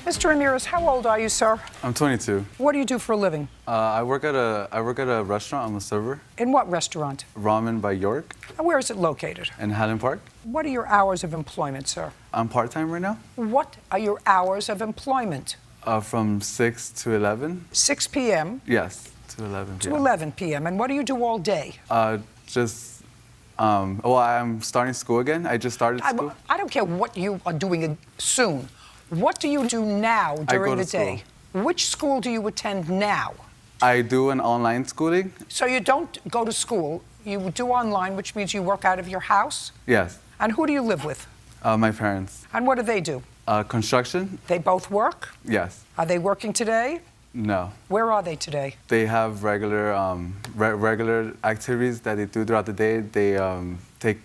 Mr. Ramirez, how old are you, sir? I'm 22. What do you do for a living? I work at a restaurant. I'm a server. In what restaurant? Ramen by York. And where is it located? In Highland Park. What are your hours of employment, sir? I'm part-time right now. What are your hours of employment? From 6 to 11. 6 p.m. Yes, to 11 to p.m. 11 p.m. And what do you do all day? Well, I'm starting school again. I just started school. I don't care what you are doing soon. What do you do now during the day? Which school do you attend now? I do an online schooling. So you don't go to school, you do online, which means you work out of your house? Yes. And who do you live with? My parents. And what do they do? Construction. They both work? Yes. Are they working today? No. Where are they today? They have regular regular activities that they do throughout the day.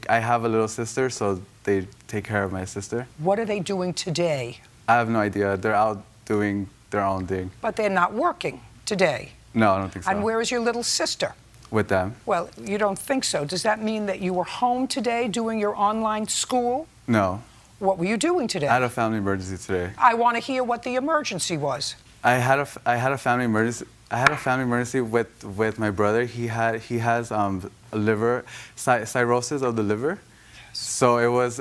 I have a little sister, so they take care of my sister. What are they doing today? I have no idea. They're out doing their own thing. But they're not working today? No, I don't think so. And where is your little sister? With them. Well, you don't think so. Does that mean that you were home today doing your online school? No. What were you doing today? I had a family emergency today. I want to hear what the emergency was. I had a family emergency. I had a family emergency with my brother. He has liver cirrhosis of the liver. So it was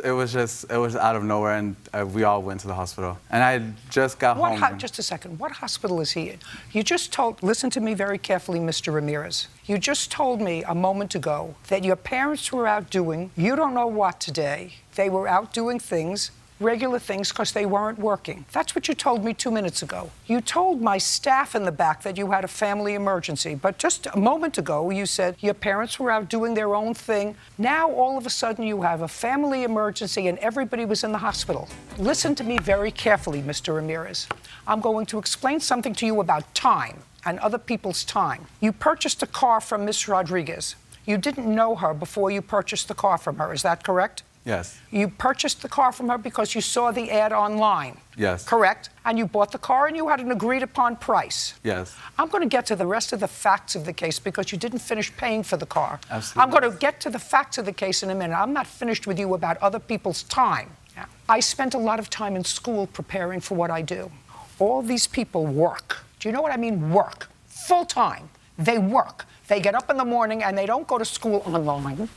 out of nowhere, and we all went to the hospital. And I just got home. Just a second. What hospital is he in? You just told. Listen to me very carefully, Mr. Ramirez. You just told me a moment ago that your parents were out doing, you don't know what today. They were out doing things, regular things, because they weren't working. That's what you told me 2 minutes ago. You told my staff in the back that you had a family emergency, but just a moment ago you said your parents were out doing their own thing. Now all of a sudden you have a family emergency and everybody was in the hospital. Listen to me very carefully, Mr. Ramirez. I'm going to explain something to you about time and other people's time. You purchased a car from Miss Rodriguez. You didn't know her before you purchased the car from her, is that correct? Yes. You purchased the car from her because you saw the ad online. Yes. Correct? And you bought the car and you had an agreed upon price. Yes. I'm going to get to the rest of the facts of the case because you didn't finish paying for the car. Absolutely. I'm going to get to the facts of the case in a minute. I'm not finished with you about other people's time. Yeah. I spent a lot of time in school preparing for what I do. All these people work. Do you know what I mean? Work. Full time. They work. They get up in the morning and they don't go to school online.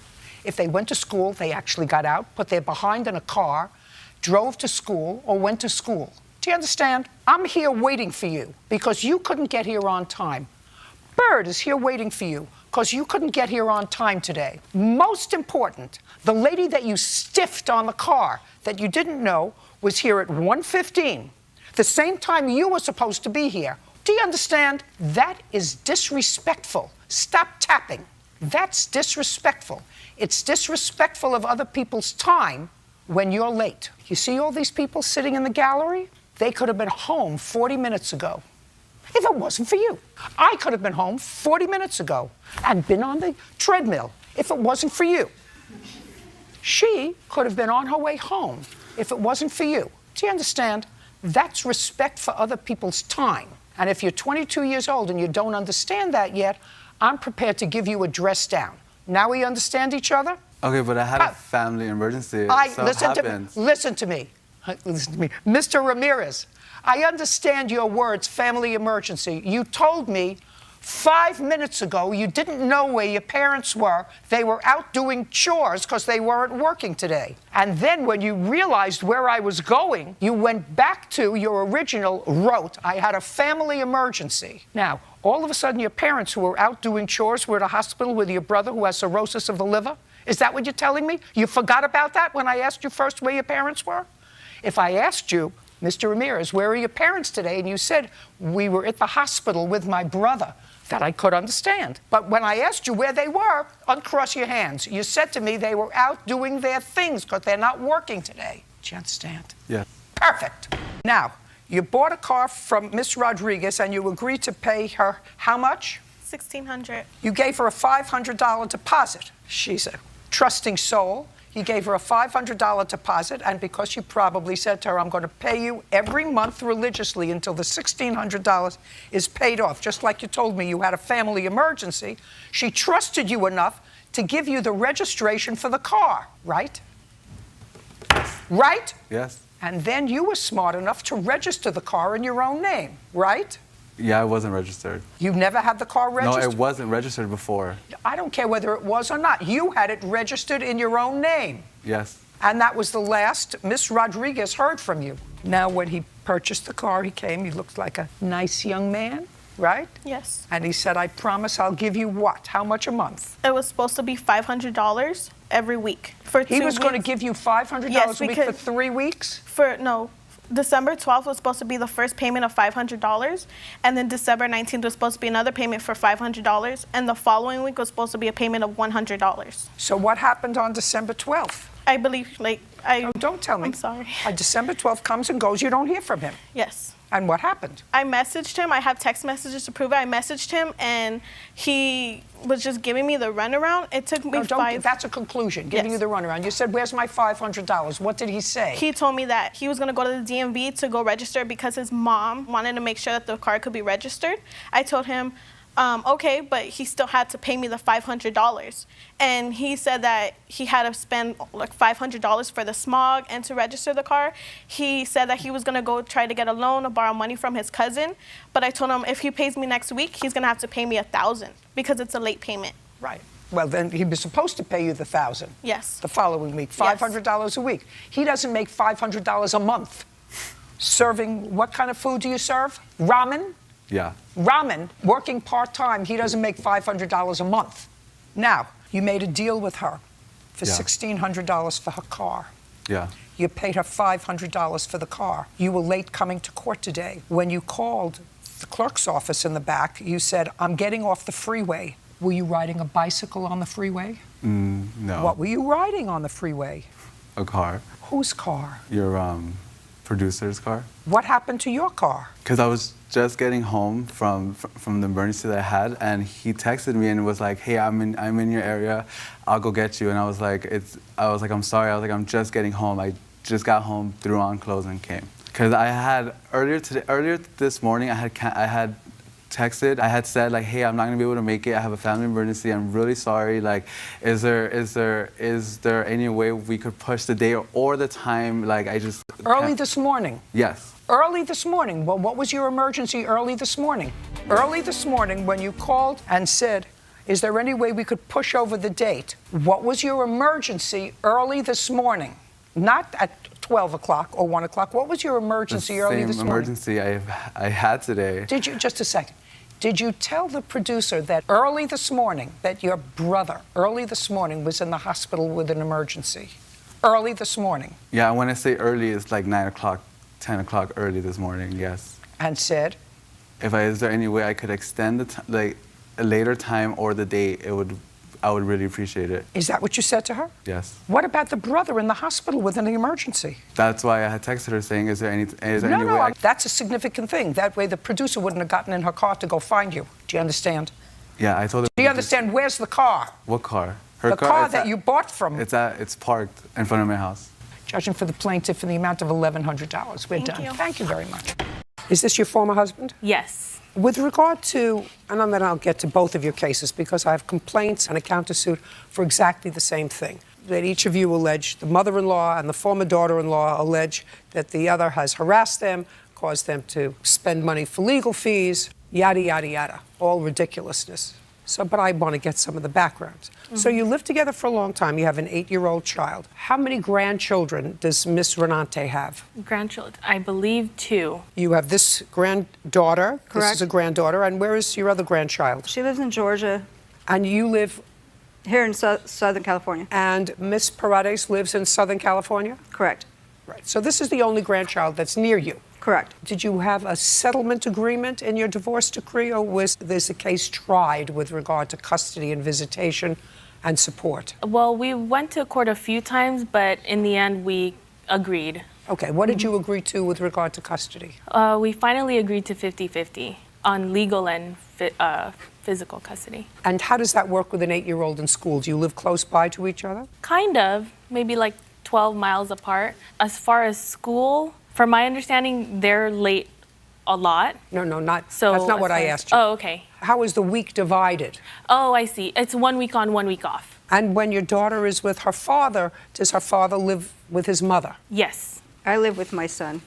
If they went to school, they actually got out, put their behind in a car, drove to school, or went to school. Do you understand? I'm here waiting for you because you couldn't get here on time. Bird is here waiting for you because you couldn't get here on time today. Most important, the lady that you stiffed on the car that you didn't know was here at 1:15, the same time you were supposed to be here. Do you understand? That is disrespectful. Stop tapping. That's disrespectful. It's disrespectful of other people's time when you're late. You see all these people sitting in the gallery? They could have been home 40 minutes ago if it wasn't for you. I could have been home 40 minutes ago and been on the treadmill if it wasn't for you. She could have been on her way home if it wasn't for you. Do you understand? That's respect for other people's time. And if you're 22 years old and you don't understand that yet, I'm prepared to give you a dress down. Now we understand each other? Okay, but I had a family emergency. Listen to me. Listen to me. Mr. Ramirez, I understand your words, family emergency. You told me 5 minutes ago you didn't know where your parents were. They were out doing chores because they weren't working today. And then when you realized where I was going, you went back to your original rote. I had a family emergency. Now, all of a sudden your parents who were out doing chores were at a hospital with your brother who has cirrhosis of the liver? Is that what you're telling me? You forgot about that when I asked you first where your parents were? If I asked you, Mr. Ramirez, where are your parents today? And you said, we were at the hospital with my brother. That I could understand. But when I asked you where they were, uncross your hands. You said to me they were out doing their things because they're not working today. Do you understand? Yeah. Perfect. Now, you bought a car from Miss Rodriguez and you agreed to pay her how much? $1,600. You gave her a $500 deposit. She's a trusting soul. You gave her a $500 deposit, and because you probably said to her, I'm going to pay you every month religiously until the $1,600 is paid off, just like you told me you had a family emergency, she trusted you enough to give you the registration for the car, right? Right? Yes. And then you were smart enough to register the car in your own name, right? Yeah, it wasn't registered. You've never had the car registered? No, it wasn't registered before. I don't care whether it was or not. You had it registered in your own name. Yes. And that was the last Miss Rodriguez heard from you. Now, when he purchased the car, he came, he looked like a nice young man, right? Yes. And he said, I promise I'll give you what? How much a month? It was supposed to be $500 every week for 2 He was going to weeks. give you $500 Yes, a week for because- 3 weeks? December 12th was supposed to be the first payment of $500, and then December 19th was supposed to be another payment for $500, and the following week was supposed to be a payment of $100. So what happened on December 12th? I believe, Oh, don't tell me. I'm sorry. December 12th comes and goes, you don't hear from him. Yes. And what happened? I messaged him. I have text messages to prove it. I messaged him, and he was just giving me the runaround. It took me No, don't, 5. that's a conclusion, giving Yes. you the runaround. You said, where's my $500? What did he say? He told me that he was going to go to the DMV to go register because his mom wanted to make sure that the car could be registered. I told him, okay, but he still had to pay me the $500. And he said that he had to spend like $500 for the smog and to register the car. He said that he was going to go try to get a loan or borrow money from his cousin. But I told him if he pays me next week, he's going to have to pay me $1,000 because it's a late payment. Right. Well, then he was supposed to pay you the $1,000. Yes. The following week, $500 a week. He doesn't make $500 a month. Serving, what kind of food do you serve? Ramen? Yeah. Ramen, working part-time, he doesn't make $500 a month. Now, you made a deal with her for Yeah. $1,600 for her car. Yeah. You paid her $500 for the car. You were late coming to court today. When you called the clerk's office in the back, you said, I'm getting off the freeway. Were you riding a bicycle on the freeway? No. What were you riding on the freeway? A car. Whose car? Your producer's car. What happened to your car? Because I was just getting home from the emergency that I had, and he texted me and was like, "Hey, I'm in your area. I'll go get you." And I was like, "I'm sorry." I was like, "I'm just getting home. I just got home, threw on clothes, and came." Because I had earlier this morning, I had texted. I had said like, "Hey, I'm not gonna be able to make it. I have a family emergency. I'm really sorry. Like, is there any way we could push the day or the time? Like, I just Early can't." this morning. Yes. Early this morning. Well, what was your emergency early this morning? Early this morning when you called and said, is there any way we could push over the date? What was your emergency early this morning? Not at 12 o'clock or 1 o'clock. What was your emergency early this Same morning? emergency I had today. Did you, just a second, did you tell the producer that early this morning, that your brother early this morning was in the hospital with an emergency? Early this morning. Yeah, when I say early, it's like 9 o'clock, 10 o'clock early this morning, yes. And said? Is there any way I could extend like a later time or the date, I would really appreciate it. Is that what you said to her? Yes. What about the brother in the hospital with an emergency? That's why I had texted her saying, is there any No, way that's a significant thing. That way the producer wouldn't have gotten in her car to go find you. Do you understand? Yeah, I told her. Do you understand? Where's the car? What car? Her The car it's that you bought from. It's parked in front of my house. Judging for the plaintiff in the amount of $1,100. We're Thank done. you. Thank you very much. Is this your former husband? Yes. With regard to, and then I'll get to both of your cases because I have complaints and a countersuit for exactly the same thing. That each of you allege, the mother-in-law and the former daughter-in-law allege that the other has harassed them, caused them to spend money for legal fees, yada, yada, yada. All ridiculousness. So, but I want to get some of the background. So you live together for a long time. You have an 8-year-old child. How many grandchildren does Miss Renante have? Grandchildren, I believe 2. You have this granddaughter. This Correct. is a granddaughter. And where is your other grandchild? She lives in Georgia, And you live, here in Southern California. and Miss Paredes lives in Southern California? Correct. Right. So this is the only grandchild that's near you. Correct. Did you have a settlement agreement in your divorce decree, or was this a case tried with regard to custody and visitation and support? Well, we went to court a few times, but in the end, we agreed. Okay, what did you agree to with regard to custody? We finally agreed to 50-50 on legal and physical custody. And how does that work with an 8-year-old in school? Do you live close by to each other? Kind of, maybe like 12 miles apart. As far as school, from my understanding, they're late a lot. No, not. So that's not what as I far as- asked you. Oh, okay. How is the week divided? Oh, I see. It's 1 week on, 1 week off. And when your daughter is with her father, does her father live with his mother? Yes. I live with my son.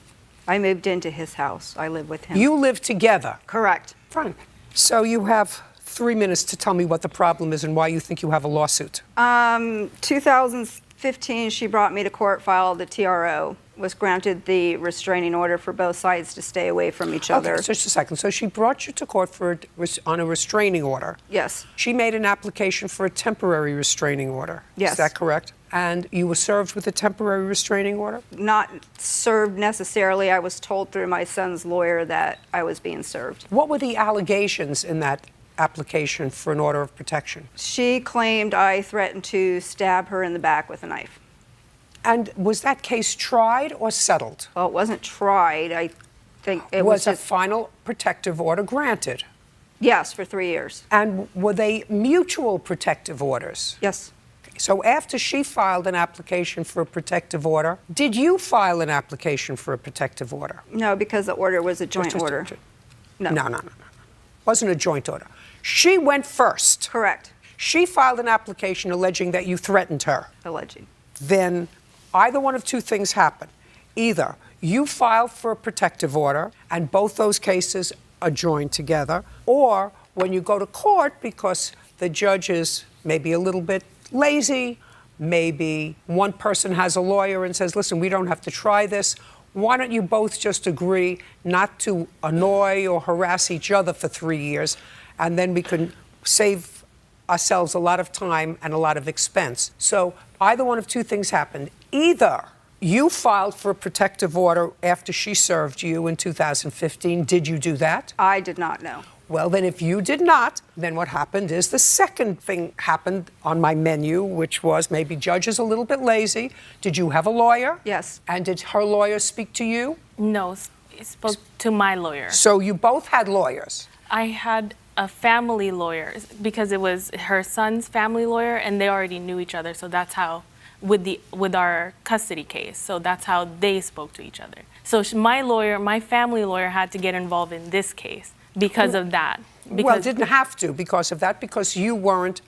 I moved into his house. I live with him. You live together. Correct. Fine. So you have 3 minutes to tell me what the problem is and why you think you have a lawsuit. 2015, she brought me to court, filed the TRO, was granted the restraining order for both sides to stay away from each other. Okay, so just a second. So she brought you to court on a restraining order. Yes. She made an application for a temporary restraining order. Yes. Is that correct? And you were served with a temporary restraining order? Not served necessarily. I was told through my son's lawyer that I was being served. What were the allegations in that application for an order of protection? She claimed I threatened to stab her in the back with a knife. And was that case tried or settled? Well, it wasn't tried. I think it Was was a just, final protective order granted? yes, for 3 years. And were they mutual protective orders? Yes. So after she filed an application for a protective order, did you file an application for a protective order? No, because the order was a joint Just- order. No. Wasn't a joint order. She went first. Correct. She filed an application alleging that you threatened her. Alleging. Then either one of two things happen. Either you filed for a protective order and both those cases are joined together, or when you go to court because the judge is maybe a little bit lazy, maybe one person has a lawyer and says, listen, we don't have to try this. Why don't you both just agree not to annoy or harass each other for 3 years, and then we can save ourselves a lot of time and a lot of expense. So either one of two things happened. Either you filed for a protective order after she served you in 2015. Did you do that? I did not know. Well, then if you did not, then what happened is the second thing happened on my menu, which was maybe judge is a little bit lazy. Did you have a lawyer? Yes. And did her lawyer speak to you? No, spoke to my lawyer. So you both had lawyers. I had a family lawyer because it was her son's family lawyer, and they already knew each other. So that's how, with our custody case, so that's how they spoke to each other. So my lawyer, my family lawyer, had to get involved in this case because of that. Well, didn't have to because of that, because you weren't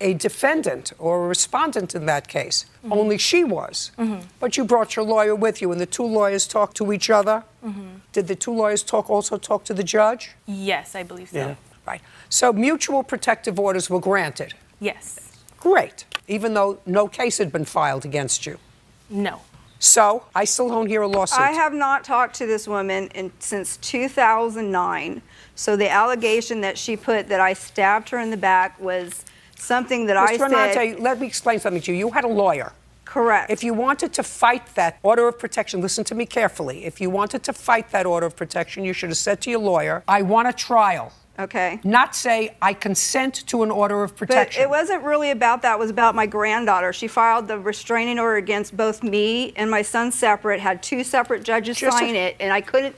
a defendant or a respondent in that case. Mm-hmm. Only she was. Mm-hmm. But you brought your lawyer with you, and the two lawyers talked to each other. Mm-hmm. Did the two lawyers also talk to the judge? Yes, I believe so. Right. So mutual protective orders were granted. Yes. Great. Even though no case had been filed against you. No. So I still don't hear a lawsuit. I have not talked to this woman since 2009. So the allegation that she put that I stabbed her in the back was something that I Mr. said. Renate, let me explain something to you. You had a lawyer. Correct. If you wanted to fight that order of protection, listen to me carefully. If you wanted to fight that order of protection, you should have said to your lawyer, I want a trial. Okay. Not say, I consent to an order of protection. But it wasn't really about that. It was about my granddaughter. She filed the restraining order against both me and my son separate, had two separate judges sign it, and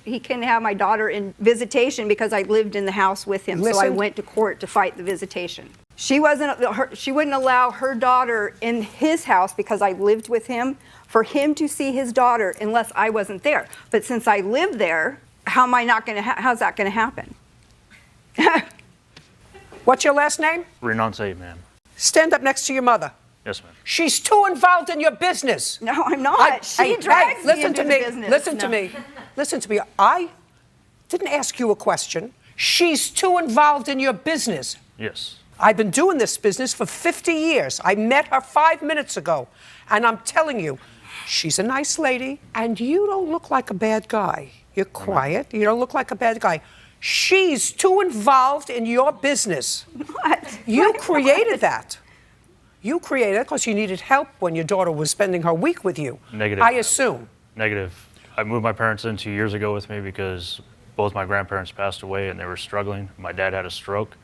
he couldn't have my daughter in visitation because I lived in the house with him. So I Listen. went to court to fight the visitation. She wouldn't allow her daughter in his house because I lived with him for him to see his daughter unless I wasn't there. But since I lived there, how's that going to happen? What's your last name? Renonce, ma'am. Stand up next to your mother. Yes, ma'am. She's too involved in your business. No, I'm not. She drags me into the business. Listen to me. Listen to me. I didn't ask you a question. She's too involved in your business. Yes. I've been doing this business for 50 years. I met her 5 minutes ago, and I'm telling you, she's a nice lady, and you don't look like a bad guy. You're quiet. You don't look like a bad guy. She's too involved in your business. What? You created that. You created it because you needed help when your daughter was spending her week with you. Negative. I assume. Negative. I moved my parents in 2 years ago with me because both my grandparents passed away and they were struggling. My dad had a stroke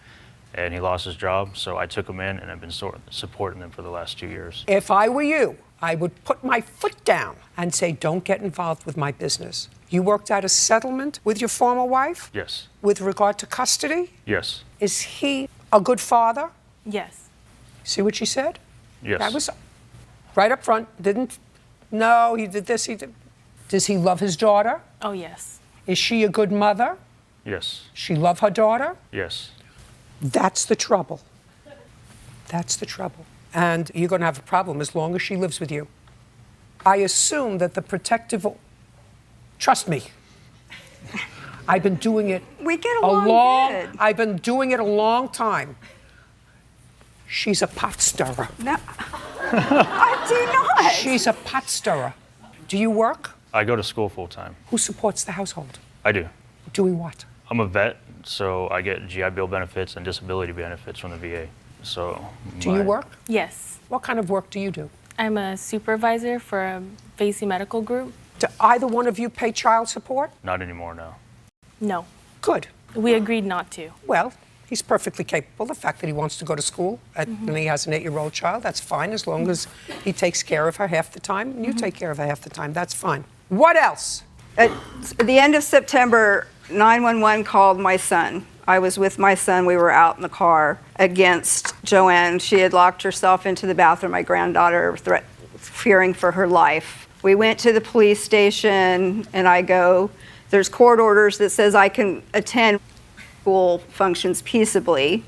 and he lost his job, so I took him in and I've been supporting them for the last 2 years. If I were you, I would put my foot down and say, don't get involved with my business. You worked out a settlement with your former wife? Yes. With regard to custody? Yes. Is he a good father? Yes. See what she said? Yes. That was right up front. No, he did this, he did. Does he love his daughter? Oh, yes. Is she a good mother? Yes. She love her daughter? Yes. That's the trouble. That's the trouble. And you're going to have a problem as long as she lives with you. I assume that the protective Trust me. I've been doing it We get along good. I've been doing it a long time. She's a pot stirrer. No, I do not. She's a pot stirrer. Do you work? I go to school full time. Who supports the household? I do. Doing what? I'm a vet, so I get GI Bill benefits and disability benefits from the VA. So. Do you work? Yes. What kind of work do you do? I'm a supervisor for a Vasey medical group. Do either one of you pay child support? Not anymore, no. No. Good. We agreed not to. Well, he's perfectly capable. The fact that he wants to go to school and he has an 8-year-old child, that's fine as long as he takes care of her half the time and you take care of her half the time. That's fine. What else? At the end of September, 911 called my son. I was with my son. We were out in the car against Joanne. She had locked herself into the bathroom, my granddaughter, fearing for her life. We went to the police station, and I go, there's court orders that says I can attend school functions peaceably.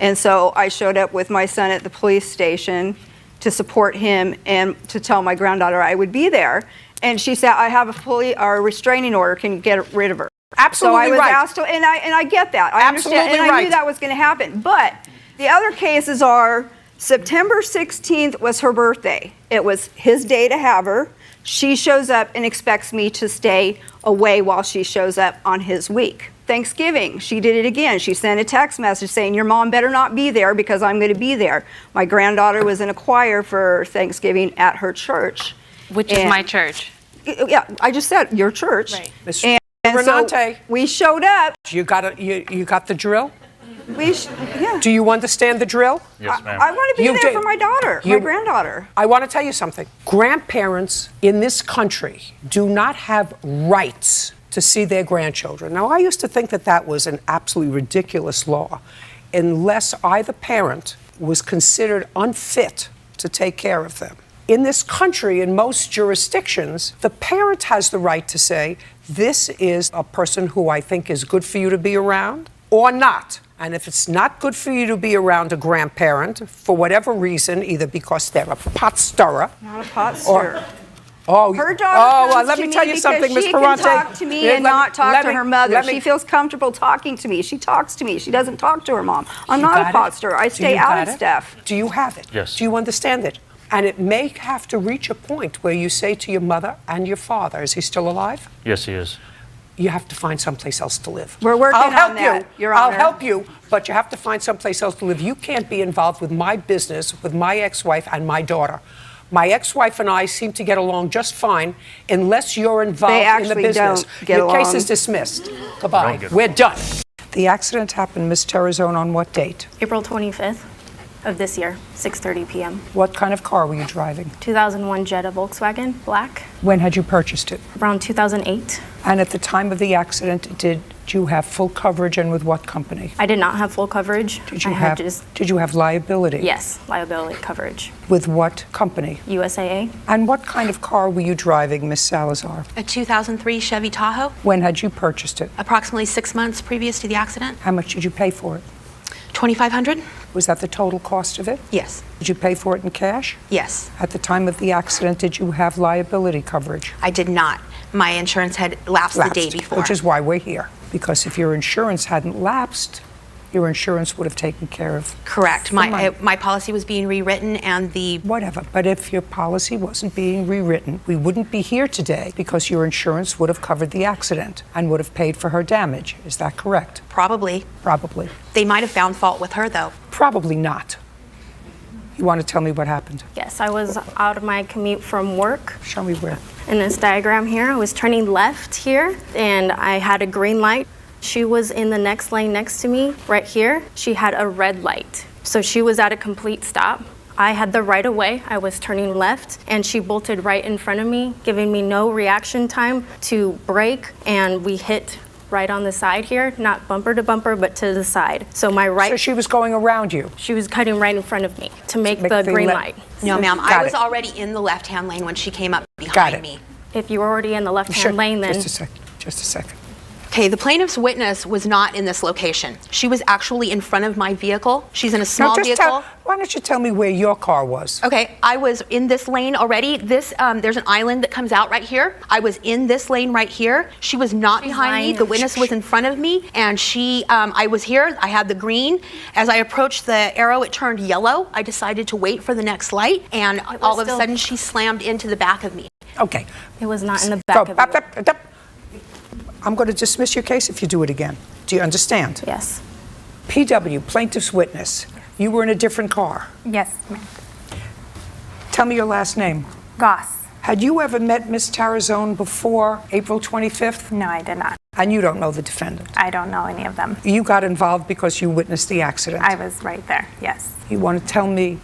And so I showed up with my son at the police station to support him and to tell my granddaughter I would be there. And she said, I have a restraining order, can you get rid of her? Absolutely so I was right. asked to, and I get that. I understand, Absolutely and I right. knew that was going to happen. But the other cases are September 16th was her birthday. It was his day to have her. She shows up and expects me to stay away while she shows up on his week. Thanksgiving, she did it again. She sent a text message saying, your mom better not be there because I'm going to be there. My granddaughter was in a choir for Thanksgiving at her church. Which is my church. Yeah, I just said your church. Right. Mr. And so Renate, we showed up. you got the drill? Yeah. Do you understand the drill? Yes, ma'am. I want to be You there did. for my daughter, my granddaughter. I want to tell you something. Grandparents in this country do not have rights to see their grandchildren. Now, I used to think that that was an absolutely ridiculous law unless either parent was considered unfit to take care of them. In this country, in most jurisdictions, the parent has the right to say, this is a person who I think is good for you to be around or not. And if it's not good for you to be around a grandparent, for whatever reason, either because they're a pot stirrer. Not a pot stirrer. Her daughter comes let to me tell you because something, Ms. she Ferrante. can talk to me and not talk to her mother. She feels comfortable talking to me. She talks to me. She doesn't talk to her mom. I'm not a pot stirrer. I stay out of stuff. Do you have it? Yes. Do you understand it? And it may have to reach a point where you say to your mother and your father, is he still alive? Yes, he is. You have to find someplace else to live. We're working I'll on help that, you. Your I'll Honor. help you, but you have to find someplace else to live. You can't be involved with my business, with my ex-wife and my daughter. My ex-wife and I seem to get along just fine unless you're involved They in the actually business. don't get Your case along. is dismissed. Goodbye. Don't get We're done. The accident happened, Ms. Terrazone, on what date? April 25th of this year, 6:30 p.m. What kind of car were you driving? 2001 Jetta Volkswagen, black, When had you purchased it? around 2008. And at the time of the accident, did you have full coverage, and with what company? I did not have full coverage. Did you I have had just, Did you have liability? yes, liability coverage. With what company? USAA, And what kind of car were you driving, Miss Salazar? A 2003 Chevy Tahoe, When had you purchased it? approximately 6 months previous to the accident. How much did you pay for it? $2,500? Was that the total cost of it? Yes. Did you pay for it in cash? Yes. At the time of the accident, did you have liability coverage? I did not. My insurance had lapsed the day before. Which is why we're here. Because if your insurance hadn't lapsed, your insurance would have taken care of Correct. the money. My policy was being rewritten and the Whatever. But if your policy wasn't being rewritten, we wouldn't be here today because your insurance would have covered the accident and would have paid for her damage. Is that correct? probably, Probably. they might have found fault with her though. Probably not. You want to tell me what happened? yes, I was out of my commute from work. Show me where. In this diagram here, I was turning left here, and I had a green light. She was in the next lane next to me, right here. She had a red light. So she was at a complete stop. I had the right of way. I was turning left, and she bolted right in front of me, giving me no reaction time to brake, and we hit right on the side here, not bumper to bumper, but to the side. So my right, So she was going around you. she was cutting right in front of me to make make the the green le- light. No, ma'am. Got I was it. already in the left-hand lane when she came up Got behind it. me. If you were already in the left-hand Sure. lane, then Just a second. Just a second. Okay, the plaintiff's witness was not in this location. She was actually in front of my vehicle. She's in a small vehicle. Why don't you tell me where your car was? Okay, I was in this lane already. There's an island that comes out right here. I was in this lane right here. She was not behind me. The witness was in front of me, and I was here. I had the green. As I approached the arrow, it turned yellow. I decided to wait for the next light, and all of a sudden, she slammed into the back of me. Okay. It was not in the back of you. I'm going to dismiss your case if you do it again. Do you understand? Yes. PW, plaintiff's witness. You were in a different car. Yes, ma'am. Tell me your last name. Goss. Had you ever met Miss Tarazone before April 25th? No, I did not. And you don't know the defendant? I don't know any of them. You got involved because you witnessed the accident? I was right there, yes. You want to tell me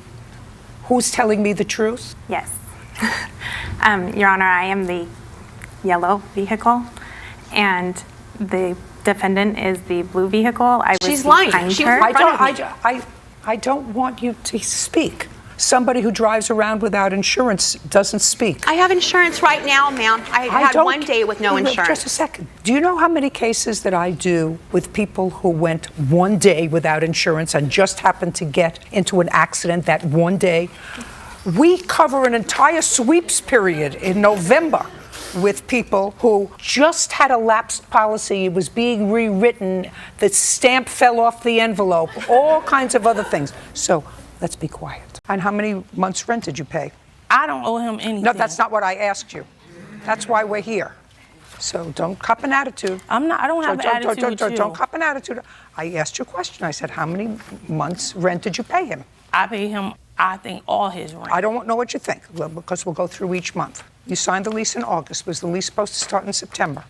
who's telling me the truth? Yes. Your Honor, I am the yellow vehicle, and the defendant is the blue vehicle. I was She's lying. behind She was her. in front of me. I don't want you to speak. Somebody who drives around without insurance doesn't speak. I have insurance right now, ma'am. I had don't- one day with no Wait, insurance. Just a second. Do you know how many cases that I do with people who went one day without insurance and just happened to get into an accident that one day? We cover an entire sweeps period in November with people who just had a lapsed policy, it was being rewritten, the stamp fell off the envelope, all kinds of other things. So let's be quiet. And how many months' rent did you pay? I don't owe him anything. No, that's not what I asked you. That's why we're here. So don't cop an attitude. I don't have an attitude with you. Don't cop an attitude. I asked you a question. I said, how many months' rent did you pay him? I pay him, I think, all his rent. I don't know what you think, because we'll go through each month. You signed the lease in August. Was the lease supposed to start in September?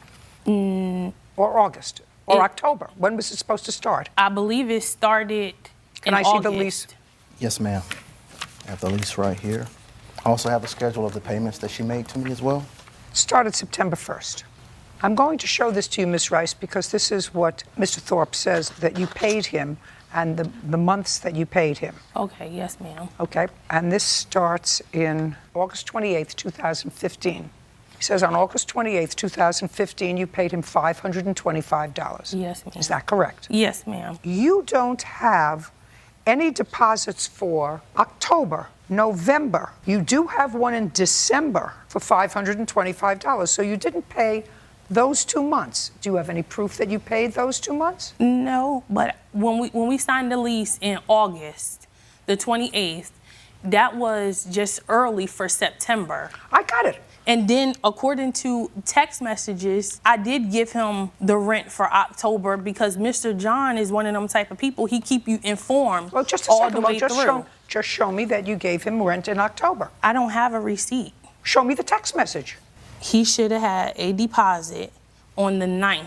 Or August? Or October? When was it supposed to start? I believe it started Can in I see August. the lease? Yes, ma'am. I have the lease right here. I also have a schedule of the payments that she made to me as well. Started September 1st. I'm going to show this to you, Ms. Rice, because this is what Mr. Thorpe says, that you paid him and the months that you paid him. Okay, yes, ma'am. Okay, and this starts in August 28th, 2015. He says on August 28th, 2015, you paid him $525. Yes, ma'am. Is that correct? Yes, ma'am. You don't have any deposits for October, November. You do have one in December for $525, so you didn't pay those 2 months. Do you have any proof that you paid those 2 months? No, but when we signed the lease in August, the 28th, that was just early for September. I got it. And then, according to text messages, I did give him the rent for October because Mr. John is one of them type of people. He keep you informed Well, just a all second. the way through. Just show me that you gave him rent in October. I don't have a receipt. Show me the text message. He should have had a deposit on the 9th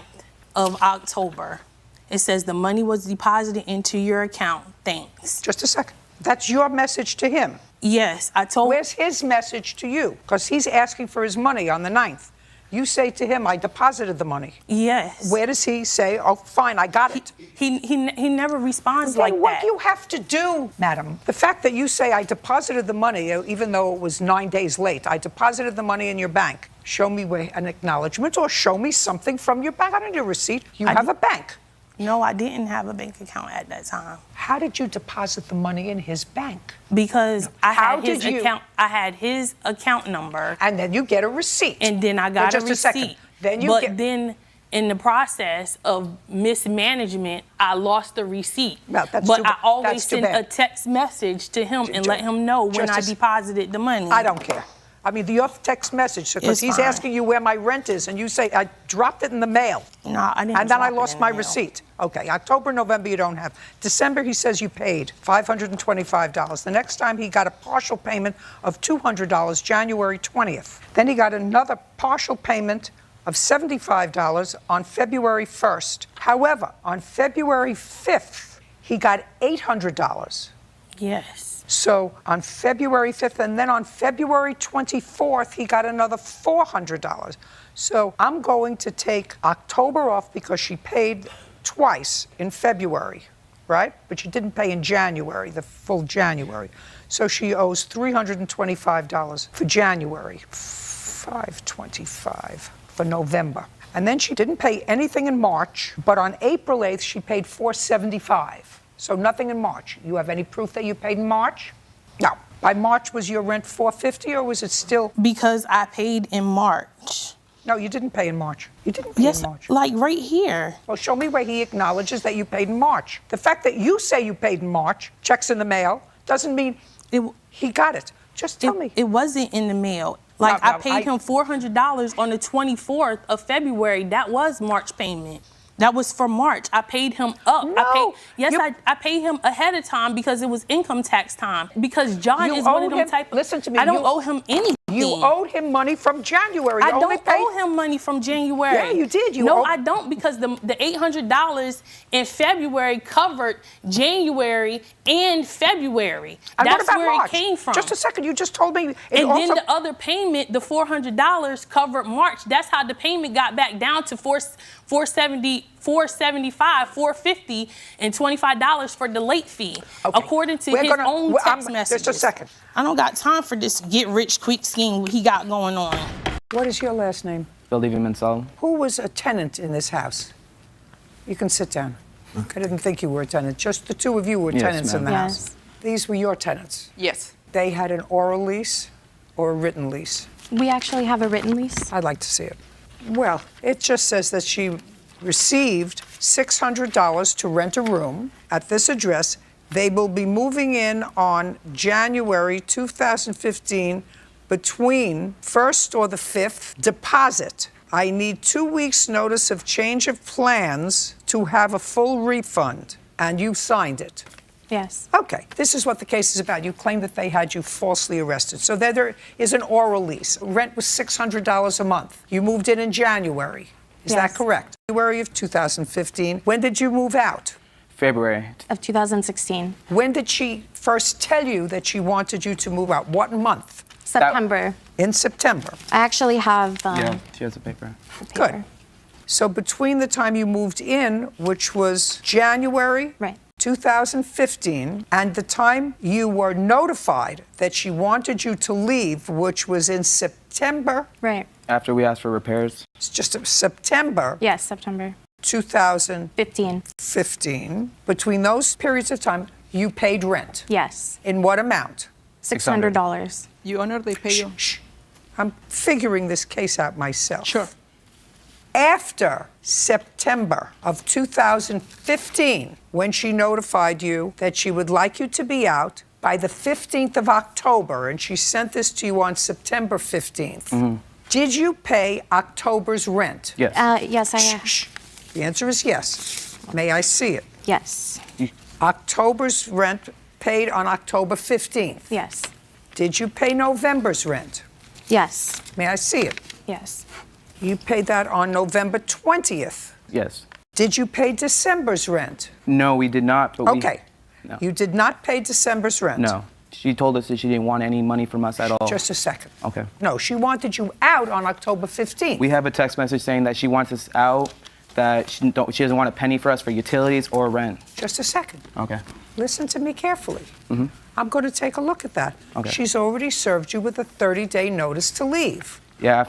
of October. It says the money was deposited into your account. Thanks. Just a second. That's your message to him. Yes, I told. Where's his message to you? Because he's asking for his money on the 9th. You say to him, I deposited the money. Yes. Where does he say, oh, fine, I got it? He never responds Then like what that. do you have to do, madam? The fact that you say I deposited the money, even though it was 9 days late, I deposited the money in your bank. Show me an acknowledgement or show me something from your bank. I don't need a receipt. You have a bank. No, I didn't have a bank account at that time. How did you deposit the money in his bank? Because I How had his did you- account. I had his account number, And then you get a receipt. and then I got Just a receipt. second. Then you but get. then, in the process of mismanagement, I lost the receipt. Well, that's but too- I always that's too send a bad. text message to him and let him know when Just I a s- deposited the money. I don't care. I mean, your text message, because It's he's fine. asking you where my rent is, and you say, I dropped it in the mail. No, I didn't. And then I drop it lost in my the mail. receipt. Okay, October, November, you don't have. December, he says you paid $525. The next time he got a partial payment of $200, January 20th. Then he got another partial payment of $75 on February 1st. However, on February 5th, he got $800. Yes. So on February 5th, and then on February 24th, he got another $400. So I'm going to take October off because she paid twice in February, right? But she didn't pay in January, the full January. So she owes $325 for January, $525 for November. And then she didn't pay anything in March, but on April 8th, she paid $475. So nothing in March. You have any proof that you paid in March? No. By March, was your rent $450 or was it still? Because I paid in March. No, you didn't pay in March. You didn't pay Yes, in March. like right here. Well, show me where he acknowledges that you paid in March. The fact that you say you paid in March, checks in the mail, doesn't mean he got it. Just tell me. It wasn't in the mail. Like, No, I paid him $400 on the 24th of February. That was March payment. That was for March. I paid him up. No, I paid him ahead of time because it was income tax time. Because John You is one owe of them him- type. listen to me, I don't you- owe him anything. You owed him money from January. I You only don't paid- owe him money from January. Yeah, you did. You no, owe- I don't, because the $800 in February covered January and February. And That's what about where March? it came from. Just a second. You just told me. It And also, then the other payment, the $400, covered March. That's how the payment got back down to $475, $450, and $25 for the late fee, Okay. according to We're his gonna- own well, text messages. Just a second. I don't got time for this get-rich-quick scheme he got going on. What is your last name? Believe him in Saul. Who was a tenant in this house? You can sit down. I didn't think you were a tenant. Just the two of you were Yes, tenants in the ma'am. house. These were your tenants. Yes. They had an oral lease or a written lease. We actually have a written lease. I'd like to see it. Well, it just says that she received $600 to rent a room at this address. They will be moving in on January 2015 between 1st or the 5th. Deposit. I need 2 weeks' notice of change of plans to have a full refund. And you signed it. Yes. Okay, this is what the case is about. You claim that they had you falsely arrested. So there is an oral lease. Rent was $600 a month. You moved in January. Is Yes. that correct? January of 2015. When did you move out? February. Of 2016. When did she first tell you that she wanted you to move out? What month? September. In September. I actually have Yeah, she has a paper. Good. So between the time you moved in, which was January Right. 2015, and the time you were notified that she wanted you to leave, which was in September, Right. After we asked for repairs. it's just September Yes, September 2015, 15. between those periods of time, you paid rent. Yes. In what amount? $600. Your Honor, they pay you. Shh. I'm figuring this case out myself. Sure. After September of 2015, when she notified you that she would like you to be out by the 15th of October, and she sent this to you on September 15th, did you pay October's rent? Yes. Yes, I have. Shh. The answer is yes. May I see it? Yes. October's rent paid on October 15th. Yes. Did you pay November's rent? Yes. May I see it? Yes. You paid that on November 20th. Yes. Did you pay December's rent? No, we did not. But Okay. No. You did not pay December's rent? No. She told us that she didn't want any money from us at all. Just a second. Okay. No, she wanted you out on October 15th. We have a text message saying that she wants us out, that she doesn't want a penny for us for utilities or rent. Just a second. Okay. Listen to me carefully. I'm going to take a look at that. Okay. She's already served you with a 30-day notice to leave. Yeah.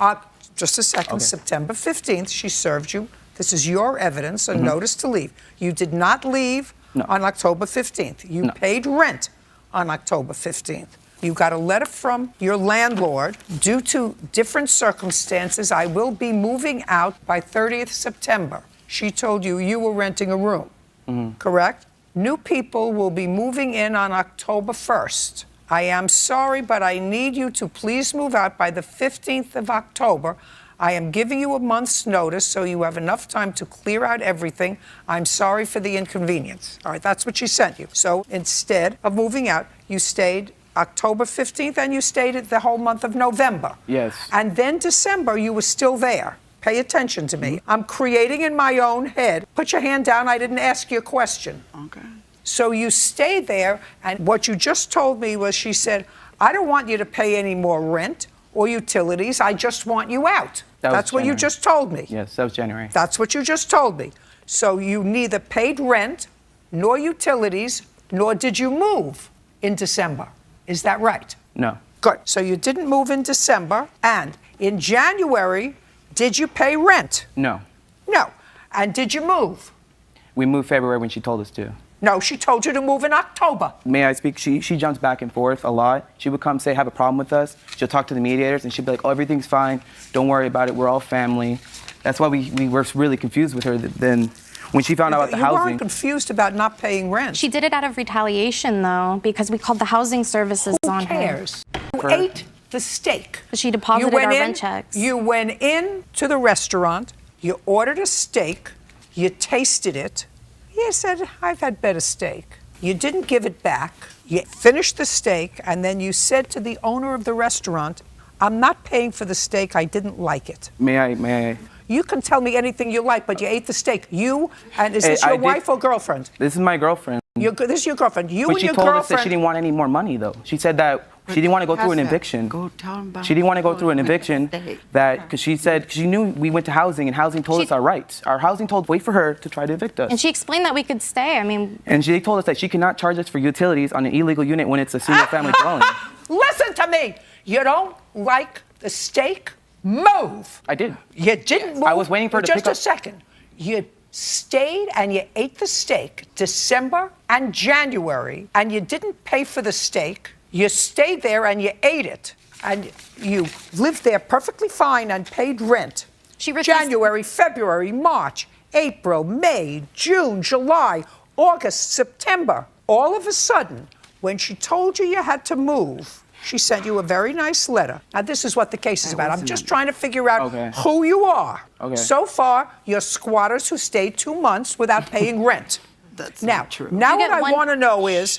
Just a second. Okay. September 15th, she served you. This is your evidence, a notice to leave. You did not leave No. on October 15th. You No. paid rent on October 15th. You got a letter from your landlord. Due to different circumstances, I will be moving out by 30th September. She told you you were renting a room, correct? New people will be moving in on October 1st. I am sorry, but I need you to please move out by the 15th of October. I am giving you a month's notice so you have enough time to clear out everything. I'm sorry for the inconvenience. All right, that's what she sent you. So instead of moving out, you stayed October 15th and you stayed it the whole month of November. Yes. And then December, you were still there. Pay attention to me. I'm creating in my own head. Put your hand down. I didn't ask you a question. Okay. So you stayed there, and what you just told me was she said, I don't want you to pay any more rent or utilities. I just want you out. That was That's what you January. just told me. Yes, that was January. That's what you just told me. So you neither paid rent nor utilities, nor did you move in December. Is that right? No. Good. So you didn't move in December, and in January, Did you pay rent? No. No. And did you move? We moved February when she told us to. No, she told you to move in October. May I speak? She jumps back and forth a lot. She would come say, have a problem with us. She'll talk to the mediators, and she'd be like, oh, everything's fine. Don't worry about it. We're all family. That's why we were really confused with her then when she found out about the You housing. weren't confused about not paying rent. She did it out of retaliation, though, because we called the housing services Who on cares? You For- ate the steak. her. She deposited our rent checks. You went in to the restaurant, you ordered a steak, you tasted it. You said, I've had better steak. You didn't give it back. You finished the steak, and then you said to the owner of the restaurant, I'm not paying for the steak, I didn't like it. May I? You can tell me anything you like, but you ate the steak. You, and is this I your did- wife or girlfriend? This is my girlfriend. This is your girlfriend. You But and she your told us that girlfriend. she didn't want any more money, though. She said that she didn't want to go through an eviction. Go tell them about She didn't want to go through an eviction because she said, because she knew we went to housing and housing told us our rights. Our housing told wait for her to try to evict us. And she explained that we could stay. I mean, And they told us that she cannot charge us for utilities on an illegal unit when it's a single family dwelling. Listen to me. You don't like the steak? Move. I did. You didn't move. I was waiting for her to just pick up- a second. You stayed and you ate the steak December and January, and you didn't pay for the steak. You stayed there and you ate it, and you lived there perfectly fine and paid rent. She refused- January, February, March, April, May, June, July, August, September. All of a sudden, when she told you you had to move, she sent you a very nice letter. Now, this is what the case is about. I'm just trying to figure out Okay. who you are. Okay. So far, you're squatters who stayed 2 months without paying rent. That's Now, not true. now You what get I one- want to know is,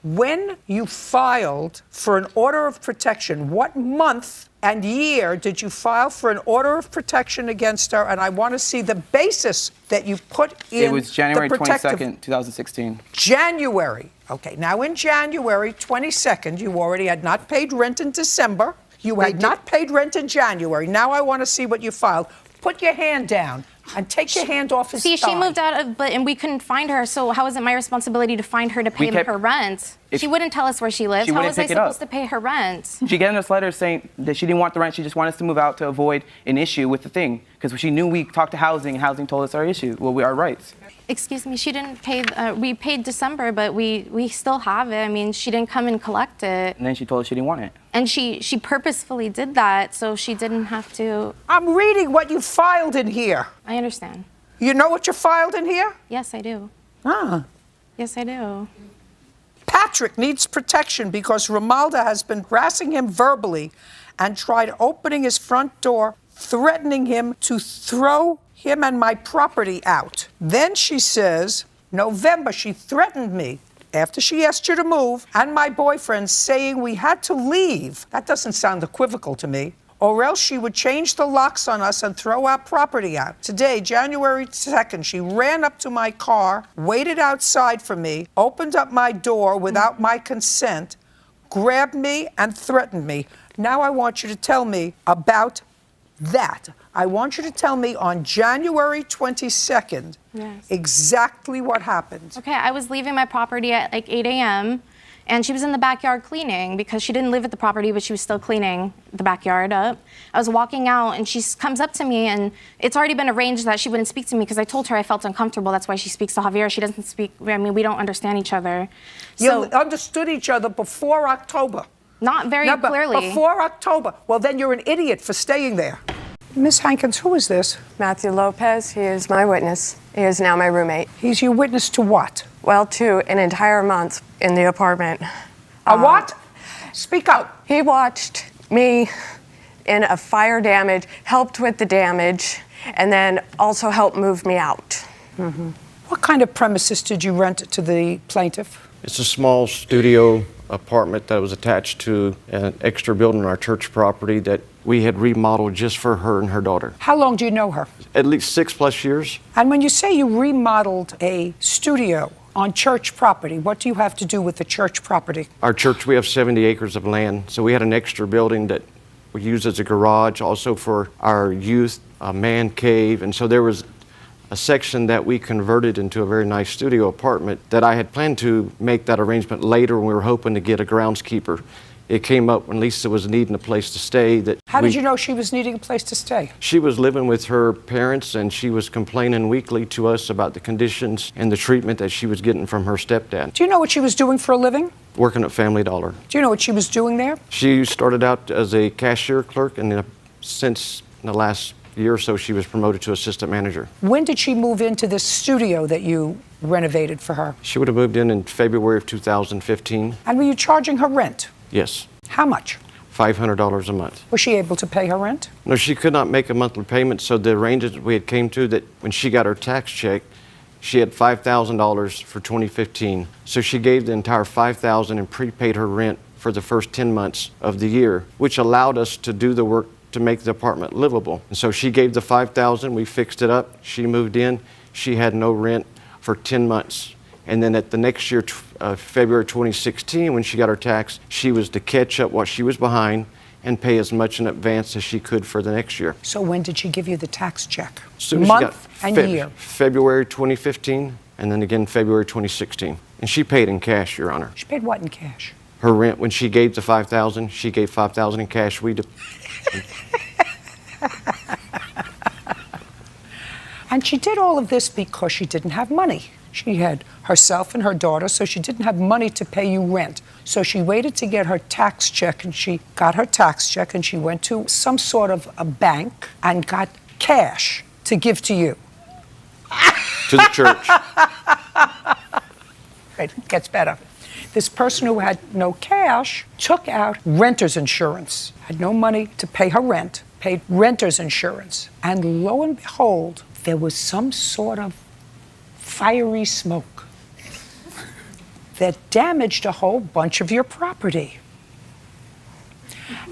when you filed for an order of protection, what month and year did you file for an order of protection against her? And I want to see the basis that you put in It was January the protective 22nd, 2016. January. Okay, now in January 22nd, you already had not paid rent in December. You had not paid rent in January. Now I want to see what you filed. Put your hand down and take your hand off his see, thigh. she moved out of, and we couldn't find her. So how is it my responsibility to find her to pay kept- her rent? If- She wouldn't tell us where she lives. She How wouldn't was I pick it up. supposed to pay her rent? She gave us letters saying that she didn't want the rent. She just wanted us to move out to avoid an issue with the thing. Because she knew we talked to housing, and housing told us our issue, our rights. Excuse me, she didn't pay. We paid December, but we still have it. I mean, she didn't come and collect it, And then she told us she didn't want it. and she purposefully did that so she didn't have to. I'm reading what you filed in here. I understand. You know what you filed in here? Yes, I do. Ah. Yes, I do. Patrick needs protection because Romalda has been harassing him verbally and tried opening his front door, threatening him to throw him and my property out. Then she says, November, she threatened me after she asked you to move, and my boyfriend, saying we had to leave. That doesn't sound equivocal to me. Or else she would change the locks on us and throw our property out. Today, January 2nd, she ran up to my car, waited outside for me, opened up my door without my consent, grabbed me and threatened me. Now I want you to tell me about that. I want you to tell me on January 22nd exactly what happened. Okay, I was leaving my property at like 8 a.m. and she was in the backyard cleaning because she didn't live at the property, but she was still cleaning the backyard up. I was walking out and she comes up to me, and it's already been arranged that she wouldn't speak to me because I told her I felt uncomfortable. That's why she speaks to Javier. She doesn't speak, I mean, we don't understand each other. You understood each other before October. Not very No, but clearly. Before October. Well, then you're an idiot for staying there. Miss Hankins, who is this? Matthew Lopez. He is my witness. He is now my roommate. He's your witness to what? Well, to an entire month in the apartment. A what? Speak up. He watched me in a fire damage, helped with the damage, and then also helped move me out. What kind of premises did you rent to the plaintiff? It's a small studio apartment that was attached to an extra building on our church property that we had remodeled just for her and her daughter. How long do you know her? At least 6+ years. And when you say you remodeled a studio on church property, what do you have to do with the church property? Our church, we have 70 acres of land, so we had an extra building that we used as a garage, also for our youth, a man cave, and so there was a section that we converted into a very nice studio apartment that I had planned to make that arrangement later when we were hoping to get a groundskeeper it came up when Lisa was needing a place to stay. How did you know she was needing a place to stay? She was living with her parents, and she was complaining weekly to us about the conditions and the treatment that she was getting from her stepdad. Do you know what she was doing for a living? Working at Family Dollar. Do you know what she was doing there? She started out as a cashier clerk, and then since the last year or so, she was promoted to assistant manager. When did she move into this studio that you renovated for her? She would have moved in February of 2015. And were you charging her rent? Yes. How much? $500 a month. Was she able to pay her rent? No, she could not make a monthly payment, so the arrangement we had came to that when she got her tax check, she had $5,000 for 2015. So she gave the entire $5,000 and prepaid her rent for the first 10 months of the year, which allowed us to do the work to make the apartment livable. And so she gave the $5,000, we fixed it up, she moved in, she had no rent for 10 months. And then at the next year, February 2016, when she got her tax, she was to catch up what she was behind and pay as much in advance as she could for the next year. So when did she give you the tax check? Soon as Month she got and year? February 2015, and then again February 2016. And she paid in cash, Your Honor. She paid what in cash? Her rent, when she gave the $5,000, she gave $5,000 in cash. And she did all of this because she didn't have money. She had herself and her daughter, so she didn't have money to pay you rent. So she waited to get her tax check, and she got her tax check, and she went to some sort of a bank and got cash to give to you. To the church. Right, it gets better. This person who had no cash took out renter's insurance, had no money to pay her rent, paid renter's insurance. And lo and behold, there was some sort of fiery smoke that damaged a whole bunch of your property.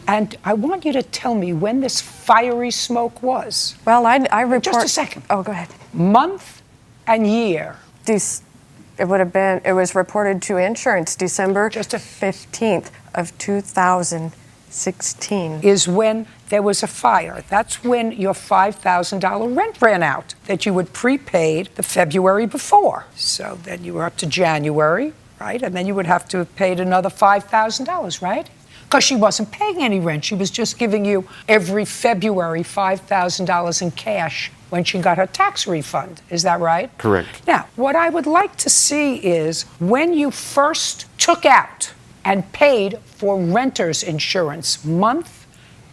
And I want you to tell me when this fiery smoke was. Well, I report... Just a second. Oh, go ahead. Month and year. It was reported to insurance December 15th of 2016. Is when there was a fire. That's when your $5,000 rent ran out that you had prepaid the February before. So then you were up to January, right? And then you would have to have paid another $5,000, right? Because she wasn't paying any rent. She was just giving you every February $5,000 in cash when she got her tax refund. Is that right? Correct. Now, what I would like to see is when you first took out and paid for renter's insurance, month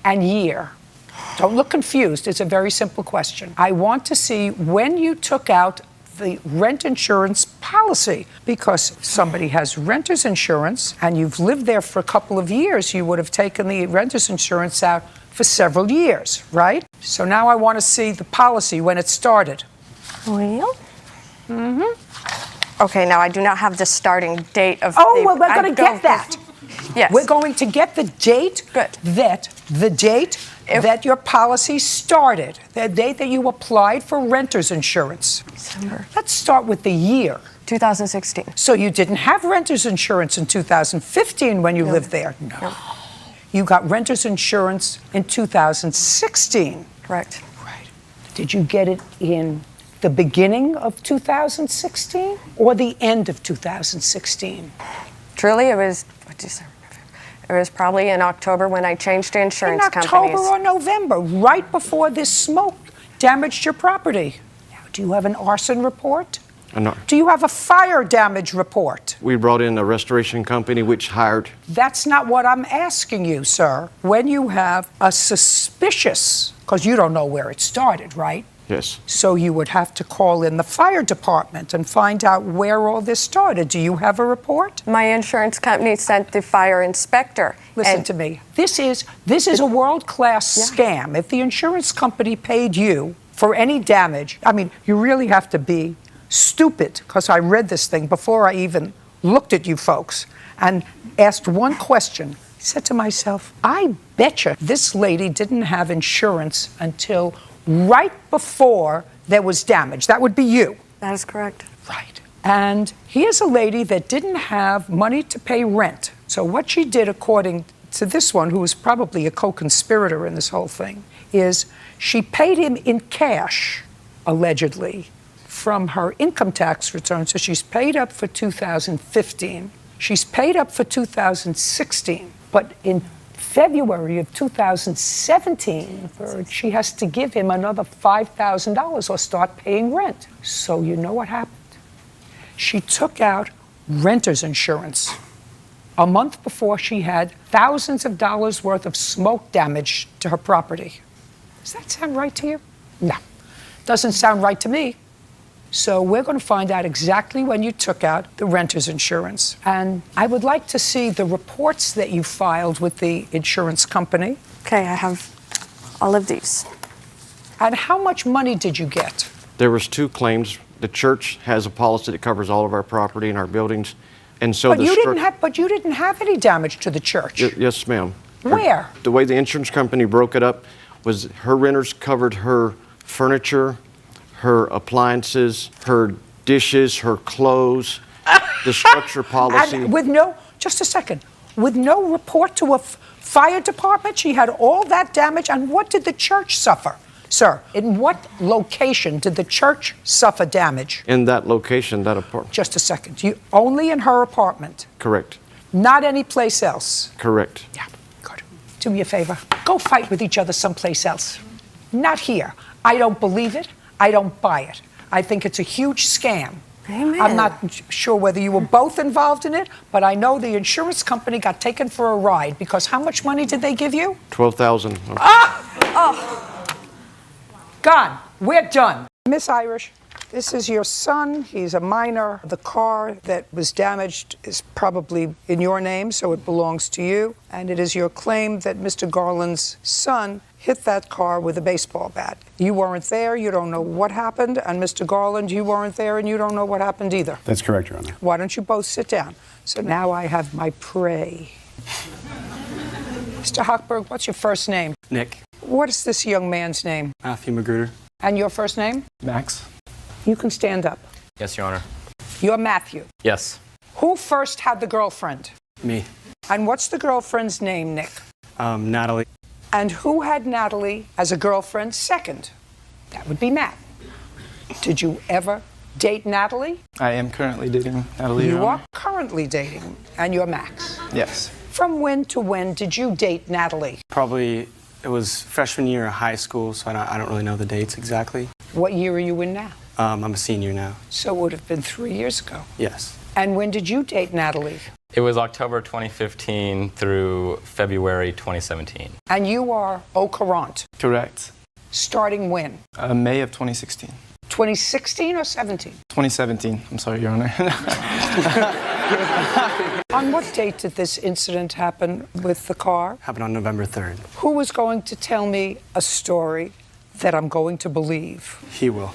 and year. Don't look confused. It's a very simple question. I want to see when you took out the rent insurance policy, because somebody has renter's insurance and you've lived there for a couple of years, you would have taken the renter's insurance out for several years, right? So now I want to see the policy when it started. Well, okay, now I do not have the starting date of well, we're going to get that. Yes. We're going to get the date that your policy started, the date that you applied for renter's insurance. December. Let's start with the year. 2016. So you didn't have renter's insurance in 2015 when you lived there? No. You got renter's insurance in 2016. Correct. Right. Did you get it in the beginning of 2016 or the end of 2016? Truly, it was December. It was probably in October when I changed to insurance companies. In October or November, right before this smoke damaged your property. Now, do you have an arson report? No. Do you have a fire damage report? We brought in a restoration company which hired. That's not what I'm asking you, sir. When you have a suspicious, because you don't know where it started, right? Yes. So you would have to call in the fire department and find out where all this started. Do you have a report? My insurance company sent the fire inspector. Listen to me. This is a world-class scam. If the insurance company paid you for any damage, I mean, you really have to be stupid, because I read this thing before I even looked at you folks and asked one question. I said to myself, I betcha this lady didn't have insurance until right before there was damage. That would be you. That is correct. Right. And here's a lady that didn't have money to pay rent. So what she did, according to this one, who was probably a co-conspirator in this whole thing, is she paid him in cash, allegedly, from her income tax return. So she's paid up for 2015. She's paid up for 2016. But in February of 2017, she has to give him another $5,000 or start paying rent. So you know what happened? She took out renter's insurance a month before she had thousands of dollars worth of smoke damage to her property. Does that sound right to you? No, doesn't sound right to me. So we're going to find out exactly when you took out the renter's insurance. And I would like to see the reports that you filed with the insurance company. Okay, I have all of these. And how much money did you get? There was 2 claims. The church has a policy that covers all of our property and our buildings. And so But you didn't have any damage to the church. Yes, ma'am. Where? The way the insurance company broke it up was her renters covered her furniture, her appliances, her dishes, her clothes, the structure policy. And with just a second, with no report to a fire department, she had all that damage. And what did the church suffer? Sir, in what location did the church suffer damage? In that location, that apartment. Just a second. Only in her apartment? Correct. Not any place else? Correct. Yeah, good. Do me a favor. Go fight with each other someplace else. Not here. I don't believe it. I don't buy it. I think it's a huge scam. Amen. I'm not sure whether you were both involved in it, but I know the insurance company got taken for a ride because how much money did they give you? $12,000. Gone. We're done. Miss Irish, this is your son. He's a minor. The car that was damaged is probably in your name, so it belongs to you. And it is your claim that Mr. Garland's son hit that car with a baseball bat. You weren't there. You don't know what happened. And Mr. Garland, you weren't there, and you don't know what happened either. That's correct, Your Honor. Why don't you both sit down? So now I have my prey. Mr. Hochberg, what's your first name? Nick. What is this young man's name? Matthew Magruder. And your first name? Max. You can stand up. Yes, Your Honor. You're Matthew. Yes. Who first had the girlfriend? Me. And what's the girlfriend's name, Nick? Natalie. And who had Natalie as a girlfriend second? That would be Matt. Did you ever date Natalie? I am currently dating Natalie. You are currently dating, and you're Max. Yes. From when to when did you date Natalie? Probably, it was freshman year of high school, so I don't really know the dates exactly. What year are you in now? I'm a senior now. So it would have been 3 years ago. Yes. And when did you date Natalie? It was October 2015 through February 2017. And you are au courant. Correct. Starting when? May of 2016. 2016 or 17? 2017. I'm sorry, Your Honor. On what date did this incident happen with the car? Happened on November 3rd. Who was going to tell me a story that I'm going to believe? He will.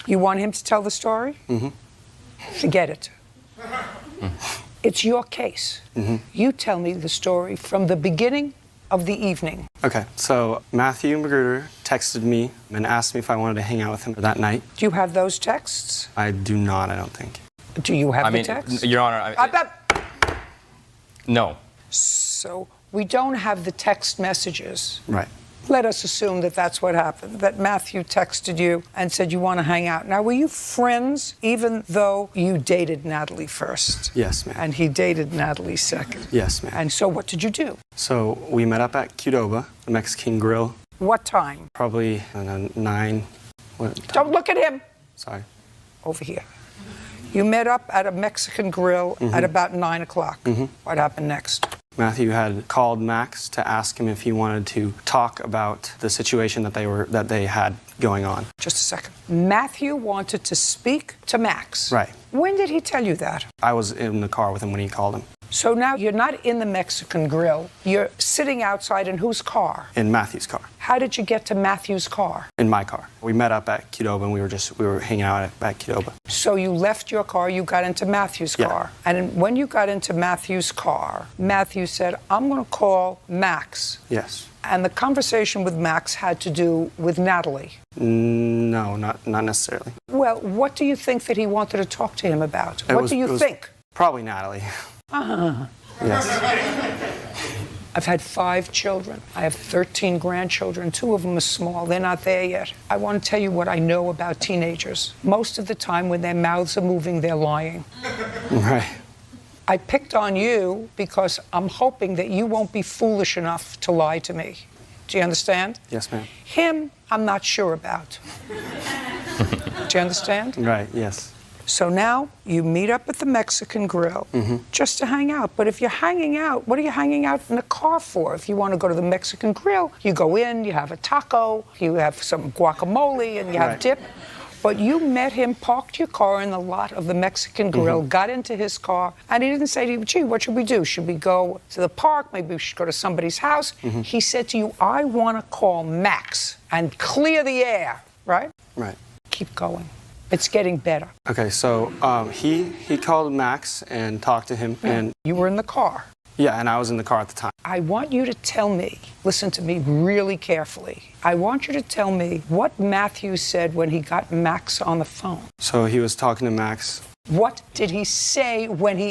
You want him to tell the story? Mm-hmm. Forget it. It's your case. Mm-hmm. You tell me the story from the beginning of the evening. Okay, so Matthew Magruder texted me and asked me if I wanted to hang out with him that night. Do you have those texts? I do not, I don't think. Do you have I mean, the text? Your Honor, no. So we don't have the text messages. Right. Let us assume that that's what happened, that Matthew texted you and said you want to hang out. Now, were you friends even though you dated Natalie first? Yes, ma'am. And he dated Natalie second? Yes, ma'am. And so what did you do? So we met up at Qdoba, the Mexican Grill. What time? Probably 9. Don't look at him. Sorry. Over here. You met up at a Mexican Grill at about 9 o'clock. What happened next? Matthew had called Max to ask him if he wanted to talk about the situation that they had going on. Just a second. Matthew wanted to speak to Max. Right. When did he tell you that? I was in the car with him when he called him. So now you're not in the Mexican Grill. You're sitting outside in whose car? In Matthew's car. How did you get to Matthew's car? In my car. We met up at Qdoba and we were hanging out at Qdoba. So you left your car, you got into Matthew's car. And when you got into Matthew's car, Matthew said, I'm going to call Max. Yes. And the conversation with Max had to do with Natalie. No, not necessarily. Well, what do you think that he wanted to talk to him about? What do you think? Probably Natalie. Yes. I've had 5 children. I have 13 grandchildren. 2 of them are small. They're not there yet. I want to tell you what I know about teenagers. Most of the time when their mouths are moving, they're lying. Right. I picked on you because I'm hoping that you won't be foolish enough to lie to me. Do you understand? Yes, ma'am. Him, I'm not sure about. Do you understand? Right, yes. So now you meet up at the Mexican Grill just to hang out. But if you're hanging out, what are you hanging out in the car for? If you want to go to the Mexican Grill, you go in, you have a taco, you have some guacamole, and you have dip. But you met him, parked your car in the lot of the Mexican Grill, got into his car, and he didn't say to you, gee, what should we do? Should we go to the park? Maybe we should go to somebody's house. He said to you, I want to call Max and clear the air, right? Right. Keep going. It's getting better. Okay, so he called Max and talked to him, and you were in the car. Yeah, and I was in the car at the time. I want you to tell me, listen to me really carefully. I want you to tell me what Matthew said when he got Max on the phone. So he was talking to Max. What did he say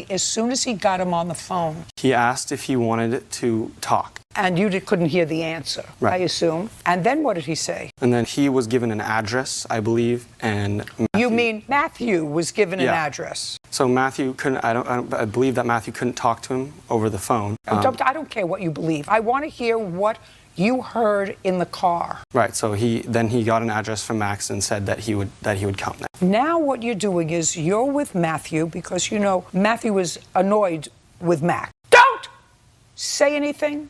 as soon as he got him on the phone? He asked if he wanted to talk. And you couldn't hear the answer, right. I assume. And then what did he say? And then he was given an address, I believe, and Matthew, you mean Matthew was given an address? So Matthew couldn't. I believe that Matthew couldn't talk to him over the phone. I don't care what you believe. I want to hear what you heard in the car. Right. So he got an address from Max and said that he would come there. Now what you're doing is you're with Matthew because you know Matthew was annoyed with Max. Don't say anything.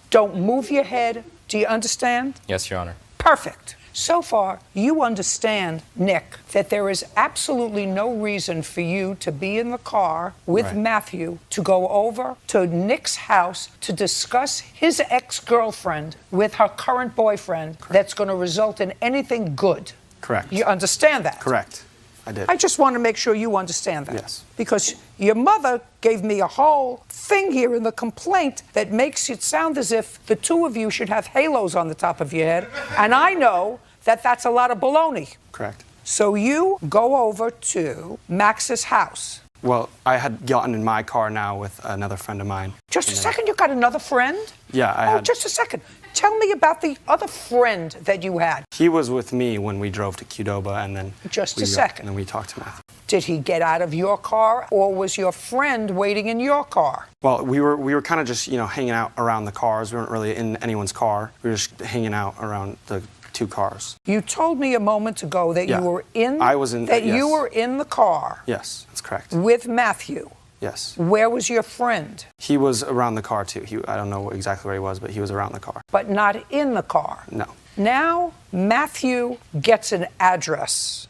Don't move your head. Do you understand? Yes, Your Honor. Perfect. So far, you understand, Nick, that there is absolutely no reason for you to be in the car with Matthew to go over to Nick's house to discuss his ex-girlfriend with her current boyfriend that's going to result in anything good. Correct. You understand that? Correct. I did. I just want to make sure you understand that. Yes. Because your mother gave me a whole thing here in the complaint that makes it sound as if the two of you should have halos on the top of your head. And I know that that's a lot of baloney. Correct. So you go over to Max's house. Well, I had gotten in my car now with another friend of mine. Just a second, you got another friend? Yeah, I had. Just a second. Tell me about the other friend that you had. He was with me when we drove to Qdoba, and then just a second. And then we talked to Matthew. Did he get out of your car, or was your friend waiting in your car? Well, we were kind of just hanging out around the cars. We weren't really in anyone's car. We were just hanging out around the two cars. You told me a moment ago that you were in. I was in. That yes. you were in the car. Yes, that's correct. With Matthew. Yes. Where was your friend? He was around the car too. I don't know exactly where he was, but he was around the car. But not in the car. No. Now Matthew gets an address.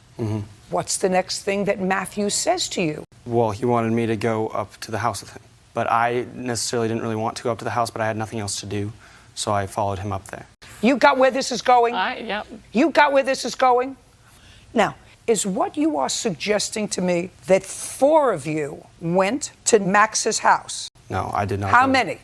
What's the next thing that Matthew says to you? Well, he wanted me to go up to the house with him. But I necessarily didn't really want to go up to the house, but I had nothing else to do, so I followed him up there. You got where this is going? Yep. You got where this is going? Now, is what you are suggesting to me that 4 of you went to Max's house? No, I did not. How many?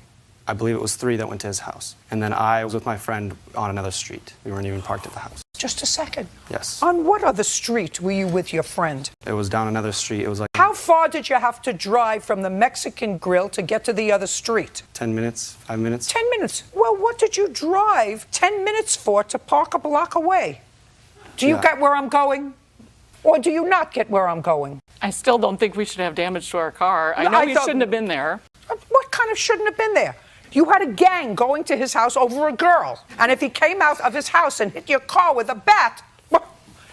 I believe it was 3 that went to his house. And then I was with my friend on another street. We weren't even parked at the house. Just a second. Yes. On what other street were you with your friend? It was down another street. It was like... How far did you have to drive from the Mexican Grill to get to the other street? 10 minutes, 5 minutes. 10 minutes? Well, what did you drive 10 minutes for to park a block away? Do you get where I'm going? Or do you not get where I'm going? I still don't think we should have damage to our car. I know we shouldn't have been there. What kind of shouldn't have been there? You had a gang going to his house over a girl. And if he came out of his house and hit your car with a bat, well,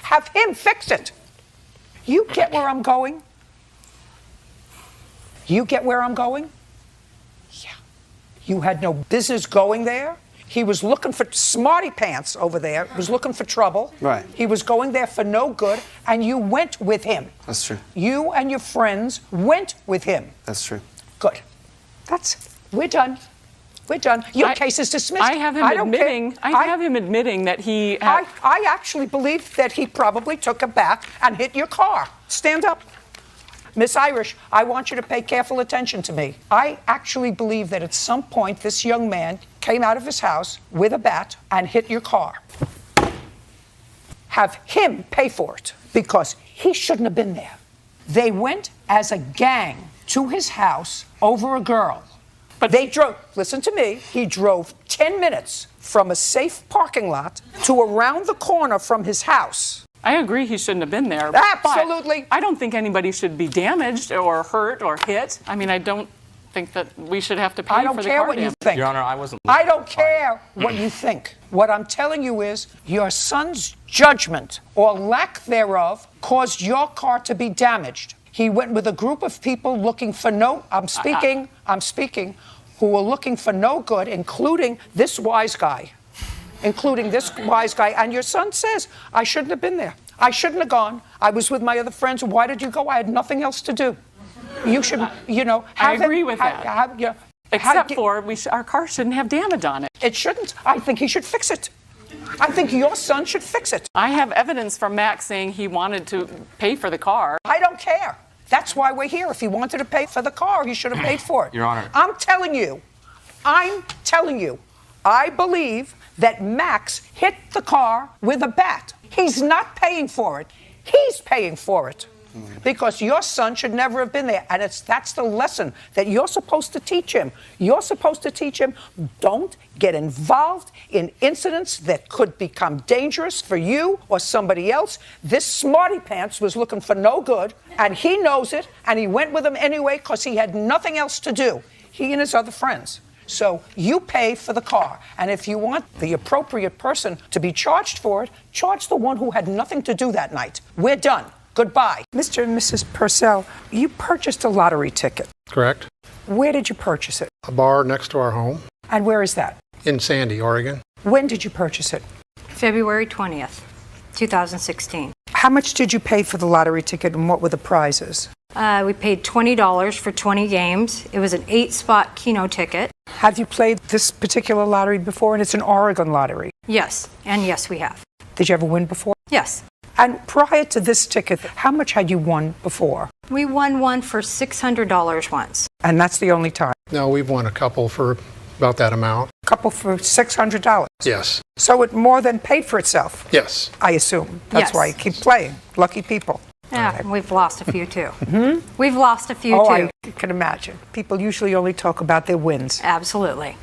have him fix it. You get where I'm going? You get where I'm going? Yeah. You had no business going there. He was looking for smarty pants over there. He was looking for trouble. Right. He was going there for no good, and you went with him. That's true. You and your friends went with him. That's true. Good. We're done. We're done. Your case is dismissed. I have him admitting that he had... I actually believe that he probably took a bat and hit your car. Stand up. Miss Irish, I want you to pay careful attention to me. I actually believe that at some point this young man came out of his house with a bat and hit your car. Have him pay for it because he shouldn't have been there. They went as a gang to his house over a girl. But they drove, listen to me, he drove 10 minutes from a safe parking lot to around the corner from his house I agree he shouldn't have been there. Absolutely. But I don't think anybody should be damaged or hurt or hit. I mean, I don't think that we should have to pay I don't for the care car what you damage. think. Your Honor, I wasn't. I don't care what you think. What I'm telling you is your son's judgment or lack thereof caused your car to be damaged. He went with a group of people looking for I'm speaking, who were looking for no good, including this wise guy. And your son says, I shouldn't have been there. I shouldn't have gone. I was with my other friends. Why did you go? I had nothing else to do. You should, I agree with that. Except for our car shouldn't have damage on it. It shouldn't. I think he should fix it. I think your son should fix it. I have evidence from Max saying he wanted to pay for the car. I don't care. That's why we're here. If he wanted to pay for the car, he should have paid for it. Your Honor. I'm telling you, I believe that Max hit the car with a bat. He's not paying for it. He's paying for it. Because your son should never have been there. And that's the lesson that you're supposed to teach him. You're supposed to teach him, don't get involved in incidents that could become dangerous for you or somebody else. This smarty pants was looking for no good, and he knows it, and he went with him anyway because he had nothing else to do, he and his other friends. So you pay for the car. And if you want the appropriate person to be charged for it, charge the one who had nothing to do that night. We're done. Goodbye. Mr. and Mrs. Purcell, you purchased a lottery ticket. Correct. Where did you purchase it? A bar next to our home And where is that? in Sandy, Oregon. When did you purchase it? February 20th, 2016. How much did you pay for the lottery ticket and what were the prizes? We paid $20 for 20 games. It was an 8-spot Keno ticket. Have you played this particular lottery before? And it's an Oregon lottery. Yes, and yes, we have. Did you ever win before? Yes. And prior to this ticket, how much had you won before? We won one for $600 once. And that's the only time? No, we've won a couple for about that amount. A couple for $600? Yes. So it more than paid for itself? Yes. I assume. That's Yes. why you keep playing. Lucky people. Yeah, we've lost a few too. We've lost a few Oh, too. I can imagine. People usually only talk about their wins. Absolutely.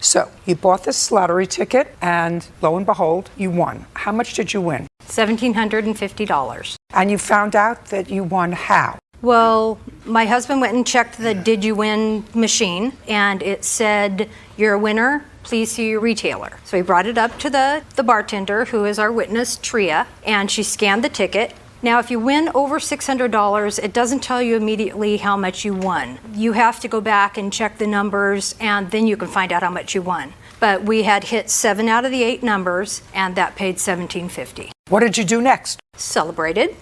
So you bought this lottery ticket and lo and behold, you won. How much did you win? $1,750. And you found out that you won how? Well, my husband went and checked the Did You Win machine, and it said, you're a winner, please see your retailer. So he brought it up to the bartender, who is our witness, Tria, and she scanned the ticket. Now, if you win over $600, it doesn't tell you immediately how much you won. You have to go back and check the numbers, and then you can find out how much you won. But we had hit 7 out of the 8 numbers, and that paid $1,750. What did you do next? Celebrated.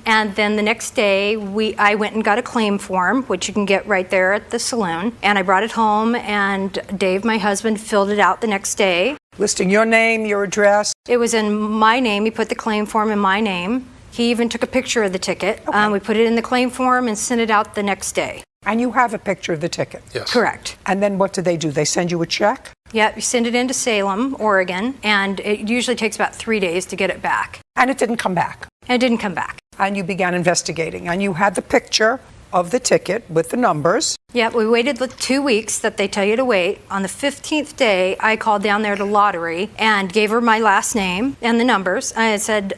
And then the next day, I went and got a claim form, which you can get right there at the saloon. And I brought it home, and Dave, my husband, filled it out the next day. Listing your name, your address? It was in my name. He put the claim form in my name. He even took a picture of the ticket. Okay. We put it in the claim form and sent it out the next day. And you have a picture of the ticket? Yes. Correct. And then what do? They send you a check? Yeah, you send it into Salem, Oregon, and it usually takes about 3 days to get it back. And it didn't come back? And it didn't come back. And you began investigating, and you had the picture of the ticket with the numbers. Yeah, we waited the 2 weeks that they tell you to wait. On the 15th day, I called down there to Lottery and gave her my last name and the numbers. I said,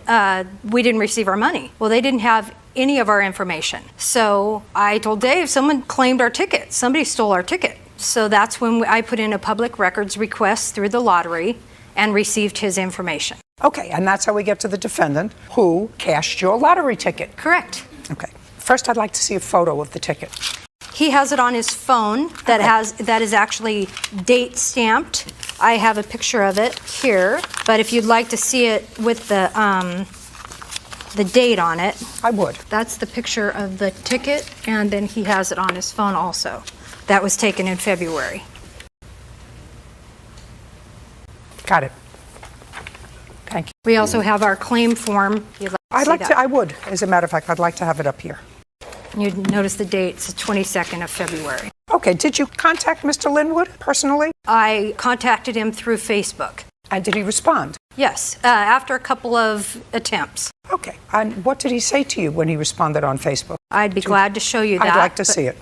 we didn't receive our money. Well, they didn't have any of our information. So I told Dave, someone claimed our ticket. Somebody stole our ticket. So that's when I put in a public records request through the Lottery and received his information. Okay, and that's how we get to the defendant who cashed your lottery ticket. Correct. Okay. First, I'd like to see a photo of the ticket. He has it on his phone that is actually date stamped. I have a picture of it here, but if you'd like to see it with the date on it, I would. That's the picture of the ticket, and then he has it on his phone also. That was taken in February. Got it. Thank you. We also have our claim form. I would. As a matter of fact, I'd like to have it up here. You'd notice the date, it's the 22nd of February. Okay, did you contact Mr. Linwood personally? I contacted him through Facebook. And did he respond? Yes, after a couple of attempts. Okay, and what did he say to you when he responded on Facebook? I'd be glad to show you that. I'd like to see it.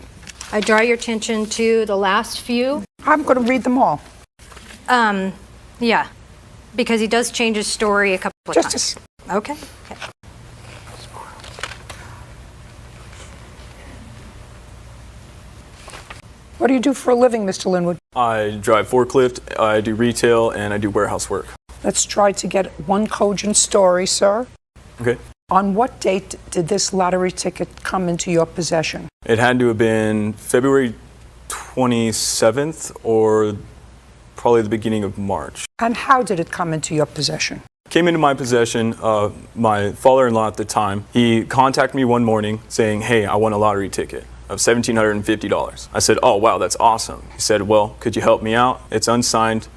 I draw your attention to the last few. I'm going to read them all. Yeah, because he does change his story a couple of times. Okay. What do you do for a living, Mr. Linwood? I drive forklift, I do retail, and I do warehouse work. Let's try to get one cogent story, sir. Okay. On what date did this lottery ticket come into your possession? It had to have been February 27th or probably the beginning of March. And how did it come into your possession? Came into my possession, my father-in-law at the time, he contacted me one morning saying, hey, I won a lottery ticket of $1,750. I said, oh, wow, that's awesome. He said, well, could you help me out? It's unsigned.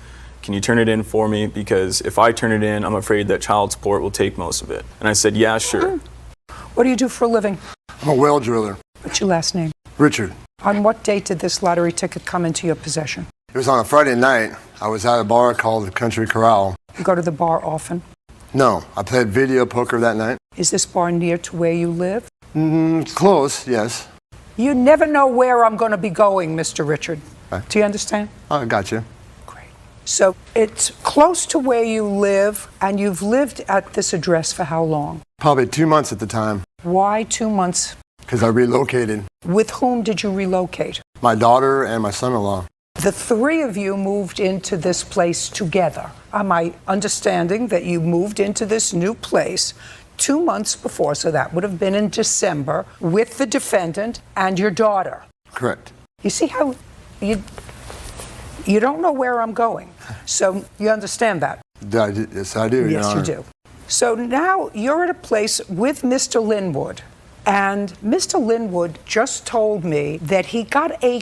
Can you turn it in for me? Because if I turn it in, I'm afraid that child support will take most of it. And I said, yeah, sure. What do you do for a living? I'm a well driller. What's your last name? Richard. On what date did this lottery ticket come into your possession? It was on a Friday night. I was at a bar called the Country Corral. You go to the bar often? No, I played video poker that night. Is this bar near to where you live? Close, yes. You never know where I'm going to be going, Mr. Richard. Do you understand? I got you. So it's close to where you live, and you've lived at this address for how long? Probably 2 months at the time. Why 2 months? Because I relocated. With whom did you relocate? My daughter and my son-in-law. The three of you moved into this place together. Am I understanding that you moved into this new place 2 months before, so that would have been in December, with the defendant and your daughter? Correct. You see how you don't know where I'm going, so you understand that? Yes, I do. Yes, you do. So now you're at a place with Mr. Linwood, and Mr. Linwood just told me that he got a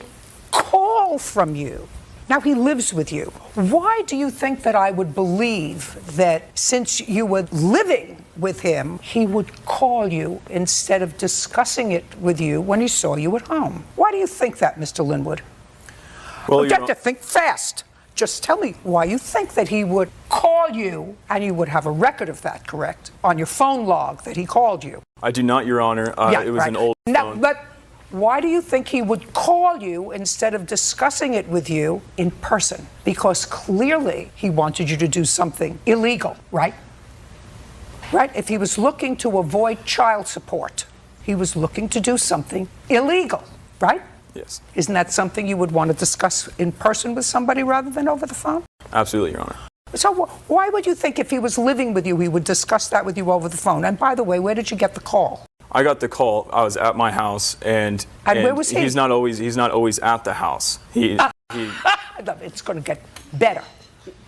call from you. Now he lives with you. Why do you think that I would believe that since you were living with him, he would call you instead of discussing it with you when he saw you at home? Why do you think that, Mr. Linwood? Well, you have to think fast. Just tell me why you think that he would call you, and you would have a record of that, correct? On your phone log that he called you. I do not, Your Honor. It was an old phone. But why do you think he would call you instead of discussing it with you in person? Because clearly he wanted you to do something illegal, right? Right? If he was looking to avoid child support, he was looking to do something illegal, right? Yes. Isn't that something you would want to discuss in person with somebody rather than over the phone? Absolutely, Your Honor. So why would you think if he was living with you, he would discuss that with you over the phone? And by the way, where did you get the call? I got the call. I was at my house, and where was he? He's not always at the house. It's going to get better.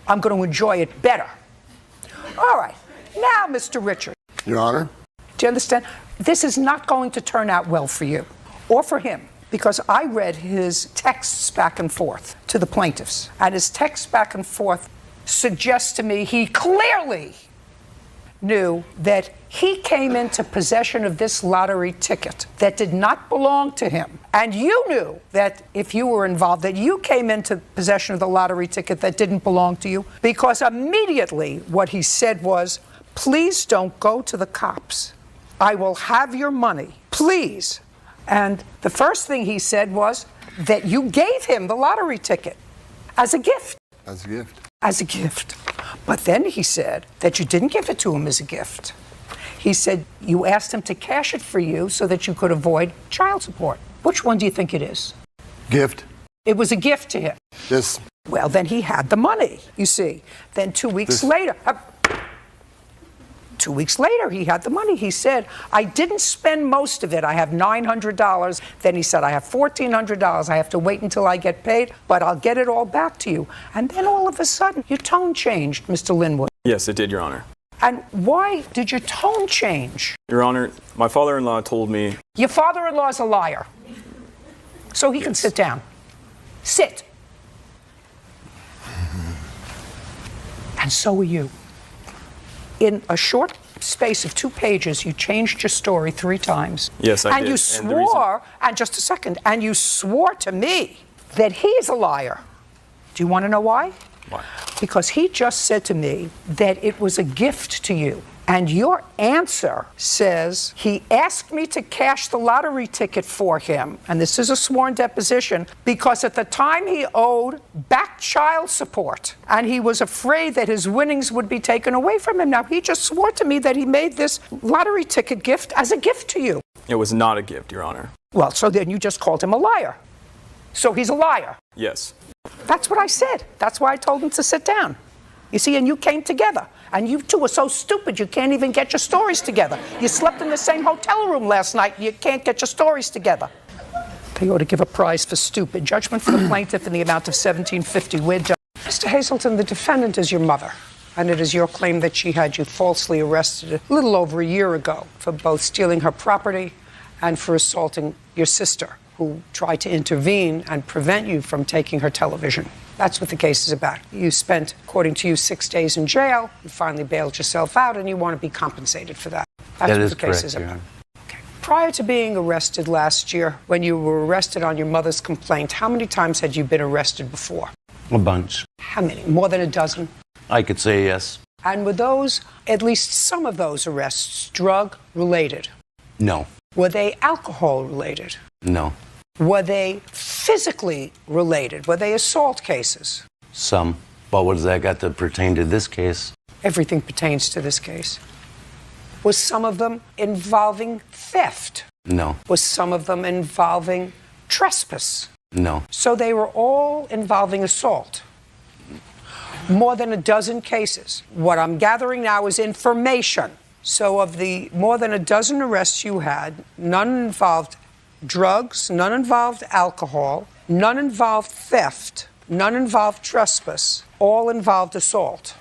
I'm going to enjoy it better. All right. Now, Mr. Richard. Your Honor. Do you understand? This is not going to turn out well for you or for him, because I read his texts back and forth to the plaintiffs, and his texts back and forth suggest to me he clearly knew that he came into possession of this lottery ticket that did not belong to him. And you knew that if you were involved, that you came into possession of the lottery ticket that didn't belong to you, because immediately what he said was, please don't go to the cops. I will have your money, please. And the first thing he said was that you gave him the lottery ticket as a gift. As a gift. As a gift. But then he said that you didn't give it to him as a gift. He said you asked him to cash it for you so that you could avoid child support. Which one do you think it is? Gift. It was a gift to him. Yes. Well, then he had the money, you see. Then 2 weeks later, 2 weeks later, he had the money. He said, I didn't spend most of it. I have $900. Then he said, I have $1,400. I have to wait until I get paid, but I'll get it all back to you. And then all of a sudden, your tone changed, Mr. Linwood. Yes, it did, Your Honor. And why did your tone change? Your Honor, my father-in-law told me... Your father-in-law is a liar. So he can sit down. Sit. And so are you. In a short space of 2 pages, you changed your story 3 times. Yes, I did. And you swore, and just a second, and you swore to me that he is a liar. Do you want to know why? Why? Because he just said to me that it was a gift to you. And your answer says he asked me to cash the lottery ticket for him, and this is a sworn deposition, because at the time he owed back child support, and he was afraid that his winnings would be taken away from him. Now, he just swore to me that he made this lottery ticket gift as a gift to you. It was not a gift, Your Honor. Well, so then you just called him a liar. So he's a liar. Yes. That's what I said. That's why I told him to sit down. You see, and you came together. And you two are so stupid you can't even get your stories together. You slept in the same hotel room last night and you can't get your stories together. They ought to give a prize for stupid. Judgment for the plaintiff in the amount of $1750. We're done. Mr. Hazelton, the defendant is your mother. And it is your claim that she had you falsely arrested a little over a year ago for both stealing her property and for assaulting your sister, who tried to intervene and prevent you from taking her television. That's what the case is about. You spent, according to you, 6 days in jail. You finally bailed yourself out, and you want to be compensated for that. That's what the case is about. Okay. Prior to being arrested last year, when you were arrested on your mother's complaint, how many times had you been arrested before? A bunch. How many? More than a dozen? I could say yes. And were those, at least some of those arrests, drug-related? No. Were they alcohol-related? No. Were they physically related? Were they assault cases? Some. But what does that got to pertain to this case? Everything pertains to this case. Was some of them involving theft? No. Was some of them involving trespass? No. So they were all involving assault. More than a dozen cases. What I'm gathering now is information. So of the more than a dozen arrests you had, none involved drugs, none involved alcohol, none involved theft, none involved trespass, all involved assault.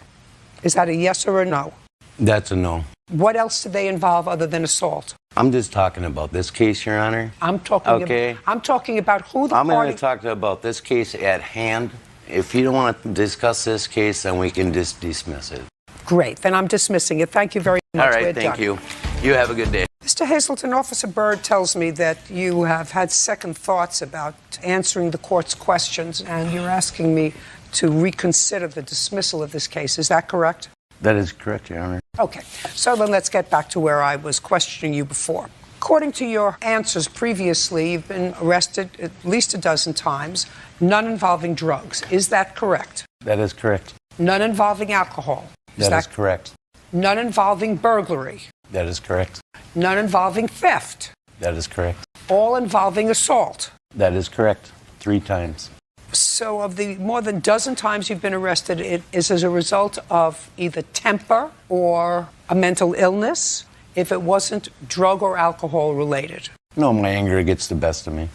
Is that a yes or a no? That's a no. What else did they involve other than assault? I'm just talking about this case, Your Honor. I'm talking about who the I'm party... going to talk about this case at hand. If you don't want to discuss this case, then we can just dismiss it. Great. Then I'm dismissing it. Thank you very much. All right, thank you. You have a good day. Mr. Hazelton, Officer Byrd tells me that you have had second thoughts about answering the court's questions, and you're asking me to reconsider the dismissal of this case. Is that correct? That is correct, Your Honor. Okay. So then let's get back to where I was questioning you before. According to your answers previously, you've been arrested at least a dozen times, none involving drugs. Is that correct? That is correct. None involving alcohol. That is correct. None involving burglary. That is correct. None involving theft. That is correct. All involving assault. That is correct. 3 times. So of the more than dozen times you've been arrested, it is as a result of either temper or a mental illness, if it wasn't drug or alcohol related. No, my anger gets the best of me.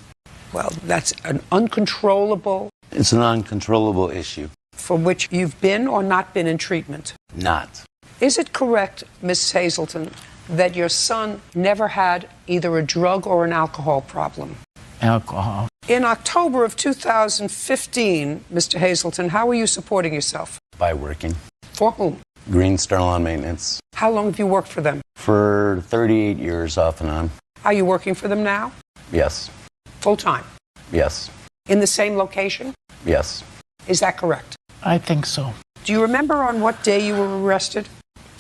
Well, that's an uncontrollable... It's an uncontrollable issue. For which you've been or not been in treatment? Not. Is it correct, Miss Hazelton, that your son never had either a drug or an alcohol problem? Alcohol. In October of 2015, Mr. Hazelton, how were you supporting yourself? By working. For whom? Green Star Lawn Maintenance. How long have you worked for them? For 38 years off and on. Are you working for them now? Yes. Full time? Yes. In the same location? Yes. Is that correct? I think so. Do you remember on what day you were arrested?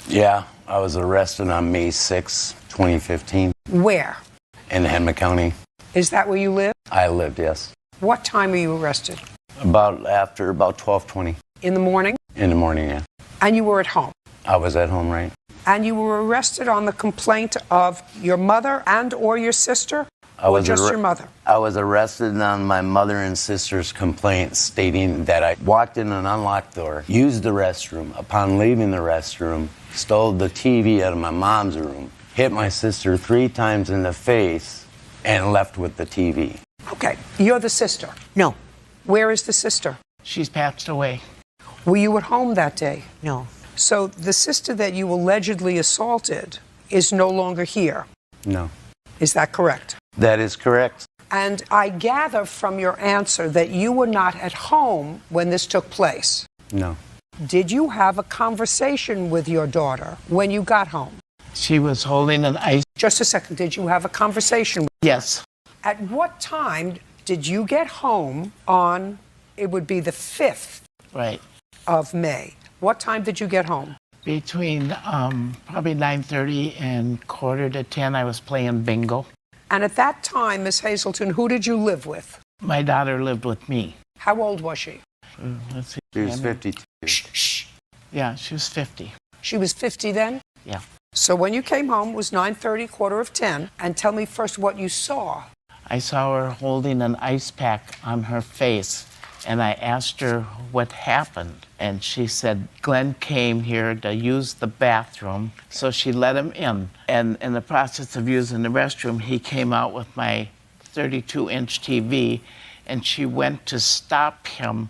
Yeah, I was arrested on May 6, 2015. Where? In Henry County. Is that where you live? I lived, yes. What time were you arrested? About 12:20. In the morning? In the morning, yeah. And you were at home? I was at home, right? And you were arrested on the complaint of your mother and or your sister? Or just your mother? I was arrested on my mother and sister's complaint stating that I walked in an unlocked door, used the restroom. Upon leaving the restroom, stole the TV out of my mom's room, hit my sister 3 times in the face, and left with the TV. Okay. You're the sister? No. Where is the sister? She's passed away. Were you at home that day? No. So the sister that you allegedly assaulted is no longer here? No. Is that correct? That is correct. And I gather from your answer that you were not at home when this took place. No. Did you have a conversation with your daughter when you got home? She was holding an ice. Just a second. Did you have a conversation with her? Yes. At what time did you get home on, it would be the 5th Right. of May? What time did you get home? Between probably 9:30 and 9:45, I was playing bingo. And at that time, Miss Hazelton, who did you live with? My daughter lived with me. How old was she? Let's see. She was 52. Shh. Yeah, she was 50. She was 50 then? Yeah. So when you came home, it was 9:30, 9:45. And tell me first what you saw. I saw her holding an ice pack on her face, and I asked her what happened. And she said Glenn came here to use the bathroom, so she let him in. And in the process of using the restroom, he came out with my 32-inch TV, and she went to stop him,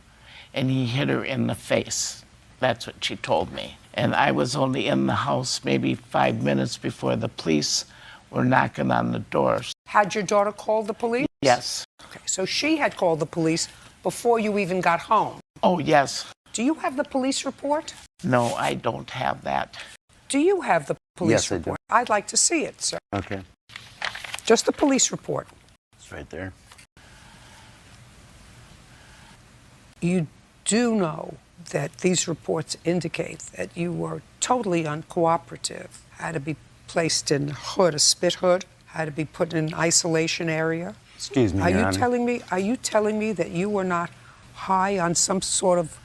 and he hit her in the face. That's what she told me. And I was only in the house maybe 5 minutes before the police were knocking on the doors. Had your daughter called the police? Yes. Okay, so she had called the police before you even got home. Oh, yes. Do you have the police report? No, I don't have that. Do you have the police Yes, I do. report? I'd like to see it, sir. Okay. Just the police report. It's right there. You do know that these reports indicate that you were totally uncooperative, had to be placed in hood, a spit hood, had to be put in an isolation area. Excuse me, Are Your you Honor. telling me that you were not high on some sort of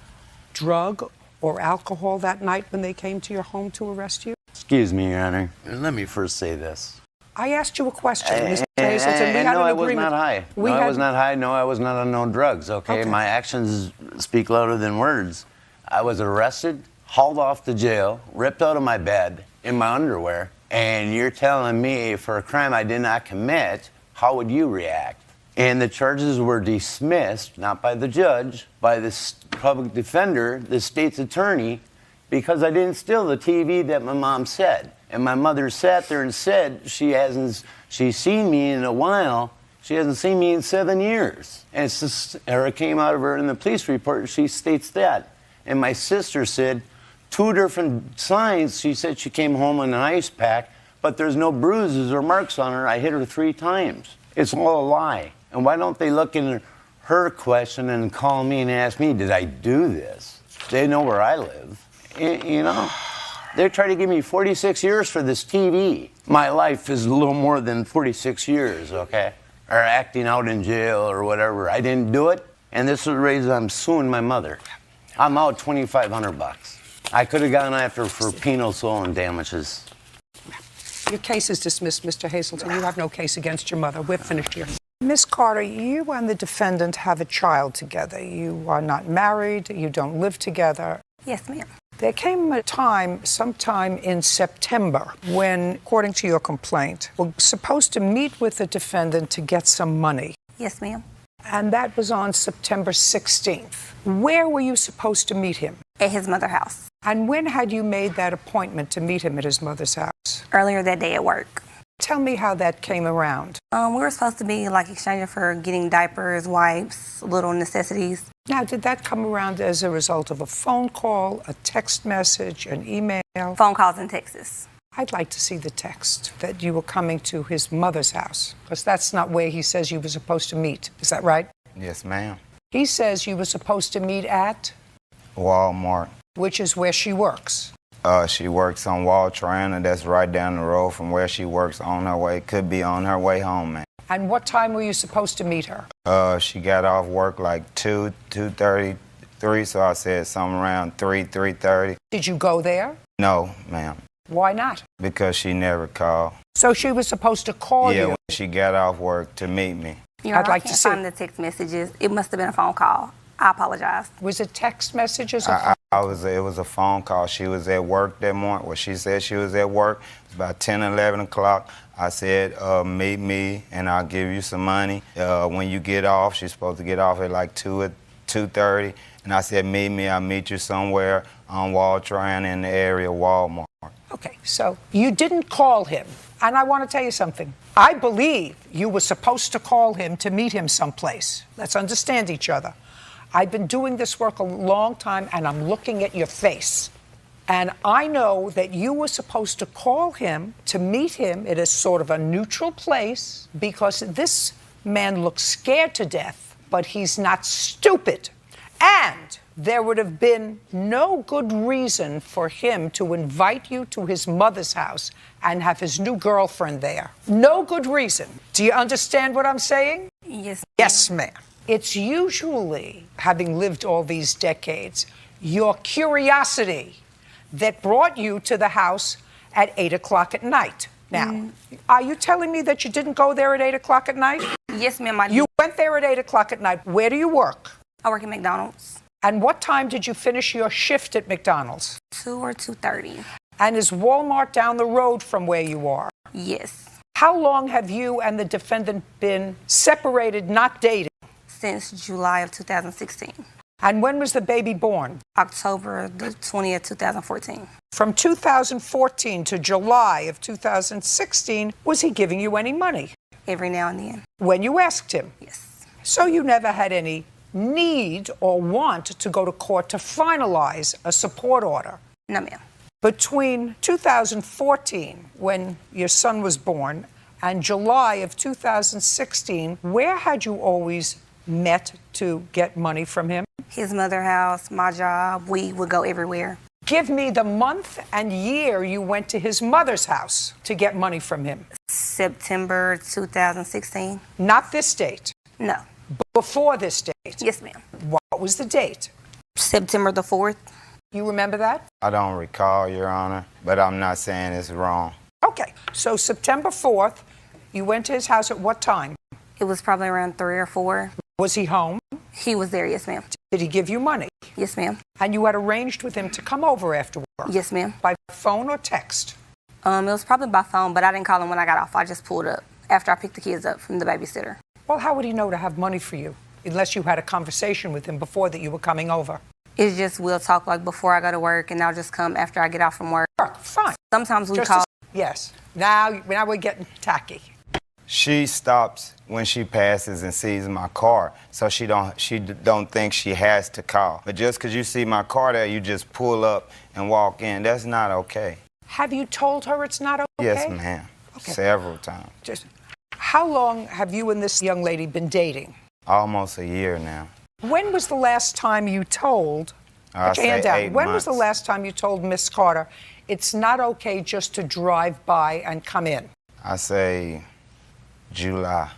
drug or alcohol that night when they came to your home to arrest you? Excuse me, Your Honor. Let me first say this. I asked you a question, Mr. Hazelton. We had no, an I was agreement. not high. We No, I had- was not high. No, I was not on no drugs, okay? Okay. My actions speak louder than words. I was arrested, hauled off to jail, ripped out of my bed in my underwear, and you're telling me for a crime I did not commit, how would you react? And the charges were dismissed, not by the judge, by the public defender, the state's attorney, because I didn't steal the TV that my mom said. And my mother sat there and said she's seen me in a while. She hasn't seen me in 7 years. And it's just, or it came out of her in the police report, she states that. And my sister said 2 different signs. She said she came home in an ice pack, but there's no bruises or marks on her. I hit her 3 times. It's all a lie. And why don't they look in her question and call me and ask me, did I do this? They know where I live. You know? They're trying to give me 46 years for this TV. My life is a little more than 46 years, okay? Or acting out in jail or whatever. I didn't do it, and this is the reason I'm suing my mother. I'm out $2,500. I could have gone after for penal stolen damages. Your case is dismissed, Mr. Hazelton. You have no case against your mother. We're finished here. Miss Carter, you and the defendant have a child together. You are not married. You don't live together. Yes, ma'am. There came a time, sometime in September, when, according to your complaint, we're supposed to meet with the defendant to get some money. Yes, ma'am. And that was on September 16th. Where were you supposed to meet him? At his mother's house. And when had you made that appointment to meet him at his mother's house? Earlier that day at work. Tell me how that came around. We were supposed to be like exchanging for getting diapers, wipes, little necessities. Now, did that come around as a result of a phone call, a text message, an email? Phone calls in Texas. I'd like to see the text that you were coming to his mother's house, because that's not where he says you were supposed to meet. Is that right? Yes, ma'am. He says you were supposed to meet at, Walmart. which is where she works. She works on Wall Triana. That's right down the road from where she works on her way. Could be on her way home, man. And what time were you supposed to meet her? She got off work like 2:30, 3, so I said something around 3:30. Did you go there? No, ma'am, Why not? because she never called. So she was supposed to call Yeah, you. when she got off work to meet me. I'd like to can't see. find the text messages. It must have been a phone call. I apologize. Was it text messages? Or It was a phone call. She was at work that morning. Well, she said she was at work. It was about 10, 11 o'clock. I said, meet me and I'll give you some money. When you get off, she's supposed to get off at like 2:30. And I said, meet me. I'll meet you somewhere on Wall Triana in the area, Walmart. Okay, so you didn't call him. And I want to tell you something. I believe you were supposed to call him to meet him someplace. Let's understand each other. I've been doing this work a long time, and I'm looking at your face. And I know that you were supposed to call him to meet him at a sort of a neutral place, because this man looks scared to death, but he's not stupid. And there would have been no good reason for him to invite you to his mother's house and have his new girlfriend there. No good reason. Do you understand what I'm saying? Yes. Yes, ma'am. It's usually, having lived all these decades, your curiosity that brought you to the house at 8 o'clock at night. Now, are you telling me that you didn't go there at 8 o'clock at night? Yes, ma'am, I did. You went there at 8 o'clock at night. Where do you work? I work at McDonald's. And what time did you finish your shift at McDonald's? 2 or 2:30. And is Walmart down the road from where you are? Yes. How long have you and the defendant been separated, not dating? Since July of 2016. And when was the baby born? October the 20th, 2014. From 2014 to July of 2016, was he giving you any money? Every now and then. When you asked him? Yes. So you never had any need or want to go to court to finalize a support order? No, ma'am. Between 2014, when your son was born, and July of 2016, where had you always met to get money from him? His mother house, my job, we would go everywhere. Give me the month and year you went to his mother's house to get money from him. September 2016. Not this date. No. Before this date. Yes, ma'am. What was the date? September the 4th. You remember that? I don't recall, Your Honor, but I'm not saying it's wrong. Okay, so September 4th, you went to his house at what time? It was probably around 3 or 4. Was he home? He was there, yes, ma'am. Did he give you money? Yes, ma'am. And you had arranged with him to come over after work? Yes, ma'am. By phone or text? It was probably by phone, but I didn't call him when I got off. I just pulled up after I picked the kids up from the babysitter. Well, how would he know to have money for you, unless you had a conversation with him before that you were coming over? It's just we'll talk like before I go to work, and I'll just come after I get off from work. Fine. Sometimes we Just call. Yes. Now we're getting tacky. She stops when she passes and sees my car, so she don't think she has to call. But just because you see my car there, you just pull up and walk in. That's not okay. Have you told her it's not okay? Yes, ma'am. Okay. Several times. How long have you and this young lady been dating? Almost a year now. When was the last time you told? I'll Put your hand say down. 8 When months. was the last time you told Miss Carter it's not okay just to drive by and come in? I say July.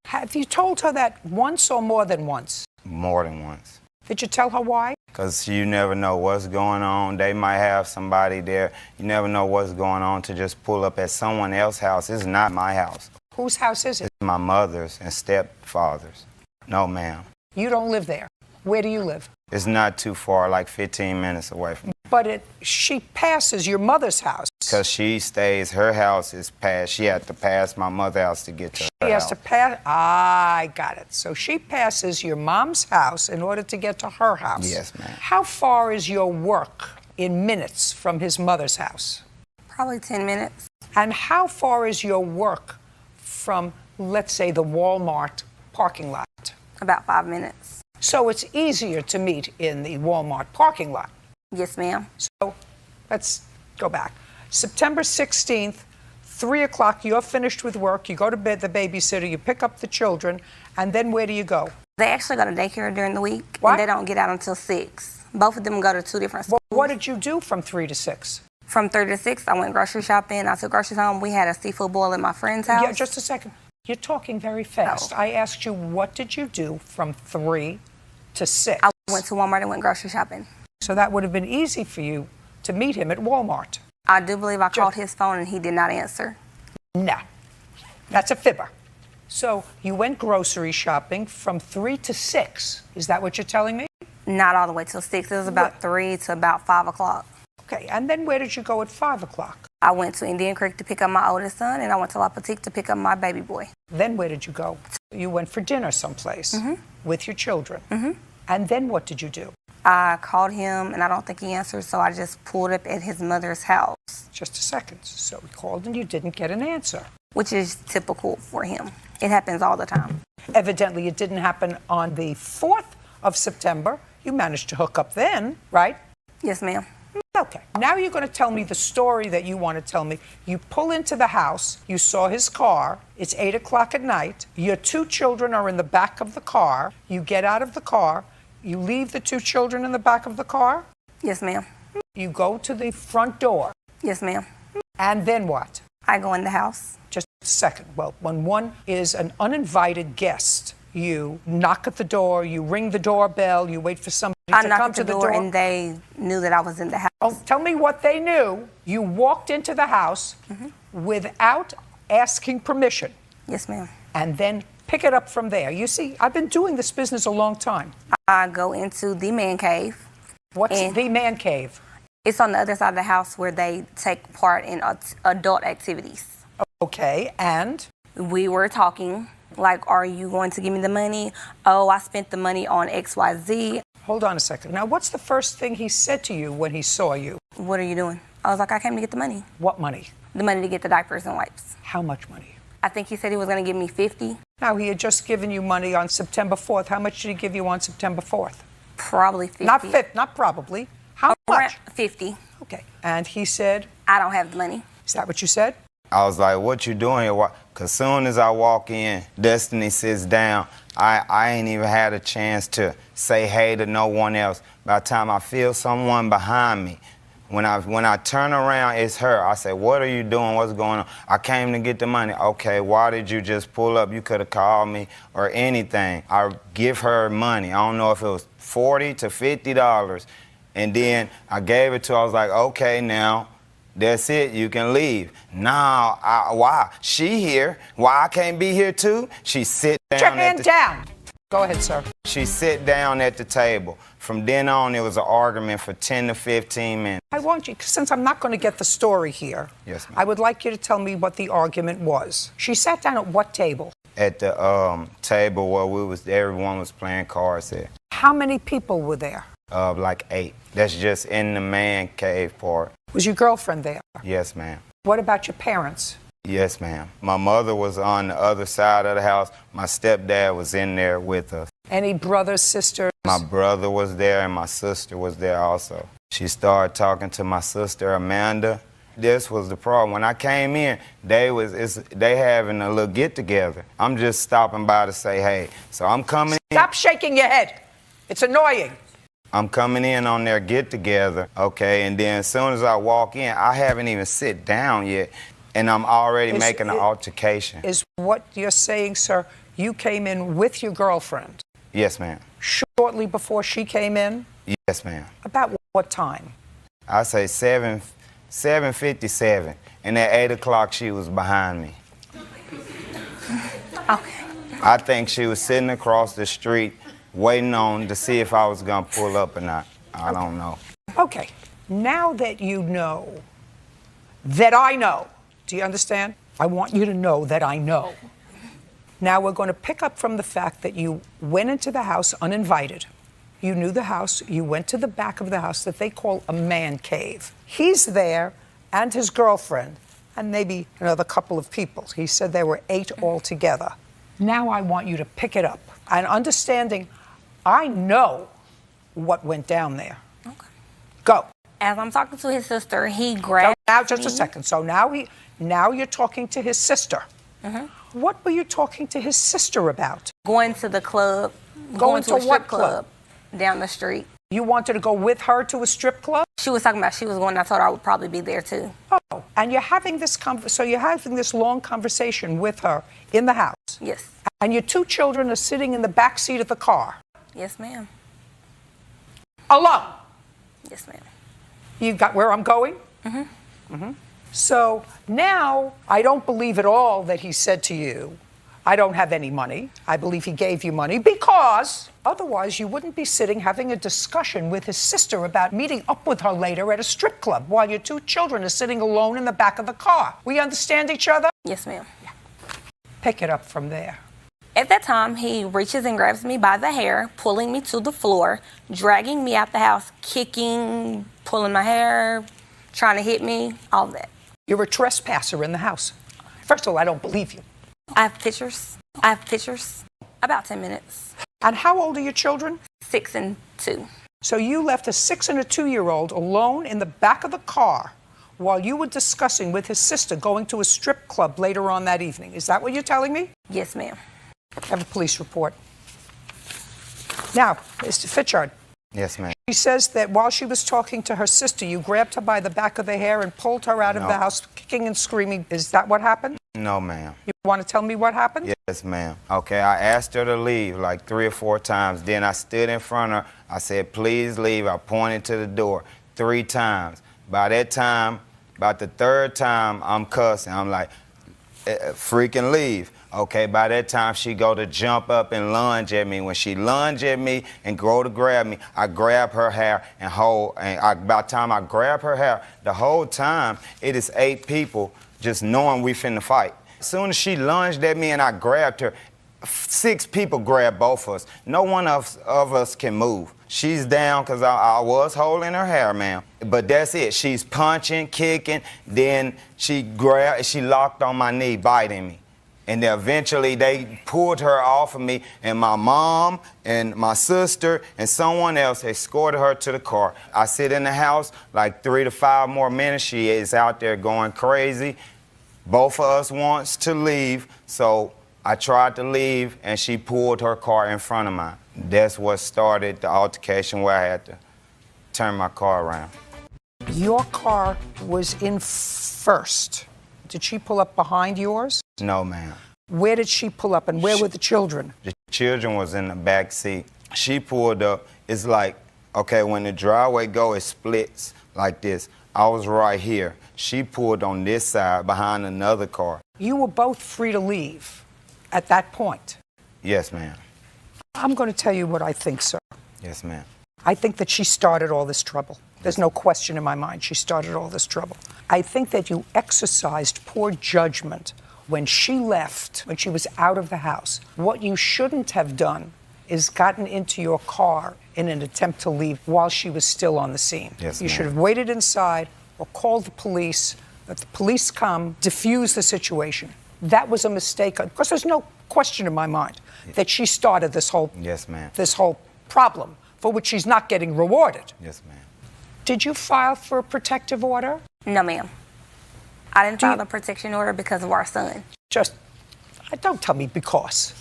Have you told her that once or more than once? More than once. Did you tell her why? Because you never know what's going on. They might have somebody there. You never know what's going on to just pull up at someone else's house. It's not my house. Whose house is it? It's my mother's and stepfather's. No, ma'am. You don't live there. Where do you live? It's not too far, like 15 minutes away from. But she passes your mother's house. Because she stays, her house is past. She had to pass my mother's house to get to her She has house. to pass. I got it. So she passes your mom's house in order to get to her house. Yes, ma'am. How far is your work in minutes from his mother's house? Probably 10 minutes. And how far is your work from, let's say, the Walmart parking lot? About 5 minutes. So it's easier to meet in the Walmart parking lot. Yes, ma'am. So let's go back. September 16th, 3 o'clock, you're finished with work, you go to bed, the babysitter, you pick up the children, and then where do you go? They actually go to daycare during the week, What? and they don't get out until 6. Both of them go to 2 different schools. Well, what did you do from 3 to 6? From 3 to 6, I went grocery shopping. I took groceries home. We had a seafood boil at my friend's house. Yeah, just a second. You're talking very fast. I asked you, what did you do from 3 to 6? I went to Walmart and went grocery shopping. So that would have been easy for you to meet him at Walmart. I do believe I called his phone and he did not answer. No, that's a fibber. So you went grocery shopping from 3 to 6. Is that what you're telling me? Not all the way till 6. It was about 3 to about 5 o'clock. Okay, and then where did you go at 5 o'clock? I went to Indian Creek to pick up my oldest son, and I went to La Petite to pick up my baby boy. Then where did you go? You went for dinner someplace with your children. And then what did you do? I called him, and I don't think he answered, so I just pulled up at his mother's house. Just a second. So we called and you didn't get an answer. Which is typical for him. It happens all the time. Evidently, it didn't happen on the 4th of September. You managed to hook up then, right? Yes, ma'am. Okay. Now you're going to tell me the story that you want to tell me. You pull into the house. You saw his car. It's 8 o'clock at night. Your 2 children are in the back of the car. You get out of the car. You leave the 2 children in the back of the car. Yes, ma'am. You go to the front door. Yes, ma'am. And then what? I go in the house. Just a second. Well, when one is an uninvited guest, you knock at the door, you ring the doorbell, you wait for somebody I to knocked come at to the the door, door. and they knew that I was in the house. Oh, tell me what they knew. You walked into the house without asking permission. Yes, ma'am. And then Pick it up from there. You see, I've been doing this business a long time. I go into the man cave. What's the man cave? It's on the other side of the house where they take part in adult activities. Okay, and? We were talking, like, are you going to give me the money? Oh, I spent the money on XYZ. Hold on a second. Now, what's the first thing he said to you when he saw you? What are you doing? I was like, I came to get the money. What money? The money to get the diapers and wipes. How much money? I think he said he was going to give me 50. Now, he had just given you money on September 4th. How much did he give you on September 4th? Probably 50. Not 50, not probably. How much? 50. Okay. And he said? I don't have the money. Is that what you said? I was like, what you doing here? Because soon as I walk in, Destiny sits down. I ain't even had a chance to say hey to no one else. By the time I feel someone behind me, when I turn around, it's her. I say, what are you doing? What's going on? I came to get the money. Okay, why did you just pull up? You could have called me or anything. I give her money. I don't know if it was $40 to $50. And then I gave it to her. I was like, okay, now. That's it, you can leave. Now, why? She here. Why I can't be here too? She sit down. Put your hand down. Go ahead, sir. She sit down at the table. From then on, it was an argument for 10 to 15 minutes. I want you, since I'm not going to get the story here, yes, ma'am. I would like you to tell me what the argument was. She sat down at what table? At the table where everyone was playing cards at. How many people were there? Like 8. That's just in the man cave part. Was your girlfriend there? Yes, ma'am. What about your parents? Yes, ma'am. My mother was on the other side of the house. My stepdad was in there with us. Any brothers, sisters? My brother was there and my sister was there also. She started talking to my sister, Amanda. This was the problem. When I came in, they having a little get-together. I'm just stopping by to say hey. So I'm coming in. Stop shaking your head. It's annoying. I'm coming in on their get-together, okay? And then as soon as I walk in, I haven't even sit down yet, and I'm already making an altercation. Is what you're saying, sir, you came in with your girlfriend? Yes, ma'am. Shortly before she came in? Yes, ma'am. About what time? I say 7:57, and at 8 o'clock she was behind me. Okay. I think she was sitting across the street waiting on to see if I was going to pull up or not. I don't know. Okay. Now that you know that I know, do you understand? I want you to know that I know. Now we're going to pick up from the fact that you went into the house uninvited. You knew the house. You went to the back of the house that they call a man cave. He's there and his girlfriend and maybe another couple of people. He said there were 8 altogether. Now I want you to pick it up and understanding I know what went down there. Okay. Go. As I'm talking to his sister, he grabbed Now, just me. a second. So now you're talking to his sister. Mm-hmm. What were you talking to his sister about? Going to the club. Going to a to strip what club? Down the street. You wanted to go with her to a strip club? She was talking about she was going. I told her I would probably be there too. Oh, and you're having this so you're having this long conversation with her in the house. Yes. And your 2 children are sitting in the back seat of the car. Yes, ma'am. Alone. Yes, ma'am. You got where I'm going? Mm-hmm. Mm-hmm. So now I don't believe at all that he said to you, I don't have any money. I believe he gave you money because otherwise you wouldn't be sitting having a discussion with his sister about meeting up with her later at a strip club while your 2 children are sitting alone in the back of the car. We understand each other? Yes, ma'am. Yeah. Pick it up from there. At that time, he reaches and grabs me by the hair, pulling me to the floor, dragging me out the house, kicking, pulling my hair, trying to hit me, all of that. You're a trespasser in the house. First of all, I don't believe you. I have pictures. About 10 minutes. And how old are your children? 6 and 2. So you left a 6 and a 2-year-old alone in the back of the car while you were discussing with his sister going to a strip club later on that evening. Is that what you're telling me? Yes, ma'am. I have a police report. Now, Mr. Fitchard. Yes, ma'am. She says that while she was talking to her sister, you grabbed her by the back of the hair and pulled her out of the house, kicking and screaming. Is that what happened? No, ma'am. You want to tell me what happened? Yes, ma'am. Okay, I asked her to leave like 3 or 4 times. Then I stood in front of her. I said, please leave. I pointed to the door 3 times. By that time, about the 3rd time, I'm cussing. I'm like, freaking leave. Okay, by that time she go to jump up and lunge at me. When she lunge at me and go to grab me, I grab her hair and hold. And by the time I grab her hair, the whole time it is 8 people just knowing we finna fight. As soon as she lunged at me and I grabbed her, 6 people grabbed both of us. No one of us can move. She's down because I was holding her hair, ma'am. But that's it. She's punching, kicking. Then she locked on my knee, biting me. And then eventually they pulled her off of me, and my mom and my sister and someone else escorted her to the car. I sit in the house like 3 to 5 more minutes. She is out there going crazy. Both of us wants to leave, so I tried to leave, and she pulled her car in front of mine. That's what started the altercation where I had to turn my car around. Your car was in first. Did she pull up behind yours? No, ma'am. Where did she pull up, and where were the children? The children was in the back seat. She pulled up. It's like, okay, when the driveway go, it splits like this. I was right here. She pulled on this side behind another car. You were both free to leave at that point. Yes, ma'am. I'm going to tell you what I think, sir. Yes, ma'am. I think that she started all this trouble. There's no question in my mind she started all this trouble. I think that you exercised poor judgment when she left, when she was out of the house. What you shouldn't have done is gotten into your car in an attempt to leave while she was still on the scene. Yes, you ma'am. should have waited inside or called the police, let the police come, diffuse the situation. That was a mistake, because there's no question in my mind that she started this whole, yes, ma'am. this whole problem for which she's not getting rewarded. Yes, ma'am. Did you file for a protective order? No, ma'am. I didn't file the protection order because of our son. Don't tell me because.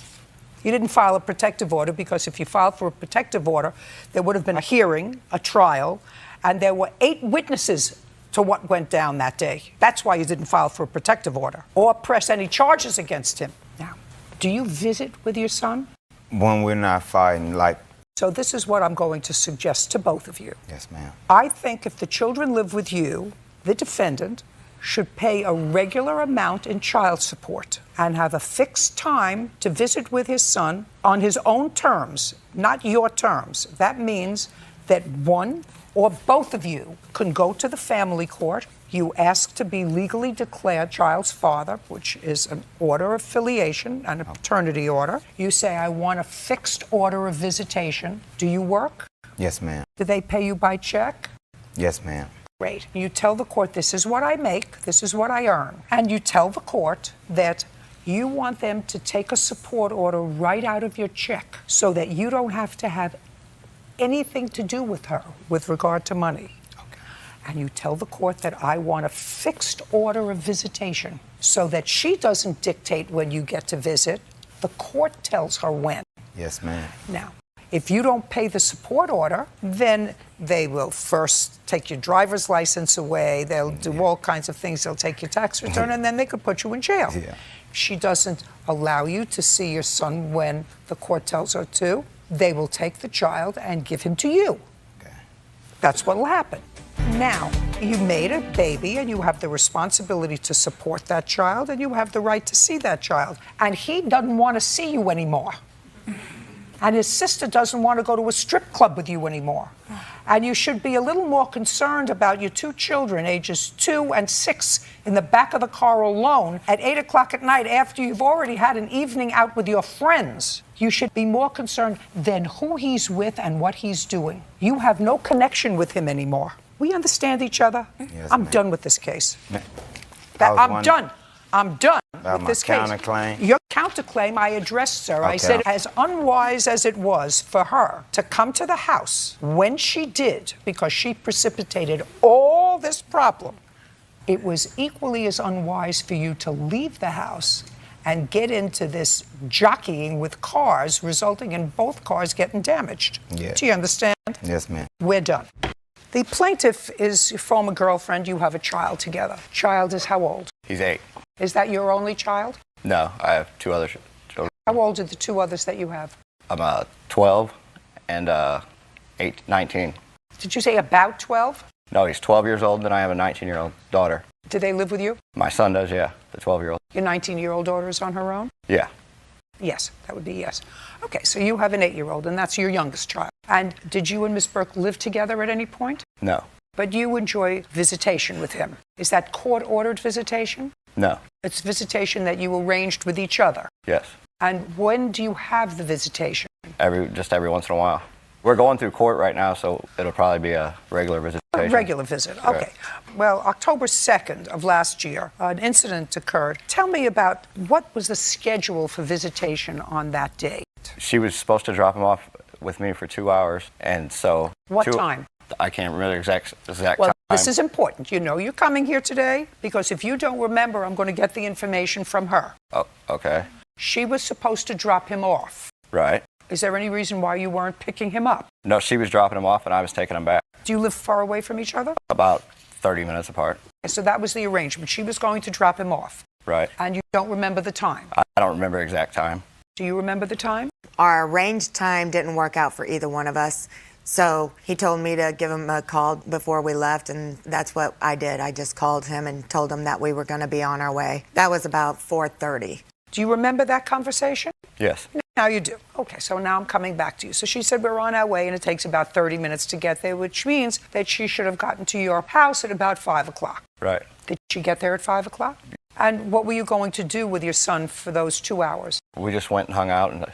You didn't file a protective order because if you filed for a protective order, there would have been a hearing, a trial, and there were 8 witnesses to what went down that day. That's why you didn't file for a protective order or press any charges against him. Now, do you visit with your son? When we're not fighting, like... So this is what I'm going to suggest to both of you. Yes, ma'am. I think if the children live with you, the defendant should pay a regular amount in child support and have a fixed time to visit with his son on his own terms, not your terms. That means that one or both of you can go to the family court. You ask to be legally declared child's father, which is an order of filiation and a paternity order. You say, I want a fixed order of visitation. Do you work? Yes, ma'am. Do they pay you by check? Yes, ma'am. Great. You tell the court, this is what I make, this is what I earn. And you tell the court that you want them to take a support order right out of your check so that you don't have to have anything to do with her with regard to money. Okay. And you tell the court that I want a fixed order of visitation so that she doesn't dictate when you get to visit. The court tells her when. Yes, ma'am. Now, if you don't pay the support order, then they will first take your driver's license away. They'll do all kinds of things. They'll take your tax return, and then they could put you in jail. Yeah. She doesn't allow you to see your son when the court tells her to. They will take the child and give him to you. Okay. That's what will happen. Now, you made a baby, and you have the responsibility to support that child, and you have the right to see that child. And he doesn't want to see you anymore. And his sister doesn't want to go to a strip club with you anymore. And you should be a little more concerned about your 2 children, ages 2 and 6, in the back of the car alone at 8 o'clock at night after you've already had an evening out with your friends. You should be more concerned than who he's with and what he's doing. You have no connection with him anymore. We understand each other? Yes, I'm ma'am. done with this case. I'm done. I'm done About with my this case. counterclaim? Your counterclaim I addressed, sir. I Okay. said, as unwise as it was for her to come to the house when she did, because she precipitated all this problem, it was equally as unwise for you to leave the house and get into this jockeying with cars, resulting in both cars getting damaged. Yes. Do you understand? Yes, ma'am. We're done. The plaintiff is your former girlfriend. You have a child together. Child is how old? He's 8. Is that your only child? No, I have 2 other children. How old are the 2 others that you have? I'm 12 and 19. Did you say about 12? No, he's 12 years old, and I have a 19-year-old daughter. Do they live with you? My son does, yeah, the 12-year-old. Your 19-year-old daughter is on her own? Yeah. Yes, that would be yes. Okay, so you have an 8-year-old, and that's your youngest child. And did you and Miss Burke live together at any point? No. But you enjoy visitation with him. Is that court-ordered visitation? No. It's visitation that you arranged with each other. Yes. And when do you have the visitation? Just every once in a while. We're going through court right now, so it'll probably be a regular visitation. A regular visit, okay. Right. Well, October 2nd of last year, an incident occurred. Tell me about what was the schedule for visitation on that day? She was supposed to drop him off with me for 2 hours, and so... What time? I can't remember the exact Well, time. this is important. You know you're coming here today because if you don't remember, I'm going to get the information from her. Oh, okay. She was supposed to drop him off. Right. Is there any reason why you weren't picking him up? No, she was dropping him off, and I was taking him back. Do you live far away from each other? About 30 minutes apart. So that was the arrangement. She was going to drop him off. Right. And you don't remember the time? I don't remember exact time. Do you remember the time? Our arranged time didn't work out for either one of us. So he told me to give him a call before we left, and that's what I did. I just called him and told him that we were going to be on our way. That was about 4:30. Do you remember that conversation? Yes. Now you do. Okay, so now I'm coming back to you. So she said we're on our way and it takes about 30 minutes to get there, which means that she should have gotten to your house at about 5 o'clock. Right. Did she get there at 5 o'clock? And what were you going to do with your son for those 2 hours? We just went and hung out, and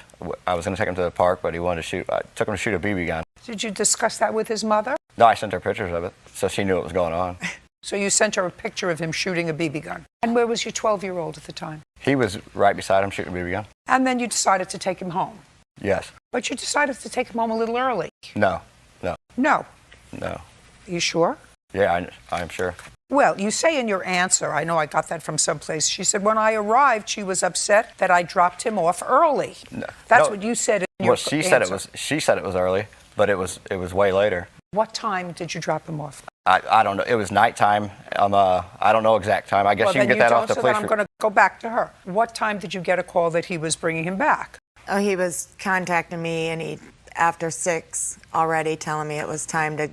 I was going to take him to the park, but he wanted to shoot. I took him to shoot a BB gun. Did you discuss that with his mother? No, I sent her pictures of it, so she knew what was going on. So you sent her a picture of him shooting a BB gun. And where was your 12-year-old at the time? He was right beside him shooting a BB gun. And then you decided to take him home. Yes. But you decided to take him home a little early. No. No. No. Are you sure? Yeah, I'm sure. Well, you say in your answer, I know I got that from someplace, she said, when I arrived, she was upset that I dropped him off early. No. That's what you said in your answer. She said it was early, but it was way later. What time did you drop him off? I don't know. It was nighttime. I don't know exact time. I guess you can get that off the police. So then I'm going to go back to her. What time did you get a call that he was bringing him back? Oh, he was contacting me, and he after 6 already telling me it was time to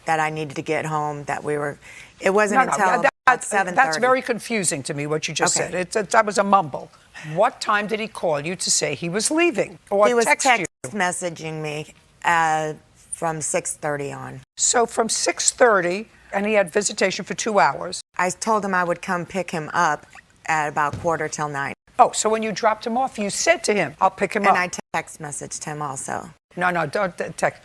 that I needed to get home. That we were. It wasn't until about 7:30. That's very confusing to me. What you just said. That was a mumble. What time did he call you to say he was leaving, or he was text you? messaging me from 6:30 on. So from 6:30, and he had visitation for 2 hours. I told him I would come pick him up at about 8:45. Oh, so when you dropped him off, you said to him, I'll pick him up. And I text messaged him also. No, don't text.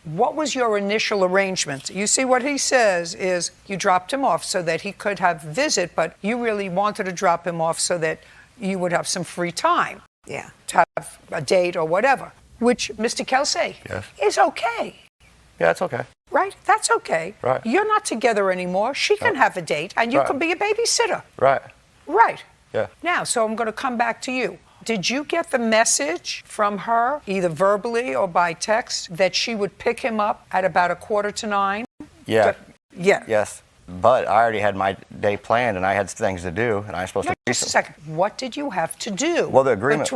What was your initial arrangement? You see, what he says is you dropped him off so that he could have visit, but you really wanted to drop him off so that you would have some free time. Yeah. To have a date or whatever, which, Mr. Kelsey, is okay. Yeah, it's okay. Right? That's okay. Right. You're not together anymore. She can have a date, and you can be a babysitter. Right. Right. Yeah. Now, so I'm going to come back to you. Did you get the message from her, either verbally or by text, that she would pick him up at about 8:45? Yeah. Yeah. Yes. But I already had my day planned, and I had things to do, and I was supposed to do Just a second. What did you have to do? Well, the agreement.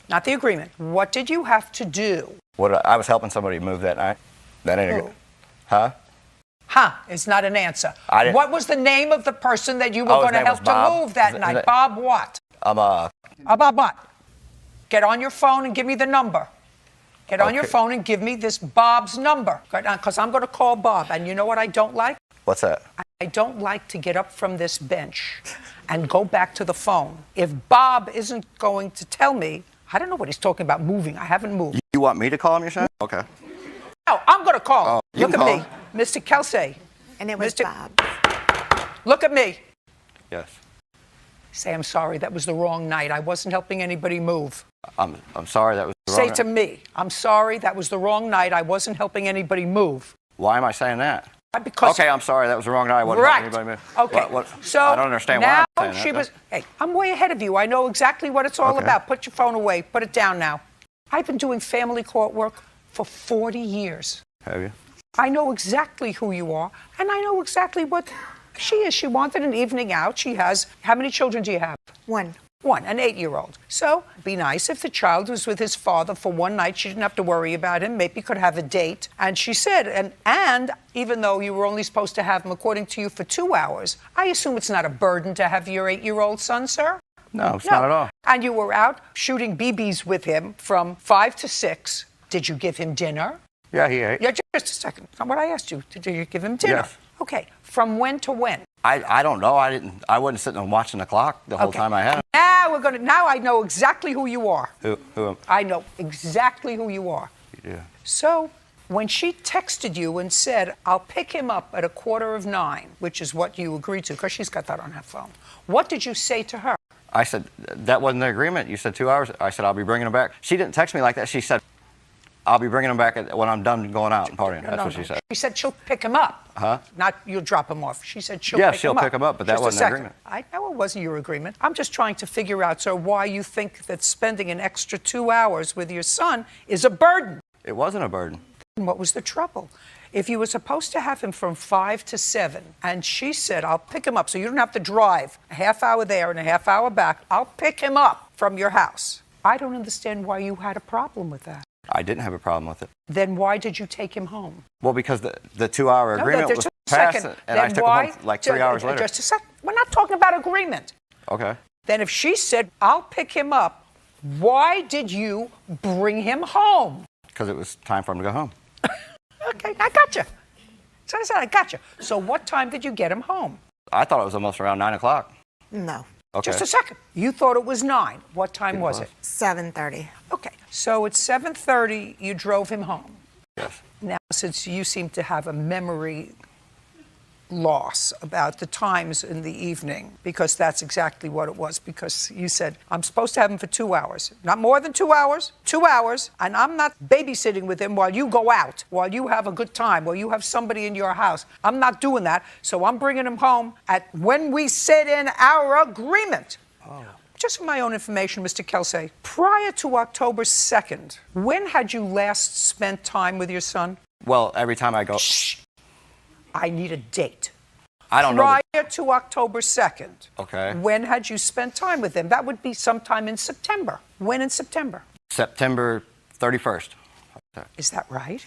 Not the agreement. What did you have to do? I was helping somebody move that night. That ain't a good. Huh? Is not an answer. I didn't- What was the name of the person that you were going to his name help was to Bob. move that night? Bob what? Bob what? Get on your phone and give me the number. Get on your phone and give me this Bob's number. Because I'm going to call Bob. And you know what I don't like? What's that? I don't like to get up from this bench and go back to the phone. If Bob isn't going to tell me, I don't know what he's talking about moving. I haven't moved. You want me to call him, you're saying? Okay. No, I'm going to call. Oh, you Look can at call me, Mr. Kelsey. And it was Bob. Look at me. Yes. Say, I'm sorry, that was the wrong night. I wasn't helping anybody move. I'm sorry, that was the wrong Say night. to me, I'm sorry, that was the wrong night. I wasn't helping anybody move. Why am I saying that? Because okay, I'm sorry, that was the wrong night. I wasn't helping anybody move. Okay. So I don't understand now why I'm saying that. Hey, I'm way ahead of you. I know exactly what it's all about. Put your phone away. Put it down now. I've been doing family court work for 40 years. Have you? I know exactly who you are, and I know exactly what she is. She wanted an evening out. She has, how many children do you have? One. One, an 8-year-old. So, be nice if the child was with his father for one night. She didn't have to worry about him. Maybe could have a date. And she said, and even though you were only supposed to have him, according to you, for 2 hours, I assume it's not a burden to have your 8-year-old son, sir? No, it's not at all. And you were out shooting BBs with him from 5 to 6. Did you give him dinner? Yeah, he ate. Yeah, just a second. That's not what I asked you. Did you give him dinner? Yes. Okay. From when to when? I don't know. I wasn't sitting and watching the clock the whole time I had him. Now I know exactly who you are. Who? I know exactly who you are. Yeah. So when she texted you and said, I'll pick him up at 9:15, which is what you agreed to, because she's got that on her phone, what did you say to her? I said, that wasn't the agreement. You said 2 hours. I said, I'll be bringing him back. She didn't text me like that. She said, I'll be bringing him back when I'm done going out and partying. That's what she said. She said she'll pick him up. Huh? Not you'll drop him off. She said she'll Yeah, pick she'll him up. pick him up, but that Just a wasn't the second. agreement. I know it wasn't your agreement. I'm just trying to figure out, sir, why you think that spending an extra 2 hours with your son is a burden. It wasn't a burden. What was the trouble? If you were supposed to have him from 5 to 7, and she said, I'll pick him up, so you don't have to drive a half hour there and a half hour back, I'll pick him up from your house. I don't understand why you had a problem with that. I didn't have a problem with it. Then why did you take him home? Well, because the 2 hour agreement was just a passed, second. and I Then took why? him home like 3 hours later. Just a second. We're not talking about agreement. Okay. Then if she said, I'll pick him up, why did you bring him home? Because it was time for him to go home. Okay, I got you. So I said, I got you. So what time did you get him home? I thought it was almost around 9 o'clock. No. Okay. Just a second. You thought it was 9. What time was it? 7:30. Okay. So at 7:30, you drove him home. Yes. Now, since you seem to have a memory loss about the times in the evening, because that's exactly what it was, because you said, I'm supposed to have him for 2 hours. Not more than 2 hours, 2 hours, and I'm not babysitting with him while you go out, while you have a good time, while you have somebody in your house. I'm not doing that, so I'm bringing him home at when we said in our agreement. Oh. Just for my own information, Mr. Kelsey, prior to October 2nd, when had you last spent time with your son? Well, every time I go... Shh. I need a date. I don't know. Prior to October 2nd. Okay. When had you spent time with him? That would be sometime in September. When in September? September 31st. Is that right?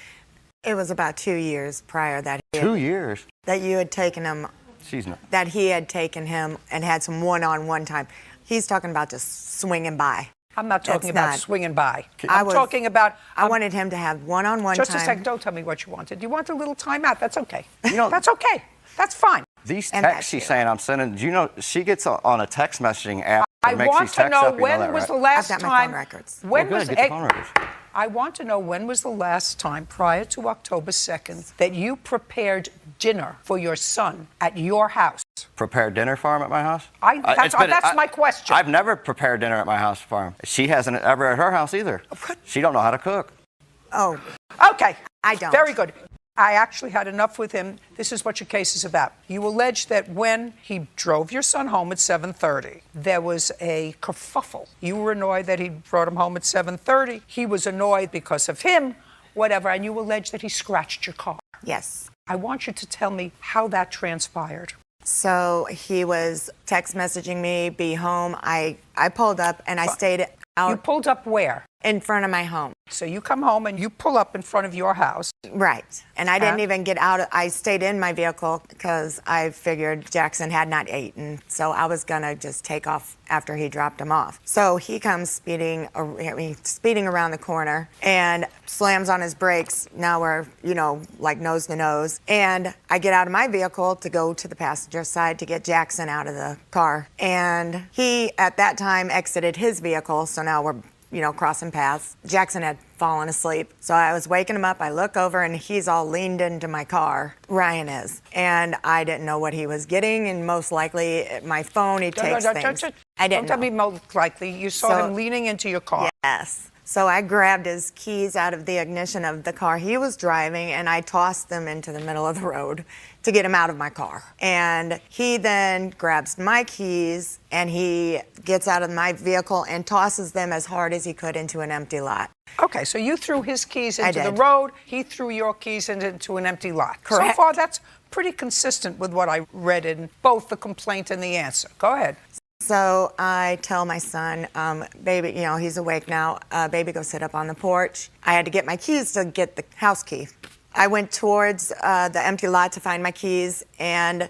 It was about 2 years prior that 2 years? That you had taken him. She's not. That he had taken him and had some one-on-one time. He's talking about just swinging by. I'm not talking about swinging by. I wanted him to have one-on-one time. Just a second. Don't tell me what you wanted. You want a little time out. That's okay. That's okay. That's fine. These texts she's saying I'm sending, do you know, she gets on a text messaging app and makes these texts up. When was the last time? I've got my phone records. When good, was get the phone records. I want to know when was the last time prior to October 2nd that you prepared dinner for your son at your house? Prepare dinner for him at my house? That's my question. I've never prepared dinner at my house for him. She hasn't ever at her house either. She don't know how to cook. Oh. Okay. I don't. Very good. I actually had enough with him. This is what your case is about. You allege that when he drove your son home at 7:30, there was a kerfuffle. You were annoyed that he brought him home at 7:30. He was annoyed because of him, whatever, and you allege that he scratched your car. Yes. I want you to tell me how that transpired. So he was text messaging me, be home. I pulled up and I stayed out. You pulled up where? In front of my home. So you come home and you pull up in front of your house. Right. And I didn't even get out. I stayed in my vehicle because I figured Jackson had not eaten. So I was going to just take off after he dropped him off. So he comes speeding around the corner and slams on his brakes. Now we're, like nose to nose. And I get out of my vehicle to go to the passenger side to get Jackson out of the car. And he, at that time, exited his vehicle. So now we're crossing paths. Jackson had fallen asleep. So I was waking him up. I look over and he's all leaned into my car. Ryan is. And I didn't know what he was getting. And most likely, my phone, he takes things. I didn't know. Don't tell me most likely. You saw him leaning into your car. Yes. So I grabbed his keys out of the ignition of the car he was driving and I tossed them into the middle of the road to get him out of my car. And he then grabs my keys and he gets out of my vehicle and tosses them as hard as he could into an empty lot. Okay, so you threw his keys into the road, he threw your keys into an empty lot. Correct. So far, that's pretty consistent with what I read in both the complaint and the answer. Go ahead. So I tell my son, baby, he's awake now. Baby, go sit up on the porch. I had to get my keys to get the house key. I went towards the empty lot to find my keys, and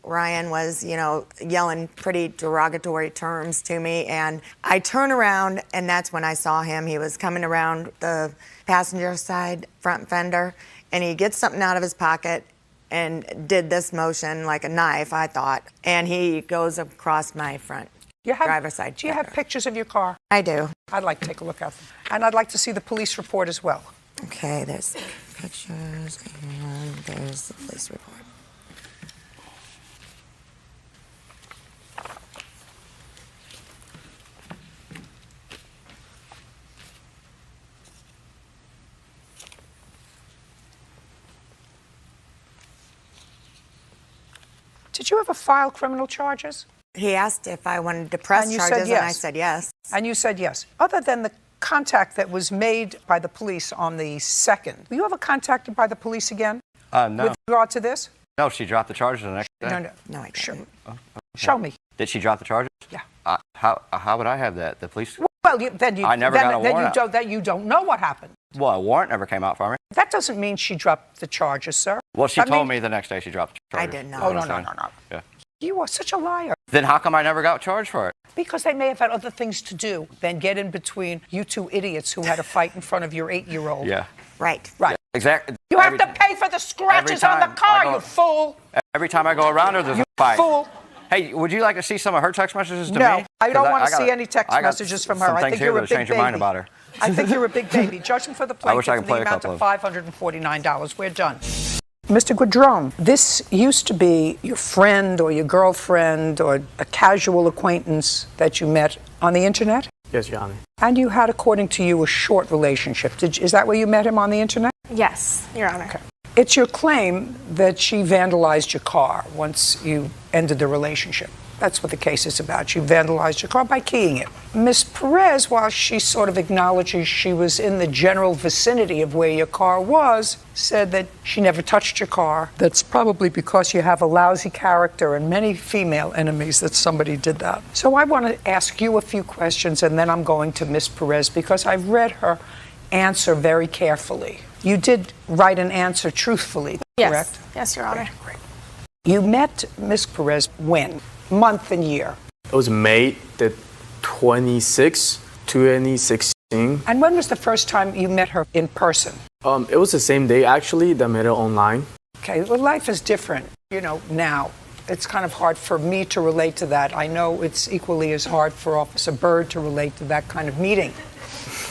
Ryan was, yelling pretty derogatory terms to me. And I turn around, and that's when I saw him. He was coming around the passenger side front fender, and he gets something out of his pocket and did this motion like a knife, I thought, and he goes across my front driver's side. Do you have pictures of your car? I do. I'd like to take a look at them. And I'd like to see the police report as well. Okay, there's pictures, and there's the police report. Did you ever file criminal charges? He asked if I wanted to press charges, and I said yes. And you said yes. Other than the contact that was made by the police on the 2nd, were you ever contacted by the police again? No. With regard to this? No, she dropped the charges the next day. No, I didn't. Oh, Show me. Did she drop the charges? Yeah. How would I have that? The police? Well, then you I never got a warrant. You don't know what happened. Well, a warrant never came out for me. That doesn't mean she dropped the charges, sir. Well, she told me the next day she dropped the charges. I didn't know. Oh, no. Yeah. You are such a liar. Then how come I never got charged for it? Because they may have had other things to do than get in between you two idiots who had a fight in front of your 8-year-old. Yeah. Right. Right. Yeah, exactly. You have to pay for the scratches on the car, you fool. Every time I go around her, there's a fight. Fool. Hey, would you like to see some of her text messages to me? No, I don't want to got see any text messages from her. I think you're a big change your mind baby. about her. I think you're a big baby. Judging for the plaintiff I in could the play a amount couple of $549. We're done. Mr. Guidron, this used to be your friend or your girlfriend or a casual acquaintance that you met on the internet? Yes, Your Honor. And you had, according to you, a short relationship. Is that where you met him on the internet? Yes, Your Honor. Okay. It's your claim that she vandalized your car once you ended the relationship. That's what the case is about. She vandalized your car by keying it. Ms. Perez, while she sort of acknowledges she was in the general vicinity of where your car was, said that she never touched your car. That's probably because you have a lousy character and many female enemies that somebody did that. So I want to ask you a few questions, and then I'm going to Ms. Perez because I've read her answer very carefully. You did write an answer truthfully, correct? Yes, Your Honor. Great. You met Ms. Perez when? Month and year? It was May the 26th, 2016. And when was the first time you met her in person? It was the same day, actually, that I met her online. Okay, well, life is different, now. It's kind of hard for me to relate to that. I know it's equally as hard for Officer Byrd to relate to that kind of meeting.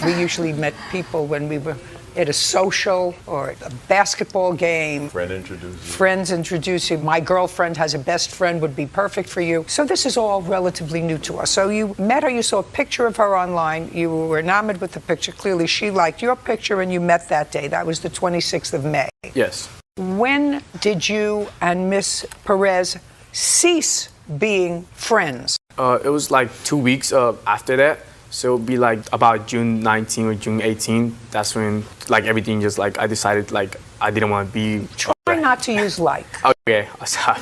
We usually met people when we were at a social or a basketball game. Friends introduce you. My girlfriend has a best friend, would be perfect for you. So this is all relatively new to us. So you met her, you saw a picture of her online, you were enamored with the picture. Clearly she liked your picture and you met that day. That was the 26th of May. Yes. When did you and Miss Perez cease being friends? It was like 2 weeks after that. So it would be like about June 19 or June 18. That's when everything just I decided I didn't want to be. Try not to use like. Okay, sorry.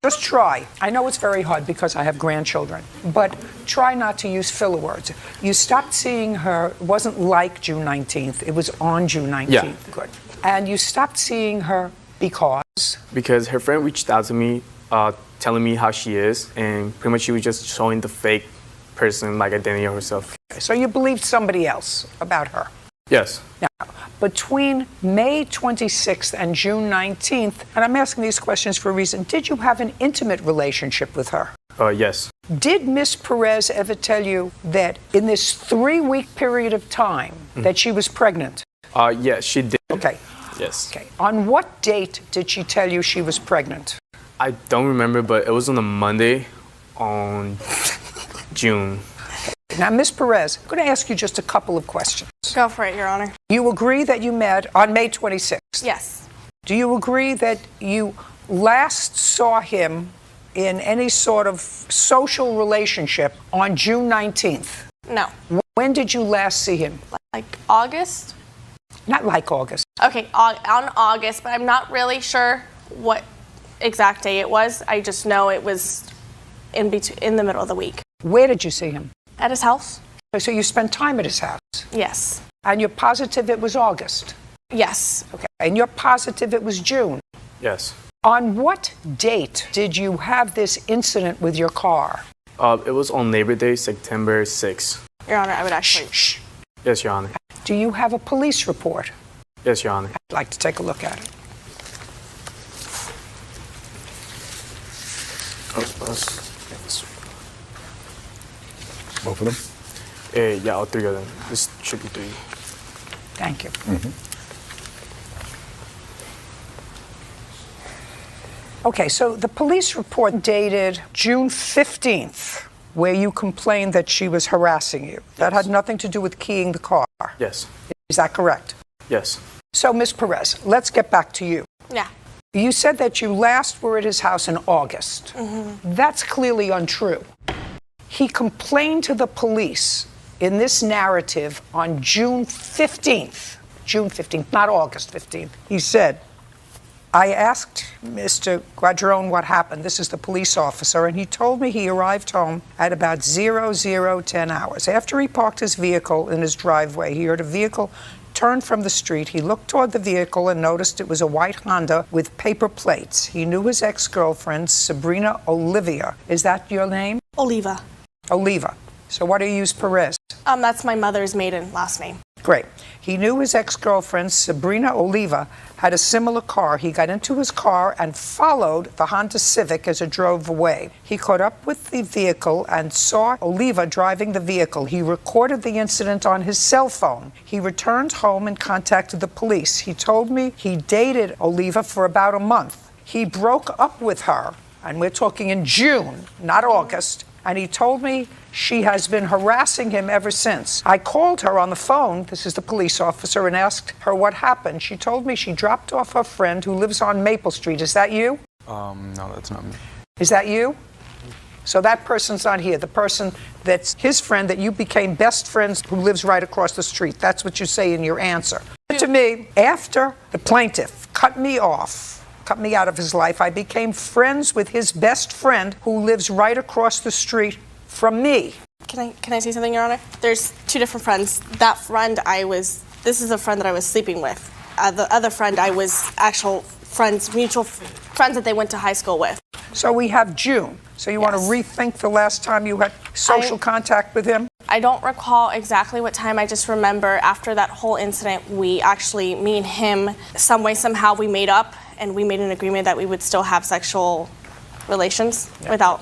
Just try. I know it's very hard because I have grandchildren, but try not to use filler words. You stopped seeing her, it wasn't like June 19th, it was on June 19th. Yeah. Good. And you stopped seeing her because? Because her friend reached out to me telling me how she is, and pretty much she was just showing the fake person identity of herself. So you believed somebody else about her? Yes. Now, between May 26th and June 19th, and I'm asking these questions for a reason, did you have an intimate relationship with her? Yes. Did Miss Perez ever tell you that in this 3-week period of time that she was pregnant? Yes, she did. Okay. Yes. Okay. On what date did she tell you she was pregnant? I don't remember, but it was on a Monday on June. Now, Ms. Perez, I'm going to ask you just a couple of questions. Go for it, Your Honor. You agree that you met on May 26th? Yes. Do you agree that you last saw him in any sort of social relationship on June 19th? No. When did you last see him? Like August? Not like August. Okay, on August, but I'm not really sure what exact day it was. I just know it was in the middle of the week. Where did you see him? At his house? So you spent time at his house? Yes. And you're positive it was August? Yes. Okay. And you're positive it was June? Yes. On what date did you have this incident with your car? It was on Labor Day, September 6th. Your Honor, I would actually... Shh. Yes, Your Honor. Do you have a police report? Yes, Your Honor. I'd like to take a look at it. Both of them? Yeah, all three of them. This should be 3. Thank you. Okay, so the police report dated June 15th, where you complained that she was harassing you. That had nothing to do with keying the car. Yes. Is that correct? Yes. So, Ms. Perez, let's get back to you. Yeah. You said that you last were at his house in August. That's clearly untrue. He complained to the police in this narrative on June 15th. June 15th, not August 15th. He said, I asked Mr. Guadrone what happened. This is the police officer, and he told me he arrived home at about 00:10 hours. After he parked his vehicle in his driveway, he heard a vehicle turn from the street. He looked toward the vehicle and noticed it was a white Honda with paper plates. He knew his ex-girlfriend, Sabrina Olivia. Is that your name? Oliva. Oliva. So why do you use Perez? That's my mother's maiden last name. Great. He knew his ex-girlfriend, Sabrina Oliva, had a similar car. He got into his car and followed the Honda Civic as it drove away. He caught up with the vehicle and saw Oliva driving the vehicle. He recorded the incident on his cell phone. He returned home and contacted the police. He told me he dated Oliva for about a month. He broke up with her, and we're talking in June, not August, and he told me she has been harassing him ever since. I called her on the phone, this is the police officer, and asked her what happened. She told me she dropped off her friend who lives on Maple Street. Is that you? No, that's not me. Is that you? So that person's not here. The person that's his friend that you became best friends who lives right across the street. That's what you say in your answer. To me, after the plaintiff cut me out of his life, I became friends with his best friend who lives right across the street from me. Can I say something, Your Honor? There's 2 different friends. That friend this is a friend that I was sleeping with. The other friend I was actual friends, mutual friends that they went to high school with. So we have June. So you want to rethink the last time you had social contact with him? I don't recall exactly what time. I just remember after that whole incident, me and him, some way, somehow we made up and we made an agreement that we would still have sexual relations without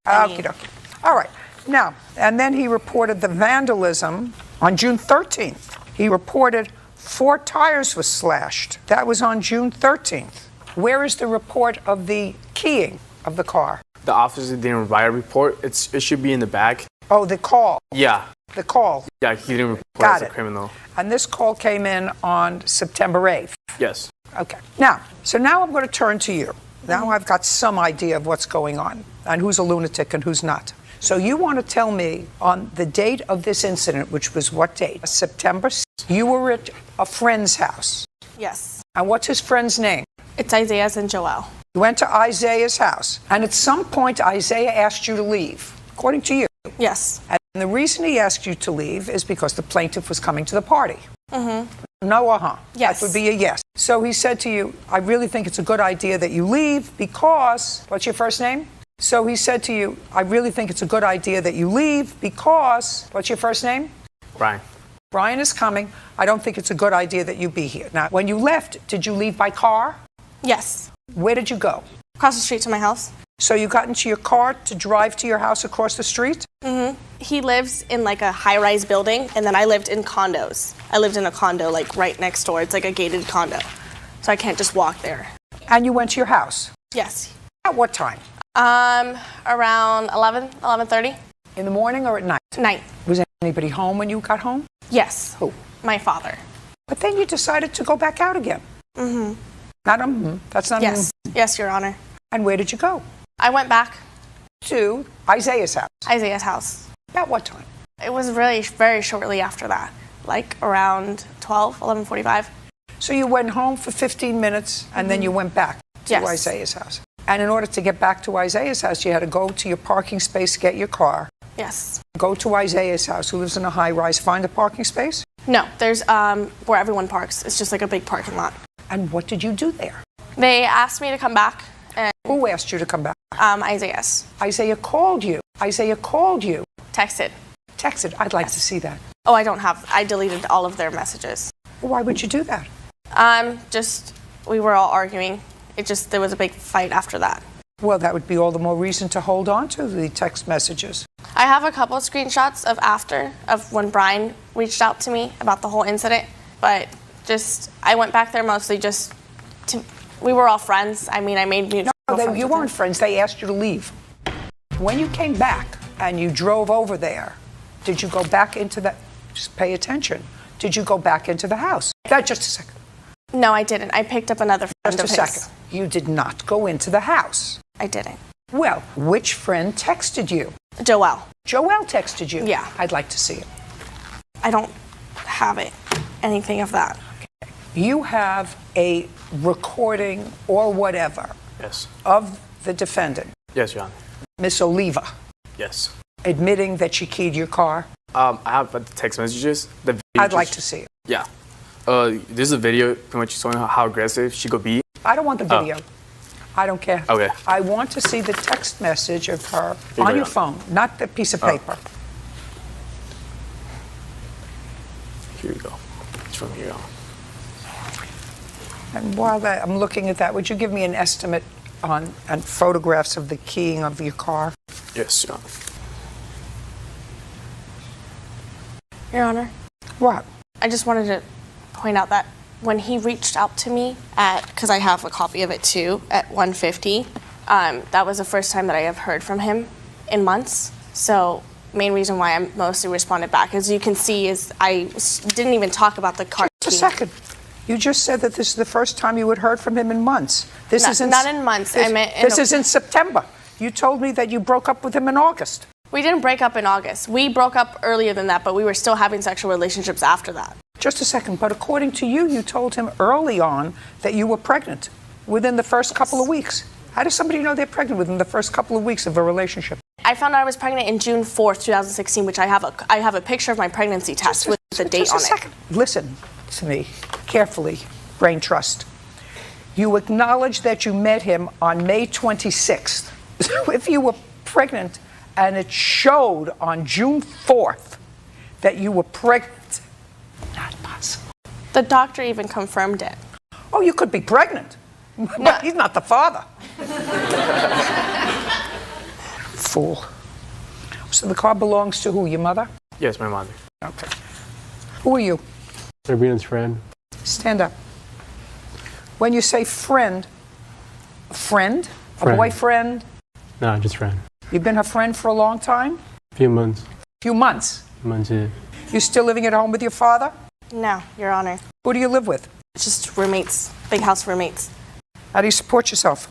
Okie dokie. All right. Now, and then he reported the vandalism on June 13th. He reported 4 tires were slashed. That was on June 13th. Where is the report of the keying of the car? The officer didn't write a report. It should be in the back. Oh, the call. Yeah. The call. Yeah, he didn't report Got as a it. criminal. And this call came in on September 8th. Yes. Okay. Now I'm going to turn to you. Now I've got some idea of what's going on and who's a lunatic and who's not. So you want to tell me on the date of this incident, which was what date? September 6th. You were at a friend's house. Yes. And what's his friend's name? It's Isaiah's and Joelle. You went to Isaiah's house. And at some point, Isaiah asked you to leave, according to you. Yes. And the reason he asked you to leave is because the plaintiff was coming to the party. Mm-hmm. No, uh-huh. Yes. That would be a yes. So he said to you, I really think it's a good idea that you leave because, what's your first name? So he said to you, I really think it's a good idea that you leave because, what's your first name? Brian. Brian is coming. I don't think it's a good idea that you be here. Now, when you left, did you leave by car? Yes. Where did you go? Across the street to my house. So you got into your car to drive to your house across the street? Mm-hmm. He lives in like a high-rise building, and then I lived in condos. I lived in a condo like right next door. It's like a gated condo. So I can't just walk there. And you went to your house? Yes. At what time? Around 11:30. In the morning or at night? Night. Was anybody home when you got home? Yes. Who? My father. But then you decided to go back out again. Mm-hmm. Not a That's not Yes. Yes, Your Honor. And where did you go? I went back to Isaiah's house. Isaiah's house. At what time? It was really very shortly after that, like around 11:45. So you went home for 15 minutes and then you went back to Yes. Isaiah's house. And in order to get back to Isaiah's house, you had to go to your parking space, get your car, Yes. go to Isaiah's house, who lives in a high-rise, find a parking space. No, there's where everyone parks. It's just like a big parking lot. And what did you do there? They asked me to come back. And, Who asked you to come back? Isaiah's. Isaiah called you. Isaiah called you. Texted. Texted. I'd like to see that. Oh, I deleted all of their messages. Why would you do that? We were all arguing. There was a big fight after that. Well, that would be all the more reason to hold on to the text messages. I have a couple of screenshots of when Brian reached out to me about the whole incident, but I went back there mostly we were all friends. I mean, I made mutual friends. You weren't friends. They asked you to leave. When you came back and you drove over there, did you go back into the, just pay attention, did you go back into the house? Just a second. No, I didn't. I picked up another friend of his. Just a second. You did not go into the house. I didn't. Well, which friend texted you? Joelle. Joelle texted you? Yeah. I'd like to see it. I don't have anything of that. Okay. You have a recording or whatever Yes. of the defendant, Yes, Your Honor. Miss Oliva, Yes. admitting that she keyed your car? I have the text messages. The video I'd like to see it. Yeah. This is a video pretty much showing how aggressive she could be. I don't want the video. I don't care. Okay. I want to see the text message of her Here on you your go. phone, not the piece of paper. Here we go. It's from here on. And while I'm looking at that, would you give me an estimate on photographs of the keying of your car? Yes, Your Honor. Your Honor. What? I just wanted to point out that when he reached out to me because I have a copy of it too, at 1:50, that was the first time that I have heard from him in months. So main reason why I mostly responded back, as you can see, is I didn't even talk about the car. Just a second. You just said that this is the first time you had heard from him in months. This No, isn't not in months. I meant in this is in September. You told me that you broke up with him in August. We didn't break up in August. We broke up earlier than that, but we were still having sexual relationships after that. Just a second, but according to you, you told him early on that you were pregnant within the first couple of weeks. How does somebody know they're pregnant within the first couple of weeks of a relationship? I found out I was pregnant in June 4th, 2016, which I have a picture of my pregnancy test with the date on it. Second. Listen to me carefully, brain trust. You acknowledge that you met him on May 26th. So if you were pregnant and it showed on June 4th that you were pregnant, not possible. The doctor even confirmed it. Oh, you could be pregnant, but he's not the father. Fool. So the car belongs to who, your mother? Yes, my mother. Okay. Who are you? Sabrina's friend. Stand up. When you say friend, a friend? A Friend. boyfriend? No, just friend. You've been her friend for a long time? Few months. Few months? Months, yeah. You still living at home with your father? No, Your Honor. Who do you live with? Just roommates, big house roommates. How do you support yourself?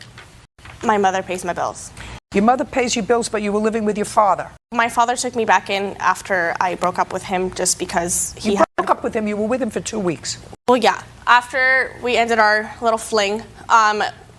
My mother pays my bills. Your mother pays you bills, but you were living with your father. My father took me back in after I broke up with him just because he broke up with him. You were with him for 2 weeks. Well, yeah. After we ended our little fling,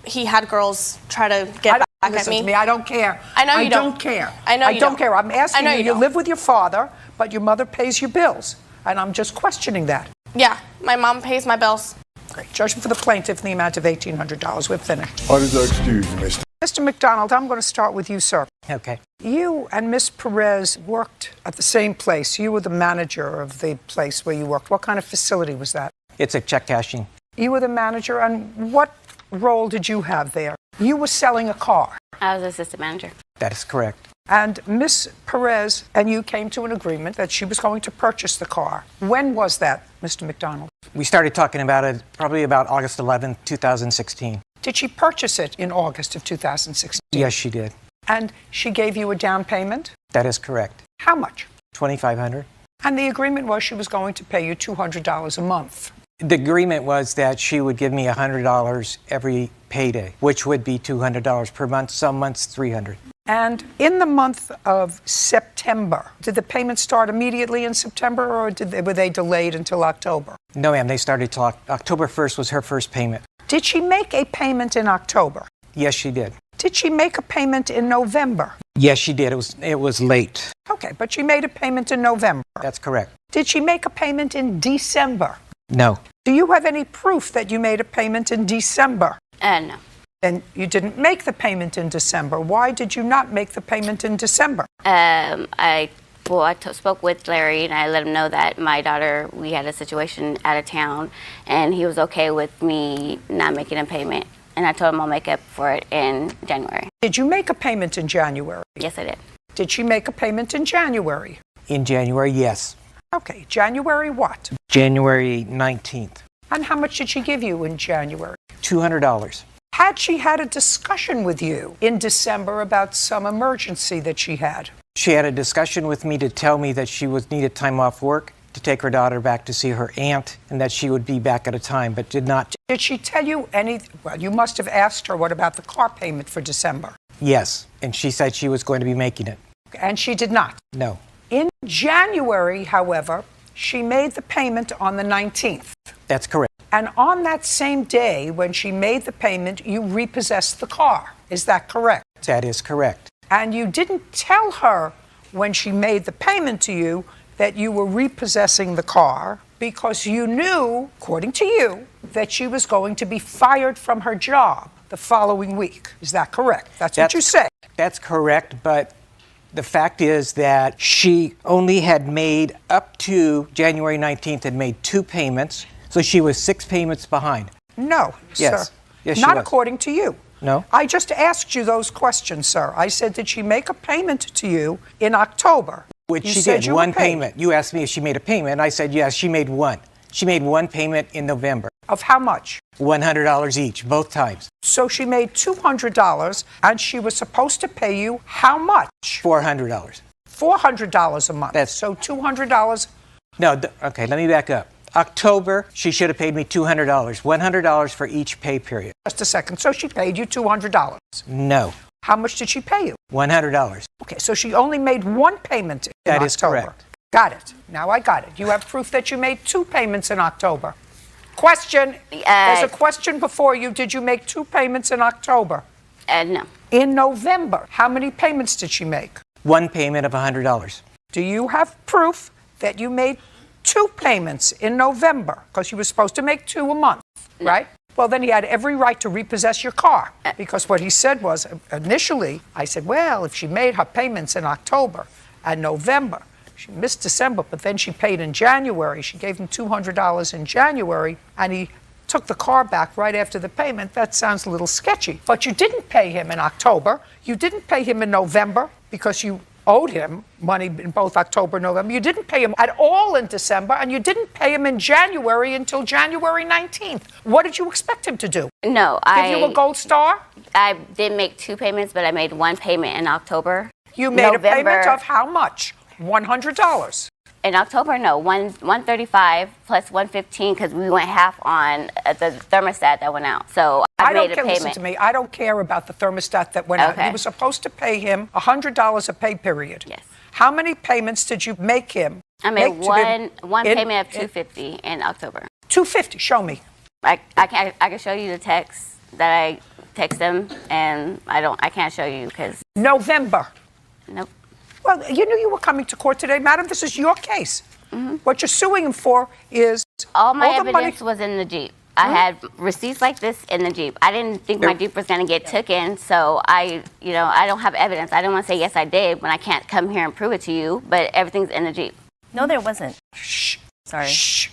he had girls try to get back at Listen me. to me. I don't care. I know you don't. I don't care. I know you I don't don't. care. I'm asking I know you. you You don't. live with your father, but your mother pays your bills, and I'm just questioning that. Yeah, my mom pays my bills. Great. Judgment for the plaintiff in the amount of $1,800. We're finished. What is excuse me, Mr. Mr. McDonald, I'm going to start with you, sir. Okay. You and Miss Perez worked at the same place. You were the manager of the place where you worked. What kind of facility was that? It's a check cashing. You were the manager, and what role did you have there? You were selling a car. I was assistant manager. That is correct. And Miss Perez and you came to an agreement that she was going to purchase the car. When was that, Mr. McDonald? We started talking about it probably about August 11th, 2016. Did she purchase it in August of 2016? Yes, she did. And she gave you a down payment? That is correct. How much? $2,500. And the agreement was she was going to pay you $200 a month. The agreement was that she would give me $100 every payday, which would be $200 per month, some months $300. And in the month of September, did the payments start immediately in September, or were they delayed until October? No, ma'am, they started till October 1st was her first payment. Did she make a payment in October? Yes, she did. Did she make a payment in November? Yes, she did. It was late. Okay, but she made a payment in November. That's correct. Did she make a payment in December? No. Do you have any proof that you made a payment in December? No. Then you didn't make the payment in December. Why did you not make the payment in December? I spoke with Larry and I let him know that my daughter, we had a situation out of town, and he was okay with me not making a payment. And I told him I'll make up for it in January. Did you make a payment in January? Yes, I did. Did she make a payment in January? In January, yes. Okay, January what? January 19th. And how much did she give you in January? $200. Had she had a discussion with you in December about some emergency that she had? She had a discussion with me to tell me that she needed time off work to take her daughter back to see her aunt and that she would be back at a time, but did not. Did she tell you well, you must have asked her what about the car payment for December? Yes, and she said she was going to be making it. And she did not? No. In January, however, she made the payment on the 19th. That's correct. And on that same day, when she made the payment, you repossessed the car. Is that correct? That is correct. And you didn't tell her when she made the payment to you that you were repossessing the car because you knew, according to you, that she was going to be fired from her job the following week. Is that correct? That's what you say. That's correct, but the fact is that she only had made, up to January 19th, had made 2 payments, so she was 6 payments behind. No, Yes. sir. Yes, she Not was. according to you. No? I just asked you those questions, sir. I said, did she make a payment to you in October? Which You she said did, you were one paid. payment. You asked me if she made a payment, and I said yes, she made one. She made 1 payment in November. Of how much? $100 each, both times. So she made $200, and she was supposed to pay you how much? $400. $400 a month. That's- So $200. No, okay, let me back up. October, she should have paid me $200, $100 for each pay period. Just a second. So she paid you $200. No, How much did she pay you? $100. Okay, so she only made 1 payment in That October. is correct. Got it. Now I got it. You have proof that you made 2 payments in October. Question. There's a question before you. Did you make 2 payments in October? No. In November, how many payments did she make? 1 payment of $100. Do you have proof that you made 2 payments in November? Because you were supposed to make 2 a month, right? Well, then he had every right to repossess your car. Because what he said was, initially, I said, well, if she made her payments in October and November, she missed December, but then she paid in January. She gave him $200 in January, and he took the car back right after the payment. That sounds a little sketchy. But you didn't pay him in October. You didn't pay him in November because you owed him money in both October and November. You didn't pay him at all in December, and you didn't pay him in January until January 19th. What did you expect him to do? No, Give you a gold star? I did make 2 payments, but I made 1 payment in October. You made a payment of how much? $100. In October, no, 135 plus 115 because we went half on the thermostat that went out. So I made a care. payment. Listen to me. I don't care about the thermostat that went out. Okay. You were supposed to pay him $100 a pay period. Yes. How many payments did you make him? I made make one payment of $250 in October. $250. Show me. I can show you the text that I text them, and I can't show you because November. Nope. Well, you knew you were coming to court today, madam. This is your case. What you're suing him for is all my the money. evidence was in the Jeep. I had receipts like this in the Jeep. I didn't think my Jeep was going to get taken, so I don't have evidence. I don't want to say yes, I did when I can't come here and prove it to you. But everything's in the Jeep. No, there wasn't. Shh. Sorry. Shh.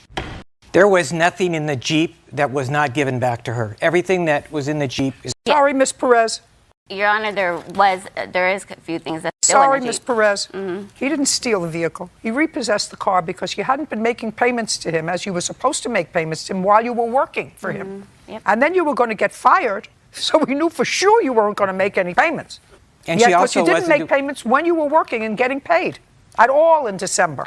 There was nothing in the Jeep that was not given back to her. Everything that was in the Jeep is... Sorry, Miss Perez. Your Honor, there is a few things that still Sorry, in the Miss Jeep. Perez. He didn't steal the vehicle. He repossessed the car because you hadn't been making payments to him as you were supposed to make payments to him while you were working for him. Yep. And then you were going to get fired, so we knew for sure you weren't going to make any payments. And Yet, she because also you didn't wasn't make payments when you were working and getting paid at all in December.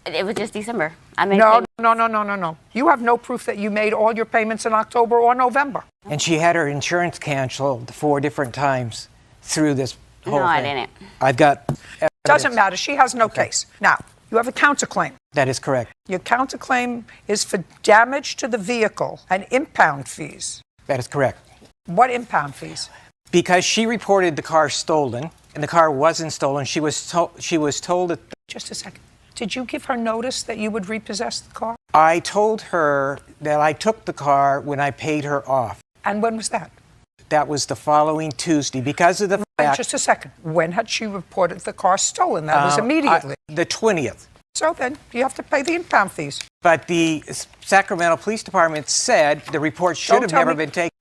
It was just December. I made No, payments. no. You have no proof that you made all your payments in October or November. And she had her insurance canceled 4 different times through this whole thing. No, I didn't. I've got evidence. Doesn't matter. She has no case. Now, you have a counterclaim. That is correct. Your counterclaim is for damage to the vehicle and impound fees. That is correct. What impound fees? Because she reported the car stolen, and the car wasn't stolen, she was told that. Just a second. Did you give her notice that you would repossess the car? I told her that I took the car when I paid her off. And when was that? That was the following Tuesday because of the fact. Just a second. When had she reported the car stolen? That was immediately. The 20th. So then you have to pay the impound fees. But the Sacramento Police Department said the report should have never been taken.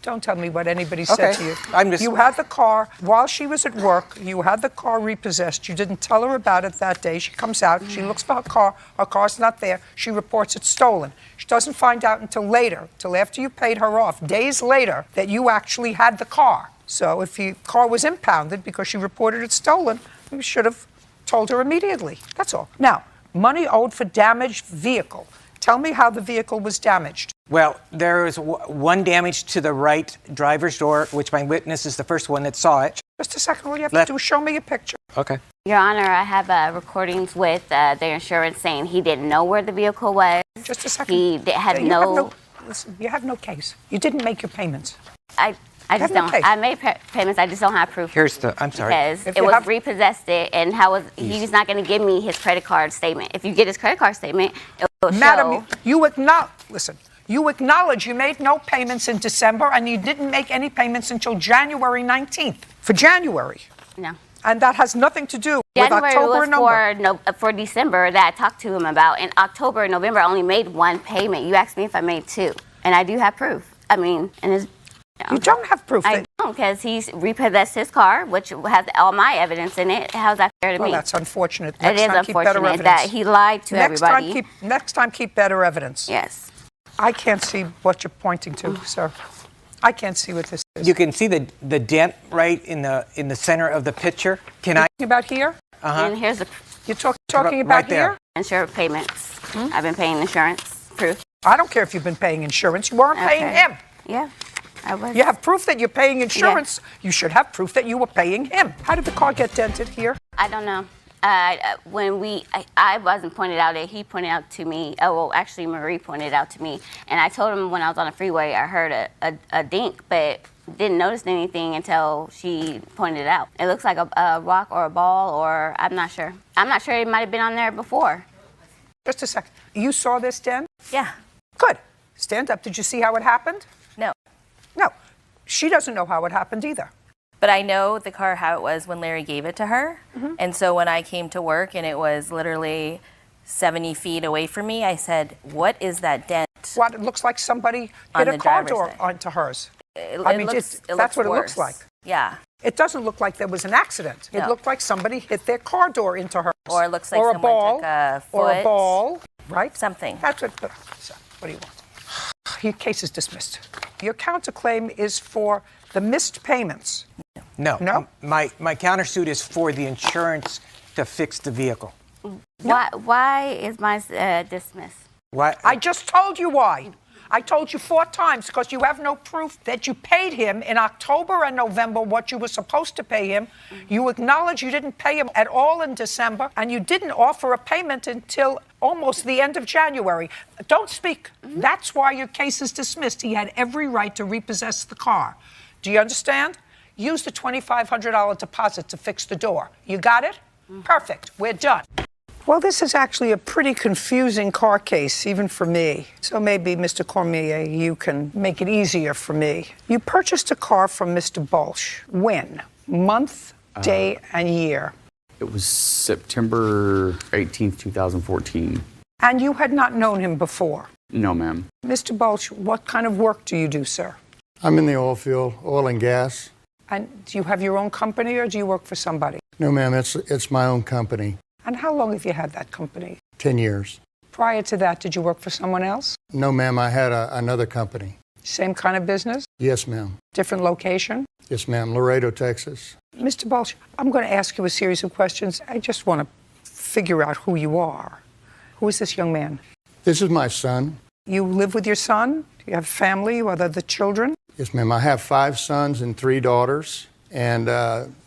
Don't tell me what anybody said to you. I'm just. You had the car while she was at work. You had the car repossessed. You didn't tell her about it that day. She comes out. She looks for her car. Her car's not there. She reports it stolen. She doesn't find out until later, till after you paid her off, days later, that you actually had the car. So if the car was impounded because she reported it stolen, you should have told her immediately. That's all. Now, money owed for damaged vehicle. Tell me how the vehicle was damaged. Well, there was one damage to the right driver's door, which my witness is the first one that saw it. Just a second. All you have to do is show me a picture. Okay. Your Honor, I have recordings with their insurance saying he didn't know where the vehicle was. Just a second. He had no. Listen, you have no case. You didn't make your payments. I just don't. I made payments. I just don't have proof. I'm sorry. Because it was repossessed, and he's not going to give me his credit card statement. If you get his credit card statement, it will Madam, show. you acknowledge you made no payments in December, and you didn't make any payments until January 19th. For January. No. And that has nothing to do with January October and November. was for December that I talked to him about. In October and November, I only made one payment. You asked me if I made two, and I do have proof. I mean, and it's. You don't have proof. I don't, because he's repossessed his car, which has all my evidence in it. How's that fair to me? Well, that's unfortunate. It is unfortunate that he lied to everybody. Next time, keep better evidence. Yes. I can't see what you're pointing to, sir. I can't see what this is. You can see the dent right in the center of the picture. Can I? Talking about here? And here's the. You're talking about right there. here? Insurance payments. I've been paying insurance. Proof. I don't care if you've been paying insurance. You weren't paying him. Yeah, I was. You have proof that you're paying insurance. Yeah. You should have proof that you were paying him. How did the car get dented here? I don't know. I wasn't pointed out it. He pointed out to me. Oh, well, actually, Marie pointed out to me. And I told him when I was on the freeway, I heard a dink, but didn't notice anything until she pointed it out. It looks like a rock or a ball, or I'm not sure. I'm not sure it might have been on there before. Just a second. You saw this dent? Yeah. Good. Stand up. Did you see how it happened? No. No. She doesn't know how it happened either. But I know the car how it was when Larry gave it to her. Mm-hmm. And so when I came to work and it was literally 70 feet away from me, I said, what is that dent? What, it looks like somebody hit a car door onto hers. That's what it looks like. Yeah. It doesn't look like there was an accident. No. It looked like somebody hit their car door into hers. Or it looks like or someone a ball, took a foot. or a ball, right? Something. That's what. So, what do you want? Your case is dismissed. Your counterclaim is for the missed payments. No. No? My countersuit is for the insurance to fix the vehicle. Why is mine dismissed? Why? I just told you why. I told you 4 times because you have no proof that you paid him in October and November what you were supposed to pay him. You acknowledge you didn't pay him at all in December, and you didn't offer a payment until almost the end of January. Don't speak. That's why your case is dismissed. He had every right to repossess the car. Do you understand? Use the $2,500 deposit to fix the door. You got it? Perfect. We're done. Well, this is actually a pretty confusing car case, even for me. So maybe, Mr. Cormier, you can make it easier for me. You purchased a car from Mr. Bolsh. When? Month, day, and year? It was September 18th, 2014. And you had not known him before? No, ma'am. Mr. Bolsh, what kind of work do you do, sir? I'm in the oil field, oil and gas. And do you have your own company, or do you work for somebody? No, ma'am, it's my own company. And how long have you had that company? 10 years. Prior to that, did you work for someone else? No, ma'am, I had another company. Same kind of business? Yes, ma'am. Different location? Yes, ma'am, Laredo, Texas. Mr. Bolsh, I'm going to ask you a series of questions. I just want to figure out who you are. Who is this young man? This is my son. You live with your son? Do you have family? What are the children? Yes, ma'am. I have 5 sons and 3 daughters, and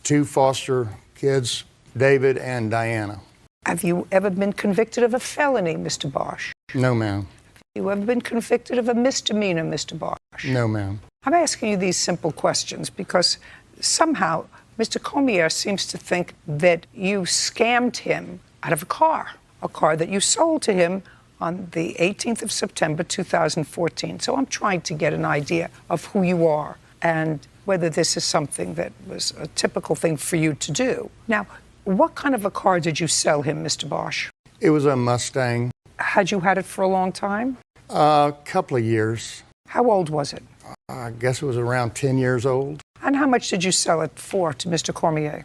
2 foster kids, David and Diana. Have you ever been convicted of a felony, Mr. Bosch? No, ma'am. Have you ever been convicted of a misdemeanor, Mr. Bosch? No, ma'am. I'm asking you these simple questions because somehow Mr. Cormier seems to think that you scammed him out of a car that you sold to him on the 18th of September 2014. So I'm trying to get an idea of who you are and whether this is something that was a typical thing for you to do. Now, what kind of a car did you sell him, Mr. Bosch? It was a Mustang. Had you had it for a long time? A couple of years. How old was it? I guess it was around 10 years old. And how much did you sell it for to Mr. Cormier?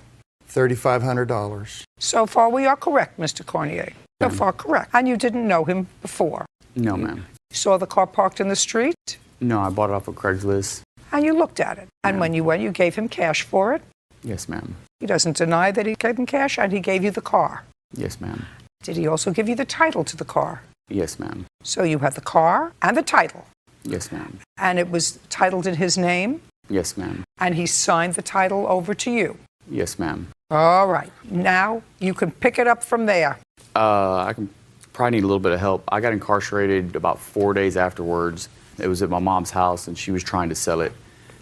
$3,500. So far, we are correct, Mr. Cormier. So far, correct. And you didn't know him before? No, ma'am. You saw the car parked in the street? No, I bought it off of Craigslist. And you looked at it. And when you went, you gave him cash for it? Yes, ma'am. He doesn't deny that he gave him cash, and he gave you the car. Yes, ma'am. Did he also give you the title to the car? Yes, ma'am. So you had the car and the title. Yes, ma'am. And it was titled in his name? Yes, ma'am. And he signed the title over to you? Yes, ma'am. All right. Now you can pick it up from there. I can probably need a little bit of help. I got incarcerated about 4 days afterwards. It was at my mom's house, and she was trying to sell it.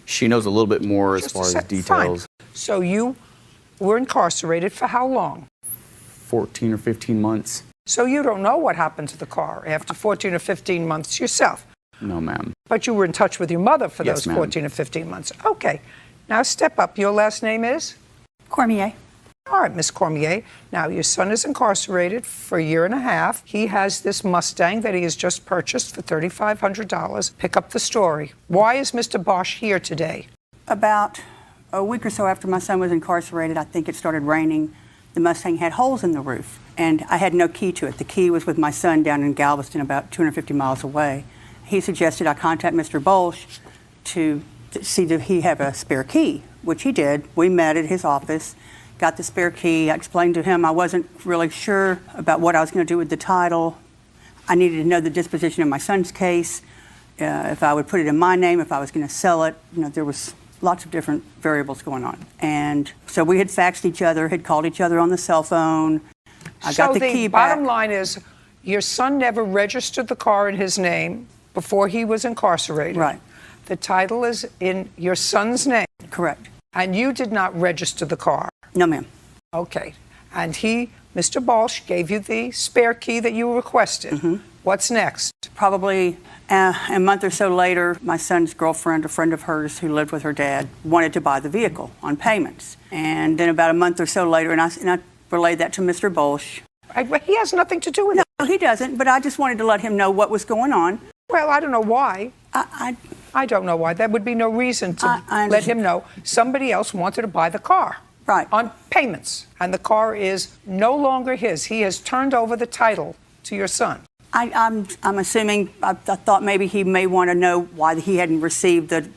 She knows a little bit more as far as details. Fine. So you were incarcerated for how long? 14 or 15 months. So you don't know what happened to the car after 14 or 15 months yourself? No, ma'am. But you were in touch with your mother for Yes, those ma'am. 14 or 15 months. Okay. Now step up. Your last name is? Cormier. All right, Miss Cormier. Now, your son is incarcerated for a year and a half. He has this Mustang that he has just purchased for $3,500. Pick up the story. Why is Mr. Bosch here today? About a week or so after my son was incarcerated, I think it started raining. The Mustang had holes in the roof, and I had no key to it. The key was with my son down in Galveston, about 250 miles away. He suggested I contact Mr. Bolsh to see if he have a spare key, which he did. We met at his office, got the spare key. I explained to him I wasn't really sure about what I was going to do with the title. I needed to know the disposition of my son's case, if I would put it in my name, if I was going to sell it. You know, there was lots of different variables going on. And so we had faxed each other, had called each other on the cell phone. I got the key back. Bottom line is your son never registered the car in his name before he was incarcerated. Right. The title is in your son's name. Correct. And you did not register the car. No, ma'am. Okay. And he, Mr. Balsh, gave you the spare key that you requested. Mm-hmm. What's next? Probably a month or so later, my son's girlfriend, a friend of hers who lived with her dad, wanted to buy the vehicle on payments. And then about a month or so later, and I relayed that to Mr. Bolsh. He has nothing to do with it. No, he doesn't, but I just wanted to let him know what was going on. Well, I don't know why. I don't know why. There would be no reason to let him know somebody else wanted to buy the car. Right. On payments. And the car is no longer his. He has turned over the title to your son. I'm assuming, I thought maybe he may want to know why he hadn't received the,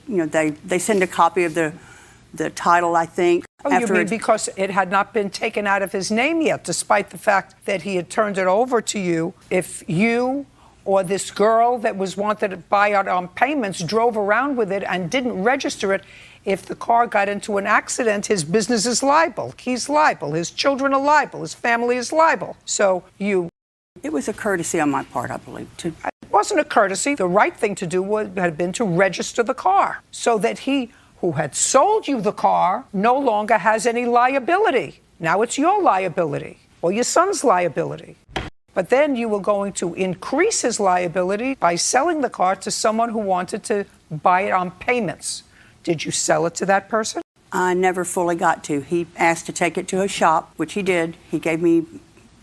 they send a copy of the title, I think. Oh, you mean because it had not been taken out of his name yet, despite the fact that he had turned it over to you. If you or this girl that was wanted to buy it on payments drove around with it and didn't register it, if the car got into an accident, his business is liable. He's liable. His children are liable. His family is liable. So you... It was a courtesy on my part, I believe. It wasn't a courtesy. The right thing to do had been to register the car so that he, who had sold you the car, no longer has any liability. Now it's your liability or your son's liability. But then you were going to increase his liability by selling the car to someone who wanted to buy it on payments. Did you sell it to that person? I never fully got to. He asked to take it to a shop, which he did. He gave me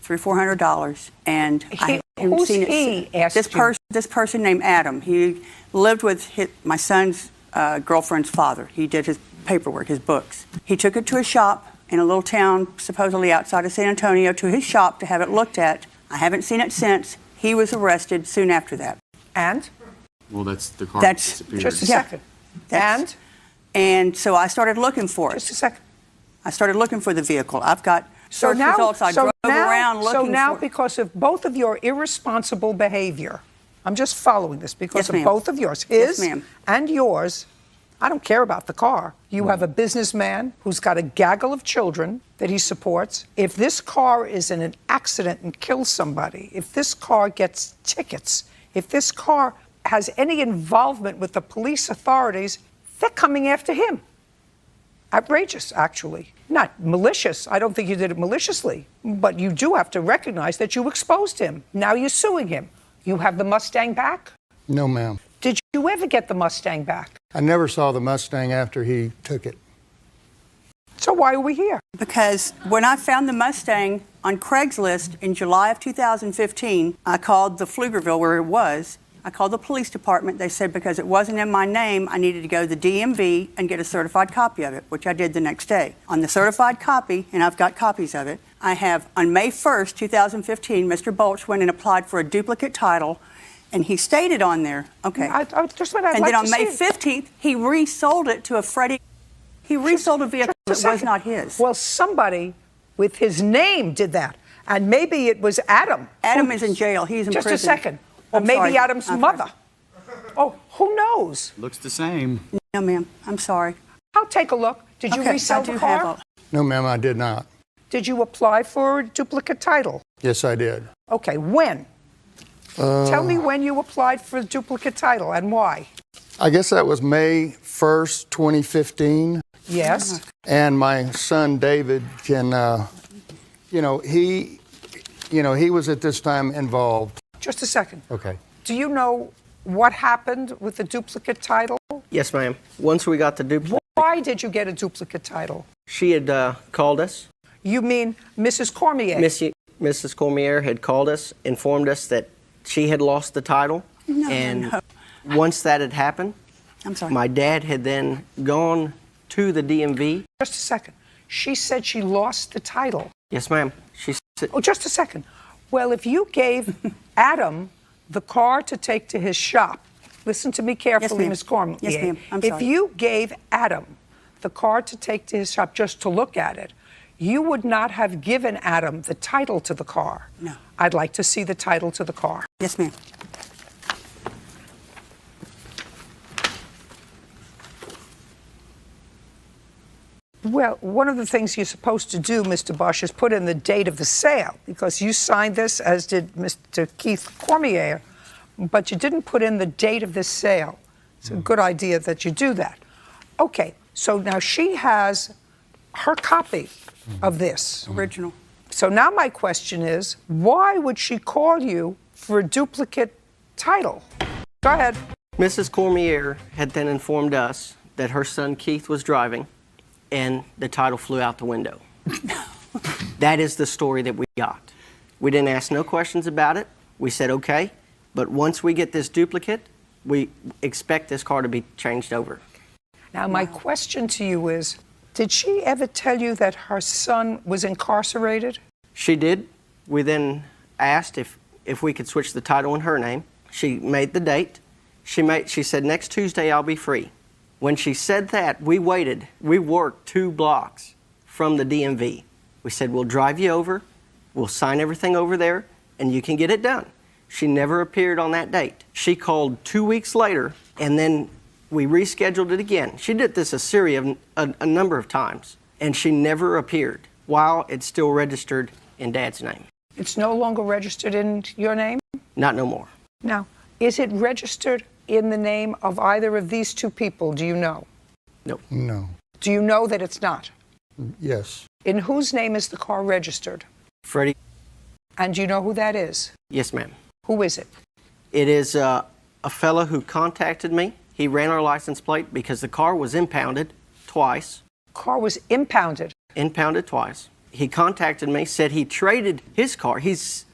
$300 or $400, and I haven't seen it. This person named Adam. He lived with my son's girlfriend's father. He did his paperwork, his books. He took it to a shop in a little town, supposedly outside of San Antonio, to his shop to have it looked at. I haven't seen it since. He was arrested soon after that. And? Well, that's the car. Disappeared. Just a second. And so I started looking for it. Just a second. I started looking for the vehicle. I've got search results. I drove around looking for it. So now, because of both of your irresponsible behavior, I'm just following this because of both of yours, his and yours. I don't care about the car. You have a businessman who's got a gaggle of children that he supports. If this car is in an accident and kills somebody, if this car gets tickets, if this car has any involvement with the police authorities, They're coming after him. Outrageous, actually. Not malicious. I don't think you did it maliciously. But you do have to recognize that you exposed him. Now you're suing him. You have the Mustang back? No, ma'am. Did you ever get the Mustang back? I never saw the Mustang after he took it. So why are we here? Because when I found the Mustang on Craigslist in July of 2015, I called the Pflugerville where it was. I called the police department. They said because it wasn't in my name, I needed to go to the DMV and get a certified copy of it, which I did the next day. On the certified copy, and I've got copies of it, I have on May 1st, 2015, Mr. Bolch went and applied for a duplicate title, and he stated on there, okay. And then on May 15th, he resold it to a Freddie. He resold a vehicle that was not his. Well, somebody with his name did that. And maybe it was Adam. Adam is in jail. He's in prison. Just a second. Or maybe Adam's mother. Oh, who knows? Looks the same. No, ma'am. I'm sorry. I'll take a look. Did you resell the car? No, ma'am, I did not. Did you apply for a duplicate title? Yes, I did. Okay, when? Tell me when you applied for a duplicate title and why. I guess that was May 1st, 2015. Yes. And my son David can, he was at this time involved. Just a second. Okay. Do you know what happened with the duplicate title? Yes, ma'am. Once we got the duplicate. Why did you get a duplicate title? She had called us. You mean Mrs. Cormier? Mrs. Cormier had called us, informed us that she had lost the title. No. Once that had happened, I'm sorry. My dad had then gone to the DMV. Just a second. She said she lost the title. Yes, ma'am. She said. Oh, just a second. Well, if you gave Adam the car to take to his shop, listen to me carefully, Yes, Ms. Cormier. Yes, ma'am. I'm If sorry. you gave Adam the car to take to his shop just to look at it, you would not have given Adam the title to the car. No. I'd like to see the title to the car. Yes, ma'am. Well, one of the things you're supposed to do, Mr. Bosch, is put in the date of the sale, because you signed this, as did Mr. Keith Cormier, but you didn't put in the date of this sale. It's a good idea that you do that. Okay, so now she has her copy of this. Original. So now my question is, why would she call you for a duplicate title? Go ahead. Mrs. Cormier had then informed us that her son Keith was driving, and the title flew out the window. That is the story that we got. We didn't ask no questions about it. We said, okay, but once we get this duplicate, we expect this car to be changed over. Now, my question to you is, did she ever tell you that her son was incarcerated? She did. We then asked if we could switch the title in her name. She made the date. She said, next Tuesday I'll be free. When she said that, we waited. We worked 2 blocks from the DMV. We said, we'll drive you over, we'll sign everything over there, and you can get it done. She never appeared on that date. She called 2 weeks later, and then we rescheduled it again. She did this a number of times, and she never appeared while it's still registered in Dad's name. It's no longer registered in your name? Not no more. Now, is it registered in the name of either of these 2 people? Do you know? No. No. Do you know that it's not? Yes. In whose name is the car registered? Freddie. And do you know who that is? Yes, ma'am. Who is it? It is a fellow who contacted me. He ran our license plate because the car was impounded twice. Car was impounded? Impounded twice. He contacted me, said he traded his car. He's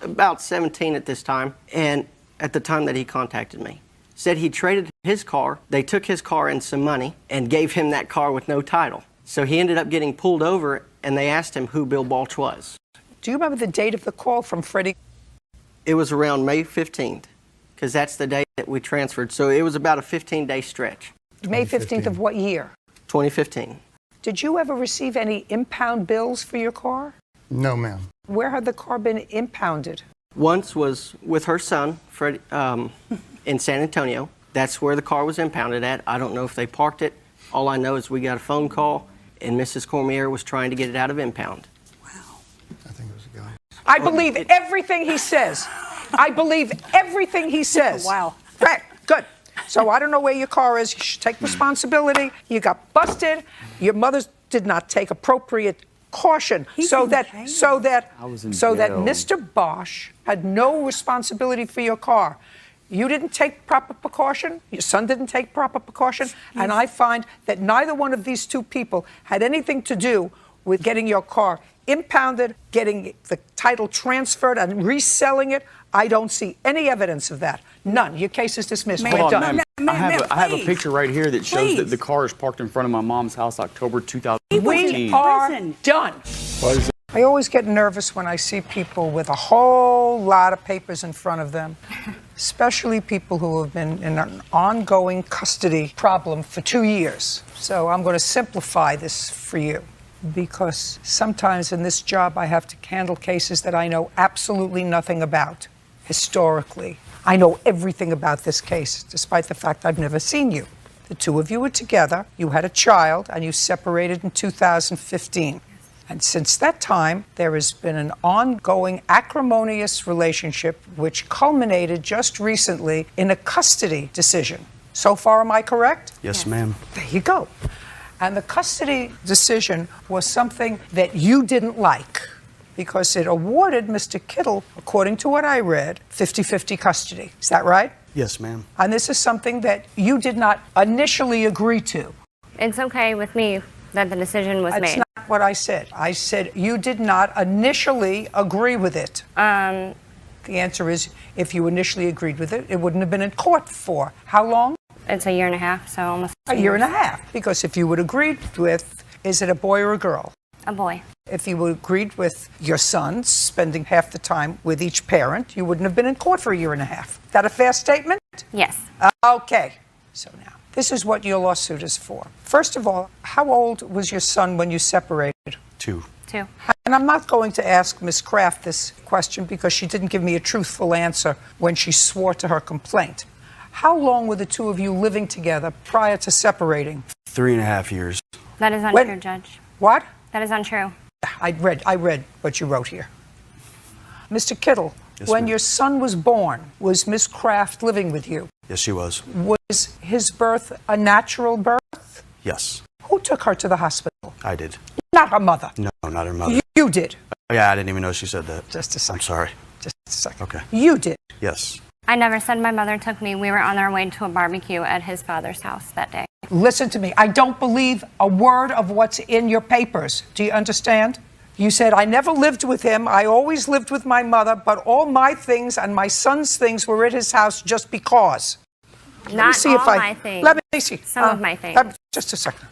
about 17 at this time, and at the time that he contacted me. Said he traded his car. They took his car and some money and gave him that car with no title. So he ended up getting pulled over, and they asked him who Bill Balch was. Do you remember the date of the call from Freddie? It was around May 15th, because that's the day that we transferred. So it was about a 15-day stretch. May 15th of what year? 2015. Did you ever receive any impound bills for your car? No, ma'am. Where had the car been impounded? Once was with her son, Freddie, in San Antonio. That's where the car was impounded at. I don't know if they parked it. All I know is we got a phone call, and Mrs. Cormier was trying to get it out of impound. I believe everything he says. I believe everything he says. Wow. Right, good. So I don't know where your car is. You should take responsibility. You got busted. Your mother did not take appropriate caution, so that Mr. Bosch had no responsibility for your car. You didn't take proper precaution. Your son didn't take proper precaution. And I find that neither one of these two people had anything to do with getting your car impounded, getting the title transferred, and reselling it. I don't see any evidence of that. None. Your case is dismissed. We're done. I have a picture right here that shows that the car is parked in front of my mom's house, October 2014. We are done. I always get nervous when I see people with a whole lot of papers in front of them, especially people who have been in an ongoing custody problem for 2 years. So I'm going to simplify this for you, because sometimes in this job I have to handle cases that I know absolutely nothing about historically. I know everything about this case, despite the fact I've never seen you. The two of you were together, you had a child, and you separated in 2015. And since that time, there has been an ongoing acrimonious relationship which culminated just recently in a custody decision. So far, am I correct? Yes, ma'am. There you go. And the custody decision was something that you didn't like, because it awarded Mr. Kittle, according to what I read, 50-50 custody. Is that right? Yes, ma'am. And this is something that you did not initially agree to. It's okay with me that the decision was That's made. not what I said. I said you did not initially agree with it. The answer is, if you initially agreed with it, it wouldn't have been in court for how long? It's a year and a half, so almost A year and a half. Because if you would agreed with, is it a boy or a girl? A boy. If you agreed with your sons spending half the time with each parent, you wouldn't have been in court for a year and a half. Is that a fair statement? Yes. Okay. So now, this is what your lawsuit is for. First of all, how old was your son when you separated? 2. 2. And I'm not going to ask Ms. Kraft this question because she didn't give me a truthful answer when she swore to her complaint. How long were the two of you living together prior to separating? 3.5 years. That is untrue, Judge. What? That is untrue. I read what you wrote here. Mr. Kittle, Yes, when ma'am. your son was born, was Ms. Kraft living with you? Yes, she was. Was his birth a natural birth? Yes, Who took her to the hospital? I did. Not her mother. No, not her mother. You did. Oh, yeah, I didn't even know she said that. Just a second. I'm sorry. Just a second. Okay. You did. Yes. I never said my mother took me. We were on our way to a barbecue at his father's house that day. Listen to me. I don't believe a word of what's in your papers. Do you understand? You said, I never lived with him. I always lived with my mother, but all my things and my son's things were at his house just because. Not all my things. Let me see. Some of my things. Just a second.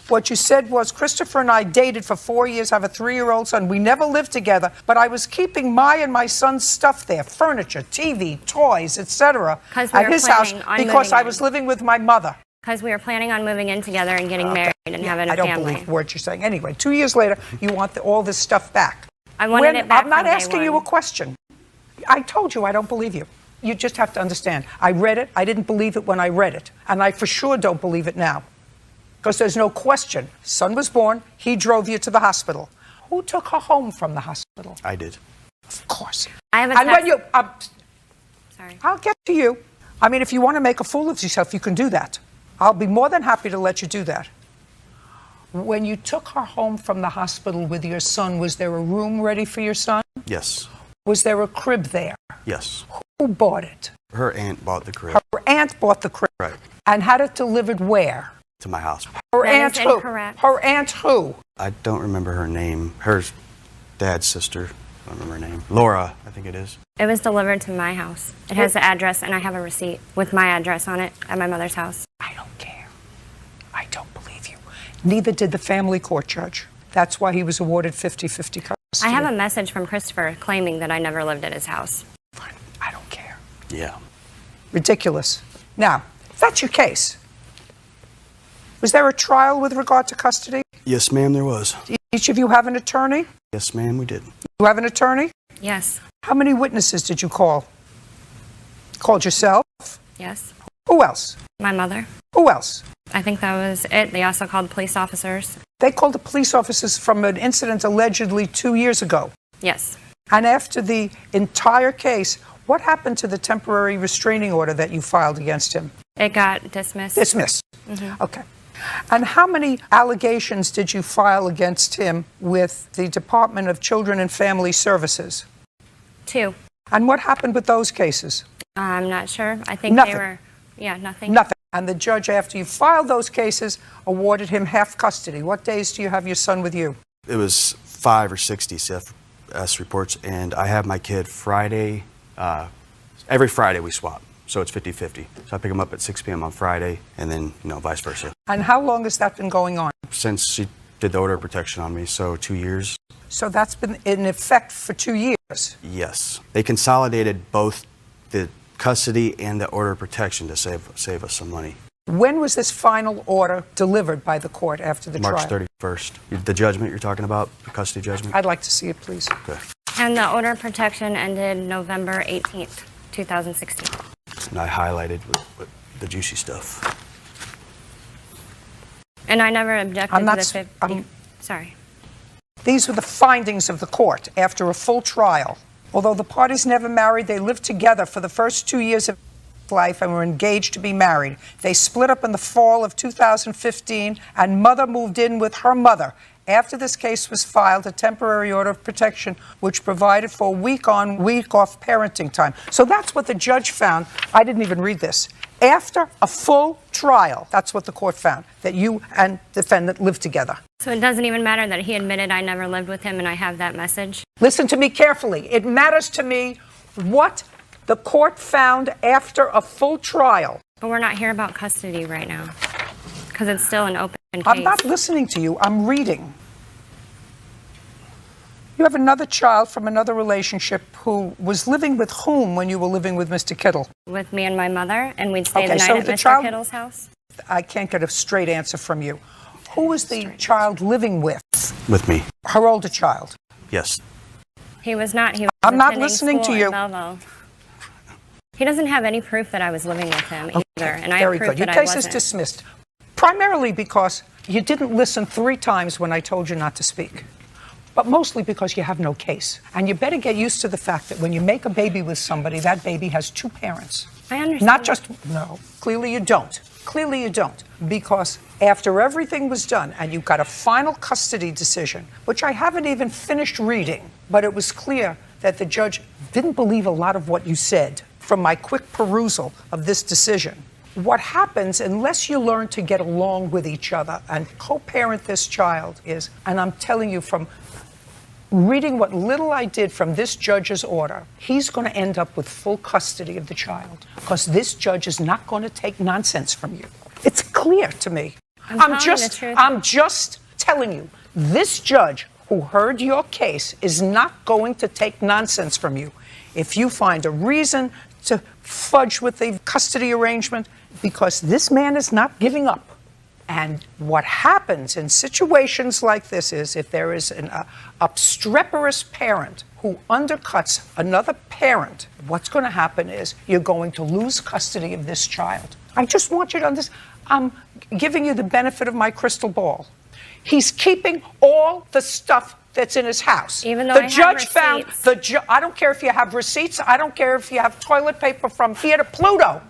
What you said was, Christopher and I dated for 4 years, have a 3-year-old son. We never lived together, but I was keeping my and my son's stuff there, furniture, TV, toys, etc., at his house because I was living with my mother. Because we were planning on moving in together and getting married and having a I don't family. believe words you're saying. Anyway, 2 years later, you want all this stuff back. I wanted it back I'm not from day asking you a one. question. I told you I don't believe you. You just have to understand. I read it. I didn't believe it when I read it. And I for sure don't believe it now. Because there's no question. Son was born. He drove you to the hospital. Who took her home from the hospital? I did. Of course. I have a And when text- you... Sorry. I'll get to you. I mean, if you want to make a fool of yourself, you can do that. I'll be more than happy to let you do that. When you took her home from the hospital with your son, was there a room ready for your son? Yes. Was there a crib there? Yes. Who bought it? Her aunt bought the crib. Her aunt bought the crib. Right. And had it delivered where? To my house. Her That aunt is who? incorrect. Her aunt who? I don't remember her name. Her dad's sister. I don't remember her name. Laura, I think it is. It was delivered to my house. It has the address, and I have a receipt with my address on it at my mother's house. I don't care. I don't believe you. Neither did the family court judge. That's why he was awarded 50-50 custody. I have a message from Christopher claiming that I never lived at his house. Fine. I don't care. Yeah. Ridiculous. Now, if that's your case, was there a trial with regard to custody? Yes, ma'am, there was. Did each of you have an attorney? Yes, ma'am, we did. You have an attorney? Yes. How many witnesses did you call? Called yourself? Yes. Who else? My mother. Who else? I think that was it. They also called police officers. They called the police officers from an incident allegedly 2 years ago. Yes. And after the entire case, what happened to the temporary restraining order that you filed against him? It got dismissed. Dismissed. Mhm. Okay. And how many allegations did you file against him with the Department of Children and Family Services? 2. And what happened with those cases? I'm not sure. I think Nothing. they were, nothing. Nothing. And the judge, after you filed those cases, awarded him half custody. What days do you have your son with you? It was 5 or 6 DCFS reports, and I have my kid Friday. Every Friday we swap, so it's 50-50. So I pick him up at 6 p.m. on Friday, and then, vice versa. And how long has that been going on? Since she did the order of protection on me, so 2 years. So that's been in effect for 2 years. Yes. They consolidated both the custody and the order of protection to save us some money. When was this final order delivered by the court after the March trial? 31st. The judgment you're talking about, the custody judgment? I'd like to see it, please. Okay. And the order of protection ended November 18th, 2016. And I highlighted with the juicy stuff. And I never objected I'm not to s- the 50. I'm- Sorry. These were the findings of the court after a full trial. Although the parties never married, they lived together for the first 2 years of life and were engaged to be married. They split up in the fall of 2015, and mother moved in with her mother. After this case was filed, a temporary order of protection which provided for week on, week off parenting time. So that's what the judge found. I didn't even read this. After a full trial, that's what the court found, that you and defendant lived together. So it doesn't even matter that he admitted I never lived with him and I have that message? Listen to me carefully. It matters to me what the court found after a full trial. But we're not here about custody right now because it's still an open case. I'm not listening to you. I'm reading. You have another child from another relationship who was living with whom when you were living with Mr. Kittle? With me and my mother, and we'd stay Okay, the night so at the Mr. child- Kittle's house. I can't get a straight answer from you. Who was the child living with? With me. Her older child. Yes. He was not. He was I'm not attending listening to school in you. Belleville. He doesn't have any proof that I was living with him either, and I have Very proof good. Your that I case is wasn't. dismissed. Primarily because you didn't listen 3 times when I told you not to speak. But mostly because you have no case. And you better get used to the fact that when you make a baby with somebody, that baby has 2 parents. I understand. Not just, no, clearly you don't. Clearly you don't. Because after everything was done and you got a final custody decision, which I haven't even finished reading, but it was clear that the judge didn't believe a lot of what you said from my quick perusal of this decision. What happens, unless you learn to get along with each other and co-parent this child, is, and I'm telling you from reading what little I did from this judge's order, he's going to end up with full custody of the child because this judge is not going to take nonsense from you. It's clear to me. I'm just telling you, this judge who heard your case is not going to take nonsense from you. If you find a reason to fudge with the custody arrangement, because this man is not giving up. And what happens in situations like this is if there is an obstreperous parent who undercuts another parent, what's going to happen is you're going to lose custody of this child. I just want you to understand. I'm giving you the benefit of my crystal ball. He's keeping all the stuff that's in his house. Even though the I have judge found receipts. I don't care if you have receipts. I don't care if you have toilet paper from here to Pluto.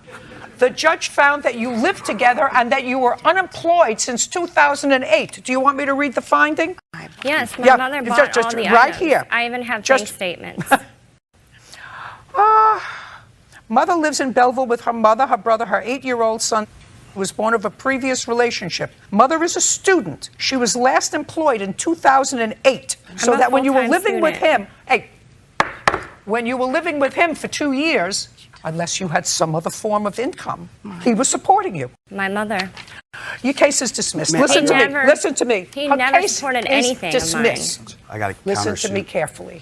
The judge found that you lived together and that you were unemployed since 2008. Do you want me to read the finding? Yes, my mother bought just all the right items. here. I even have Just- bank statements. Mother lives in Belleville with her mother, her brother, her 8-year-old son was born of a previous relationship. Mother is a student. She was last employed in 2008. So a that when you were full-time living with student. him, when you were living with him for 2 years, unless you had some other form of income, he was supporting you. My mother. Your case is dismissed. He Listen to me. never- Listen to me. he Her never case supported is anything of mine. dismissed. I got to Listen to me carefully.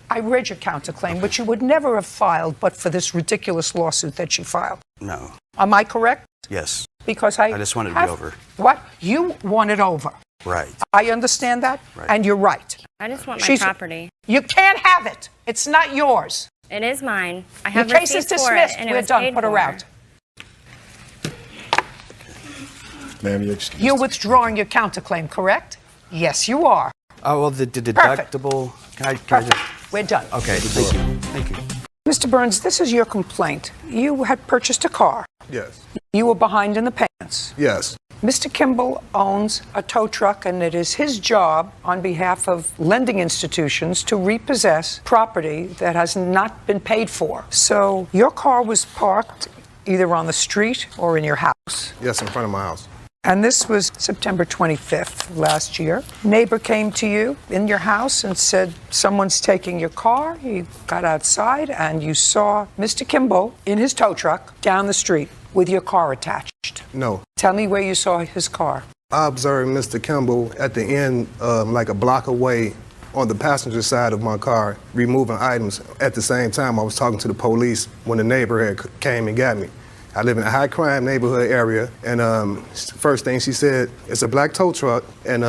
I read your counterclaim, which you would never have filed but for this ridiculous lawsuit that you filed. No. Am I correct? Yes. Because I just wanted it to be have- over. What? You want it over. Right. I understand that, Right. and you're right. I just want my She's- property. You can't have it. It's not yours. It is mine. I Your have case is receipts for it, dismissed. and it We're was done. paid Put her for. out. Ma'am, you're excused. You're withdrawing your counterclaim, correct? Yes, you are. Oh, well, the Perfect. deductible. Can I just. We're done. Okay, thank you. Thank you. Mr. Burns, this is your complaint. You had purchased a car. Yes. You were behind in the payments. Yes. Mr. Kimball owns a tow truck, and it is his job on behalf of lending institutions to repossess property that has not been paid for. So your car was parked either on the street or in your house. Yes, in front of my house. And this was September 25th last year. Neighbor came to you in your house and said, someone's taking your car. You got outside and you saw Mr. Kimball in his tow truck down the street with your car attached. No. Tell me where you saw his car. I observed Mr. Kimball at the end, like a block away on the passenger side of my car, removing items. At the same time, I was talking to the police when the neighbor had came and got me. I live in a high crime neighborhood area, and first thing she said, it's a black tow truck, and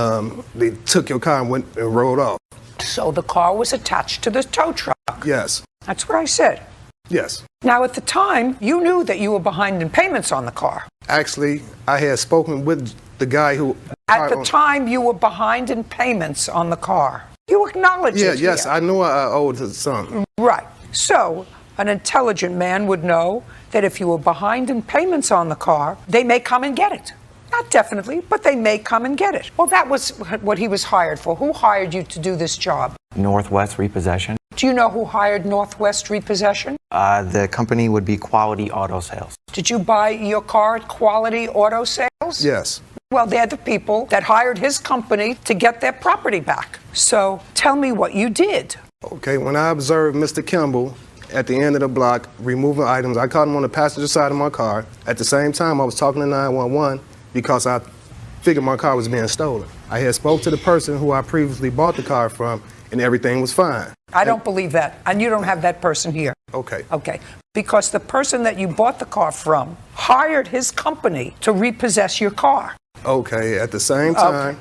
they took your car and went and rode off. So the car was attached to the tow truck. Yes. That's what I said. Yes. Now, at the time, you knew that you were behind in payments on the car. Actually, I had spoken with the guy who... At the time, you were behind in payments on the car. You acknowledge it. Yes, I knew I owed something. Right. So, an intelligent man would know that if you were behind in payments on the car, they may come and get it. Not definitely, but they may come and get it. Well, that was what he was hired for. Who hired you to do this job? Northwest Repossession. Do you know who hired Northwest Repossession? The company would be Quality Auto Sales. Did you buy your car at Quality Auto Sales? Yes. Well, they're the people that hired his company to get their property back. So tell me what you did. Okay, when I observed Mr. Kimball at the end of the block removing items, I caught him on the passenger side of my car. At the same time, I was talking to 911 because I figured my car was being stolen. I had spoke to the person who I previously bought the car from, and everything was fine. I don't believe that, and you don't have that person here. Okay. Okay, because the person that you bought the car from hired his company to repossess your car. Okay, at the same time. Okay.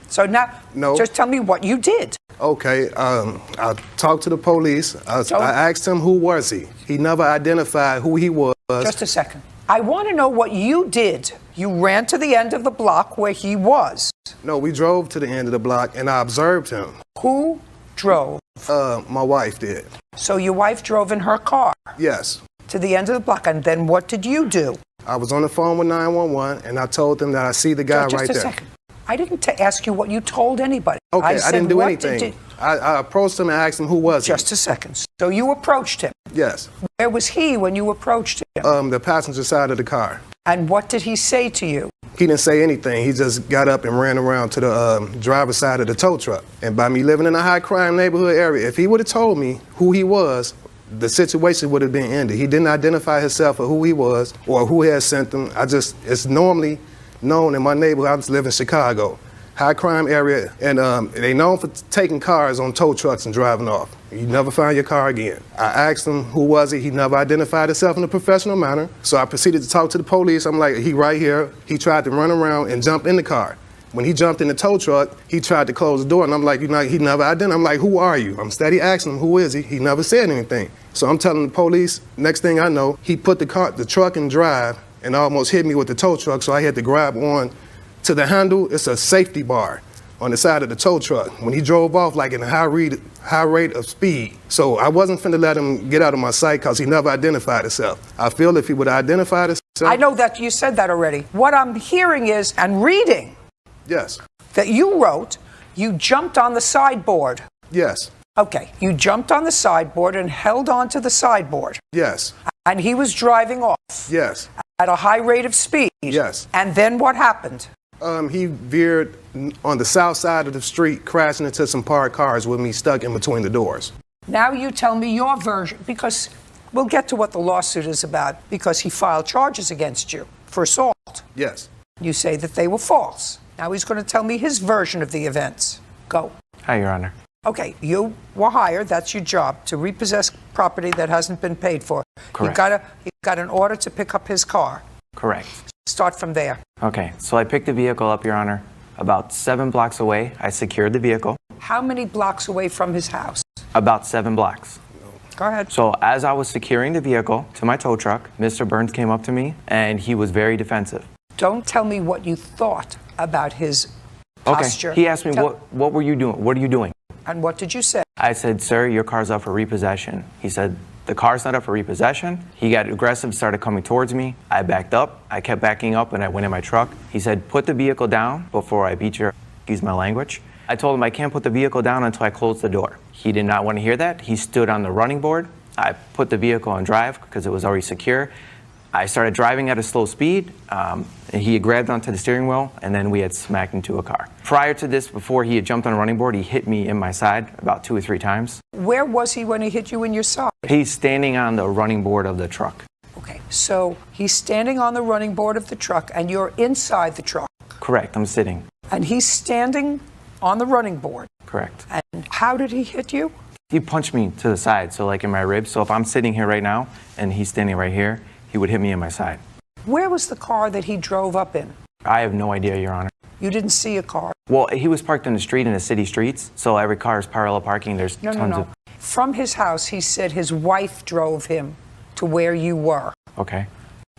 So now, just tell me what you did. Okay, I talked to the police. I asked him who was he. He never identified who he was. Just a second. I want to know what you did. You ran to the end of the block where he was. No, we drove to the end of the block and I observed him. Who drove? My wife did. So your wife drove in her car? Yes. To the end of the block, and then what did you do? I was on the phone with 911 and I told them that I see the guy right there. Just a second. I didn't ask you what you told anybody. Okay, I didn't do anything. Did I approached him and asked him who was he. Just a second. So you approached him? Yes. Where was he when you approached him? The passenger side of the car. And what did he say to you? He didn't say anything. He just got up and ran around to the driver's side of the tow truck. And by me living in a high crime neighborhood area, if he would have told me who he was, the situation would have been ended. He didn't identify himself or who he was or who had sent him. It's normally known in my neighborhood. I just live in Chicago, high crime area, and they known for taking cars on tow trucks and driving off. You never find your car again. I asked him who was he. He never identified himself in a professional manner. So I proceeded to talk to the police. I'm like, he right here. He tried to run around and jump in the car. When he jumped in the tow truck, he tried to close the door, and I'm like, he never identified. I'm like, who are you? I'm steady asking him, who is he? He never said anything. So I'm telling the police, next thing I know, he put the truck in drive and almost hit me with the tow truck, so I had to grab on to the handle. It's a safety bar on the side of the tow truck. When he drove off, like in a high rate of speed. So I wasn't finna let him get out of my sight because he never identified himself. I feel if he would have identified himself. I know that you said that already. What I'm hearing is, and reading, yes, that you wrote, you jumped on the sideboard. Yes. Okay, you jumped on the sideboard and held onto the sideboard. Yes. And he was driving off. Yes. At a high rate of speed. Yes. And then what happened? He veered on the south side of the street, crashing into some parked cars with me stuck in between the doors. Now you tell me your version, because we'll get to what the lawsuit is about, because he filed charges against you for assault. Yes. You say that they were false. Now he's going to tell me his version of the events. Go. Hi, Your Honor. Okay, you were hired, that's your job, to repossess property that hasn't been paid for. Correct. You got an order to pick up his car. Correct. Start from there. Okay, so I picked the vehicle up, Your Honor. About 7 blocks away, I secured the vehicle. How many blocks away from his house? About 7 blocks. Go ahead. So as I was securing the vehicle to my tow truck, Mr. Burns came up to me, and he was very defensive. Don't tell me what you thought about his posture. Okay, he asked me, what were you doing? What are you doing? And what did you say? I said, sir, your car's up for repossession. He said, The car's not up for repossession. He got aggressive, started coming towards me. I backed up. I kept backing up, and I went in my truck. He said, put the vehicle down before I beat your, excuse my language. I told him I can't put the vehicle down until I close the door. He did not want to hear that. He stood on the running board. I put the vehicle on drive because it was already secure. I started driving at a slow speed, and he had grabbed onto the steering wheel, and then we had smacked into a car. Prior to this, before he had jumped on a running board, he hit me in my side about 2 or 3 times. Where was he when he hit you in your side? He's standing on the running board of the truck. Okay, so he's standing on the running board of the truck, and you're inside the truck. Correct, I'm sitting. And he's standing on the running board. Correct. And how did he hit you? He punched me to the side, so like in my ribs. So if I'm sitting here right now, and he's standing right here, he would hit me in my side. Where was the car that he drove up in? I have no idea, Your Honor. You didn't see a car? Well, he was parked in the street in the city streets, so every car is parallel parking. There's tons of... From his house, he said his wife drove him to where you were. Okay.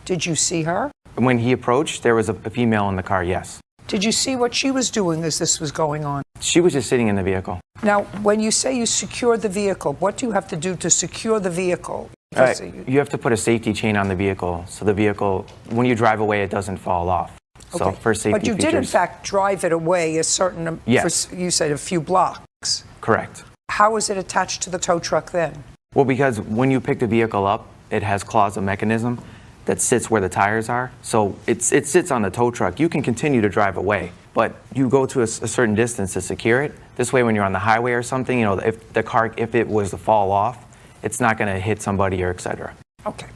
Did you see her? When he approached, there was a female in the car, yes. Did you see what she was doing as this was going on? She was just sitting in the vehicle. Now, when you say you secured the vehicle, what do you have to do to secure the vehicle? You have to put a safety chain on the vehicle, so the vehicle, when you drive away, it doesn't fall off. So Okay. for safety But you features, did, in fact, drive it away a certain, Yes. you said a few blocks. Correct. How was it attached to the tow truck then? Well, because when you pick the vehicle up, it has claws of mechanism that sits where the tires are. So it sits on the tow truck. You can continue to drive away, but you go to a certain distance to secure it. This way, when you're on the highway or something, you know, if the car, if it was to fall off, it's not going to hit somebody or et cetera. Okay.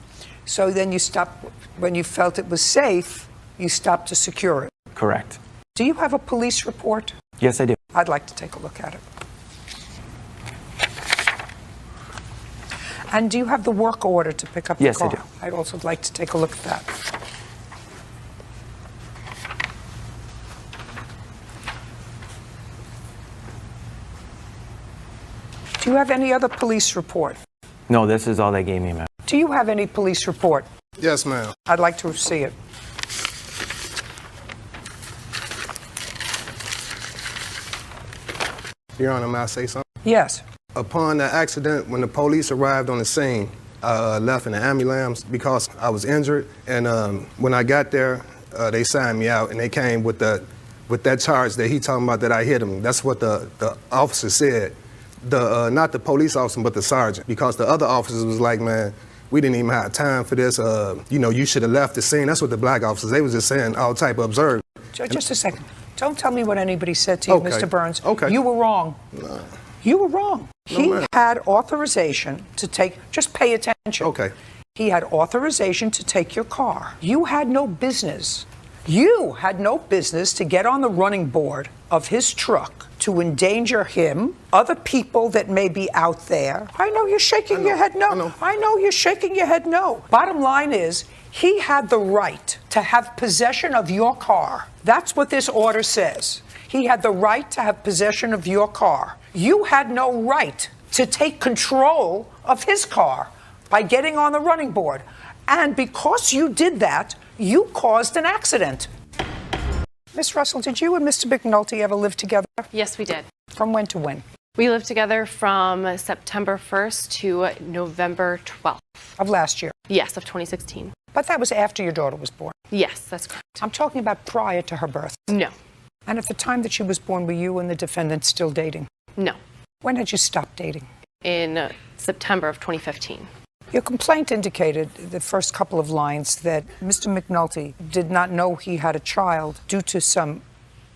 So then you stopped, when you felt it was safe, you stopped to secure it. Correct. Do you have a police report? Yes, I do. I'd like to take a look at it. And do you have the work order to pick up the Yes, car? I do. I'd also like to take a look at that. Do you have any other police report? No, this is all they gave me, ma'am. Do you have any police report? Yes, ma'am. I'd like to see it. Your Honor, may I say something? Yes. Upon the accident, when the police arrived on the scene, I left in the ambulance because I was injured. And when I got there, they signed me out, and they came with that charge that he talking about that I hit him. That's what the officer said. Not the police officer, but the sergeant. Because the other officers was like, man, we didn't even have time for this. You know, you should have left the scene. That's what the black officers, they was just saying all type of absurd. Just a second. Don't tell me what anybody said to you, Okay. Mr. Burns. Okay. You were wrong. No. You were wrong. No, He ma'am. had authorization to take, just pay attention. Okay. He had authorization to take your car. You had no business. You had no business to get on the running board of his truck to endanger him, other people that may be out there. I know you're shaking your head no. I know you're shaking your head no. Bottom line is, he had the right to have possession of your car. That's what this order says. He had the right to have possession of your car. You had no right to take control of his car by getting on the running board. And because you did that, you caused an accident. Miss Russell, did you and Mr. McNulty ever live together? Yes, we did. From when to when? We lived together from September 1st to November 12th. Of last year? Yes, of 2016. But that was after your daughter was born. Yes, that's correct. I'm talking about prior to her birth. No. And at the time that she was born, were you and the defendant still dating? No. When had you stopped dating? In September of 2015. Your complaint indicated, the first couple of lines, that Mr. McNulty did not know he had a child due to some,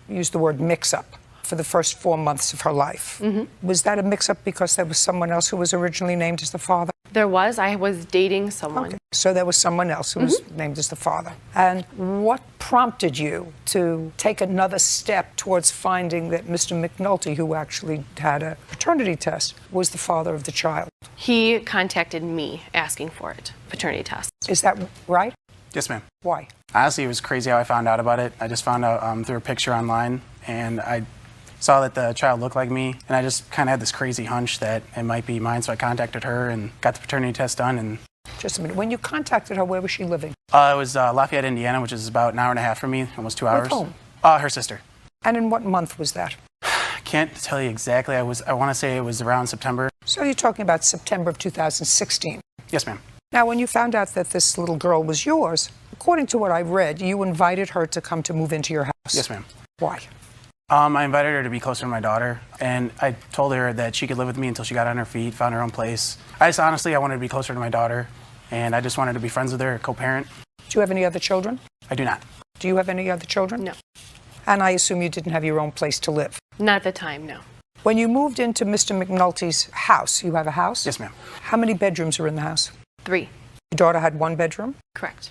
use the word mix-up, for the first 4 months of her life. Mm-hmm. Was that a mix-up because there was someone else who was originally named as the father? There was. I was dating someone. Okay. So there was someone else who was named as the father. And what prompted you to take another step towards finding that Mr. McNulty, who actually had a paternity test, was the father of the child? He contacted me asking for it, paternity test. Is that right? Yes, ma'am. Why? Honestly, it was crazy how I found out about it. I just found out through a picture online, and I saw that the child looked like me, and I just kind of had this crazy hunch that it might be mine, so I contacted her and got the paternity test done. And just a minute. When you contacted her, where was she living? it was Lafayette, Indiana, which is about an hour and a half from me, almost 2 hours. With whom? Her sister. And in what month was that? I can't tell you exactly. I want to say it was around September. So you're talking about September of 2016. Yes, ma'am. Now, when you found out that this little girl was yours, according to what I read, you invited her to come to move into your house. Yes, ma'am. Why? I invited her to be closer to my daughter, and I told her that she could live with me until she got on her feet, found her own place. I wanted to be closer to my daughter, and I just wanted to be friends with her, co-parent. Do you have any other children? I do not. Do you have any other children? No. And I assume you didn't have your own place to live? Not at the time, no. When you moved into Mr. McNulty's house, you have a house? Yes, ma'am. How many bedrooms are in the house? 3. Your daughter had 1 bedroom? Correct.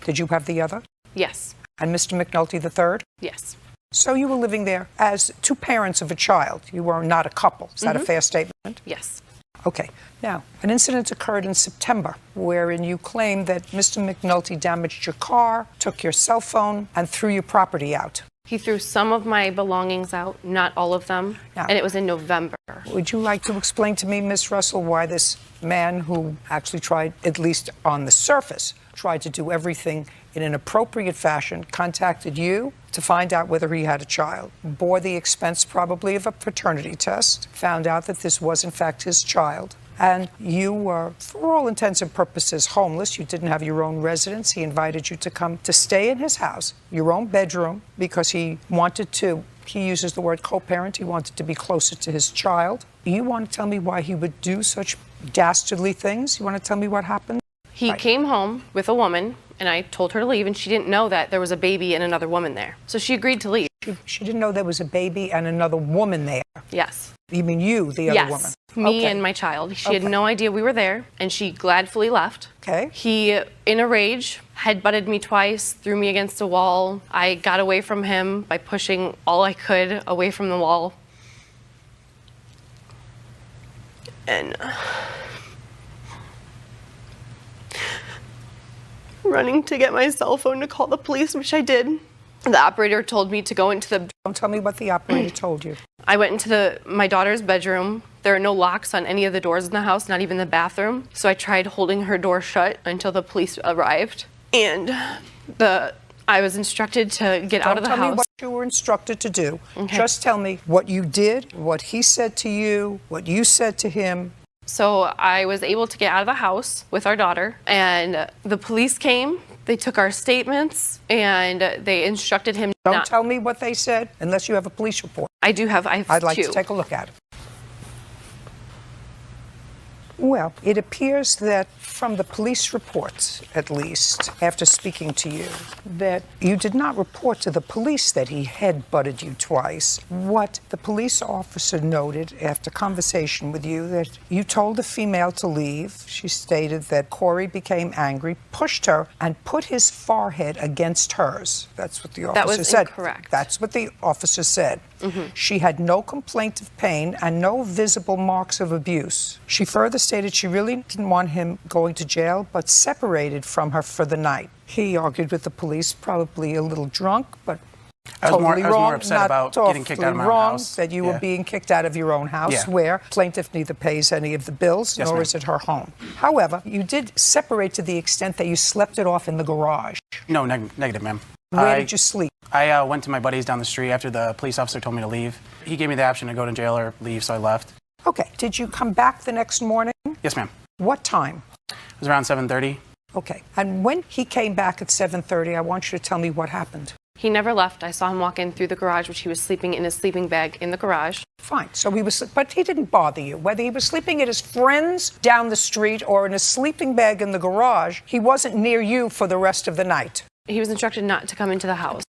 Did you have the other? Yes. And Mr. McNulty the third? Yes. So you were living there as 2 parents of a child. You were not a couple. Is that a fair statement? Yes. Okay. Now, an incident occurred in September wherein you claimed that Mr. McNulty damaged your car, took your cell phone, and threw your property out. He threw some of my belongings out, not all of them, and it was in November. Would you like to explain to me, Miss Russell, why this man who actually tried, at least on the surface, tried to do everything in an appropriate fashion, contacted you to find out whether he had a child, bore the expense probably of a paternity test, found out that this was in fact his child, and you were, for all intents and purposes, homeless. You didn't have your own residence. He invited you to come to stay in his house, your own bedroom, because he wanted to, he uses the word co-parent, he wanted to be closer to his child. You want to tell me why he would do such dastardly things? You want to tell me what happened? He came home with a woman, and I told her to leave, and she didn't know that there was a baby and another woman there. So she agreed to leave. She didn't know there was a baby and another woman there? Yes. You mean you, the other woman? Me and my child. She had no idea we were there, and she gladfully left. Okay. He, in a rage, headbutted me twice, threw me against a wall. I got away from him by pushing all I could away from the wall. And running to get my cell phone to call the police, which I did. The operator told me to go into the... Don't tell me what the operator told you. I went into my daughter's bedroom. There are no locks on any of the doors in the house, not even the bathroom. So I tried holding her door shut until the police arrived. And I was instructed to get out of the house. Don't tell me what you were instructed to do. Okay. Just tell me what you did, what he said to you, what you said to him. So I was able to get out of the house with our daughter, and the police came. They took our statements, and they instructed him Don't not... tell me what they said unless you have a police report. I have I'd like 2. to take a look at it. Well, it appears that from the police reports, at least, after speaking to you, that you did not report to the police that he head-butted you twice. What the police officer noted after conversation with you, that you told the female to leave. She stated that Corey became angry, pushed her, and put his forehead against hers. That's what the officer said. That was incorrect. That's what the officer said. She had no complaint of pain and no visible marks of abuse. She further stated she really didn't want him going to jail, but separated from her for the night. He argued with the police, probably a little drunk, but I was totally more wrong. upset not about getting kicked out of my own wrong house. that you were Yeah. being kicked out of your own house, Yeah. where plaintiff neither pays any of the bills, Yes, nor ma'am. is it her home. However, you did separate to the extent that you slept it off in the garage. No, negative, ma'am. Where did you sleep? I went to my buddies down the street after the police officer told me to leave. He gave me the option to go to jail or leave, so I left. Okay. Did you come back the next morning? Yes, ma'am. What time? It was around 7:30. Okay. And when he came back at 7:30, I want you to tell me what happened. He never left. I saw him walk in through the garage, which he was sleeping in his sleeping bag in the garage. Fine. So he was, but he didn't bother you. Whether he was sleeping at his friend's down the street or in a sleeping bag in the garage, he wasn't near you for the rest of the night. He was instructed not to come into the house.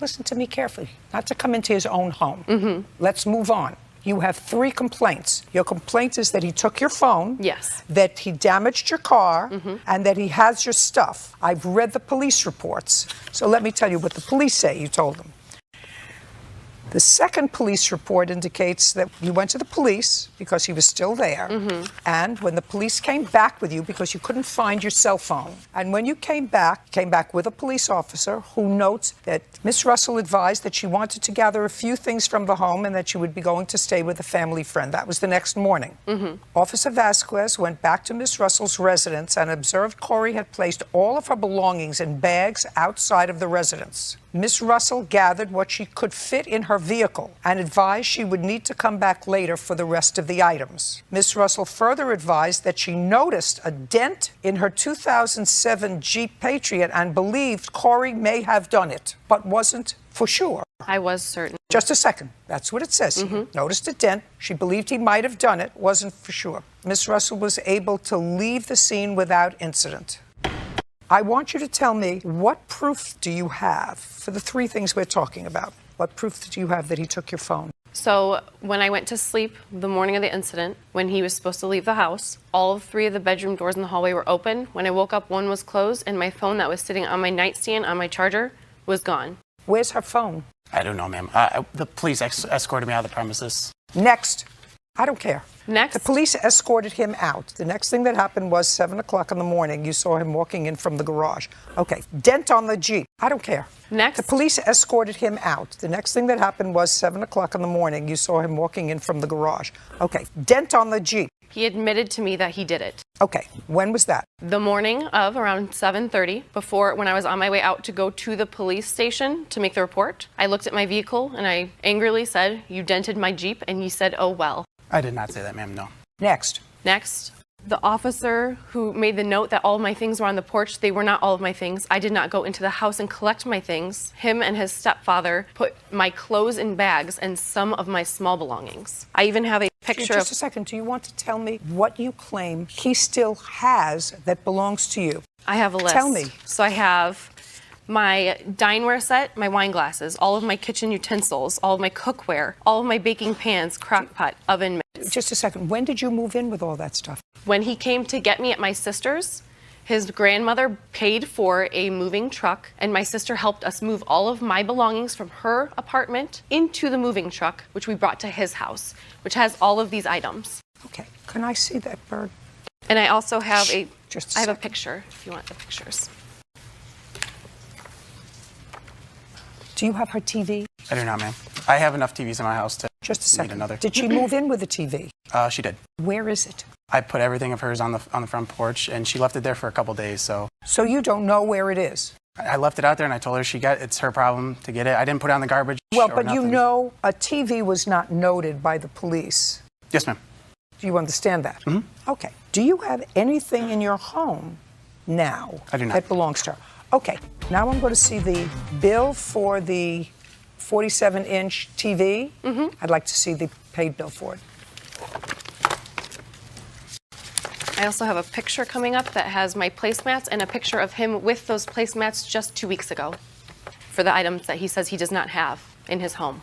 Listen to me carefully. Not to come into his own home. Let's move on. You have 3 complaints. Your complaint is that he took your phone. Yes. That he damaged your car, and that he has your stuff. I've read the police reports. So let me tell you what the police say you told them. The second police report indicates that you went to the police because he was still there. And when the police came back with you because you couldn't find your cell phone. And when you came back with a police officer who notes that Miss Russell advised that she wanted to gather a few things from the home and that she would be going to stay with a family friend. That was the next morning. Officer Vasquez went back to Miss Russell's residence and observed Corey had placed all of her belongings in bags outside of the residence. Miss Russell gathered what she could fit in her vehicle and advised she would need to come back later for the rest of the items. Ms. Russell further advised that she noticed a dent in her 2007 Jeep Patriot and believed Corey may have done it, but wasn't for sure. I was certain. Just a second. That's what it says. She noticed a dent. She believed he might have done it, wasn't for sure. Ms. Russell was able to leave the scene without incident. I want you to tell me, what proof do you have for the three things we're talking about? What proof do you have that he took your phone? So when I went to sleep the morning of the incident, when he was supposed to leave the house, all three of the bedroom doors in the hallway were open. When I woke up, one was closed, and my phone that was sitting on my nightstand on my charger was gone. Where's her phone? I don't know, ma'am. The police escorted me out of the premises. Next. I don't care. Next. The police escorted him out. The next thing that happened was 7 o'clock in the morning. You saw him walking in from the garage. Okay. Dent on the Jeep. I don't care. Next. The police escorted him out. The next thing that happened was 7 o'clock in the morning. You saw him walking in from the garage. Okay. Dent on the Jeep. He admitted to me that he did it. Okay. When was that? The morning of around 7:30, when I was on my way out to go to the police station to make the report. I looked at my vehicle and I angrily said, "You dented my Jeep," and he said, "Oh well." I did not say that, ma'am, no. Next. Next. The officer who made the note that all of my things were on the porch, they were not all of my things. I did not go into the house and collect my things. Him and his stepfather put my clothes in bags and some of my small belongings. I even have a picture Just a second. Do you want to tell me what you claim he still has that belongs to you? I have a list. Tell me. So I have my dineware set, my wine glasses, all of my kitchen utensils, all of my cookware, all of my baking pans, crock pot, oven mitts. Just a second. When did you move in with all that stuff? When he came to get me at my sister's, his grandmother paid for a moving truck, and my sister helped us move all of my belongings from her apartment into the moving truck, which we brought to his house, which has all of these items. Okay. Can I see that bird? And I also have I have a second. picture, if you want the pictures. Do you have her TV? I do not, ma'am. I have enough TVs in my house to Just a need second. another. Did she move in with a TV? She did. Where is it? I put everything of hers on the front porch, and she left it there for a couple days. So you don't know where it is? I left it out there, and I told her it's her problem to get it. I didn't put it on the garbage. Well, or but you nothing. know a TV was not noted by the police. Yes, ma'am. Do you understand that? Mm-hmm. Okay. Do you have anything in your home now I do not. that belongs to her? Okay. Now I'm going to see the bill for the 47-inch TV. Mm-hmm. I'd like to see the paid bill for it. I also have a picture coming up that has my placemats and a picture of him with those placemats just 2 weeks ago for the items that he says he does not have in his home.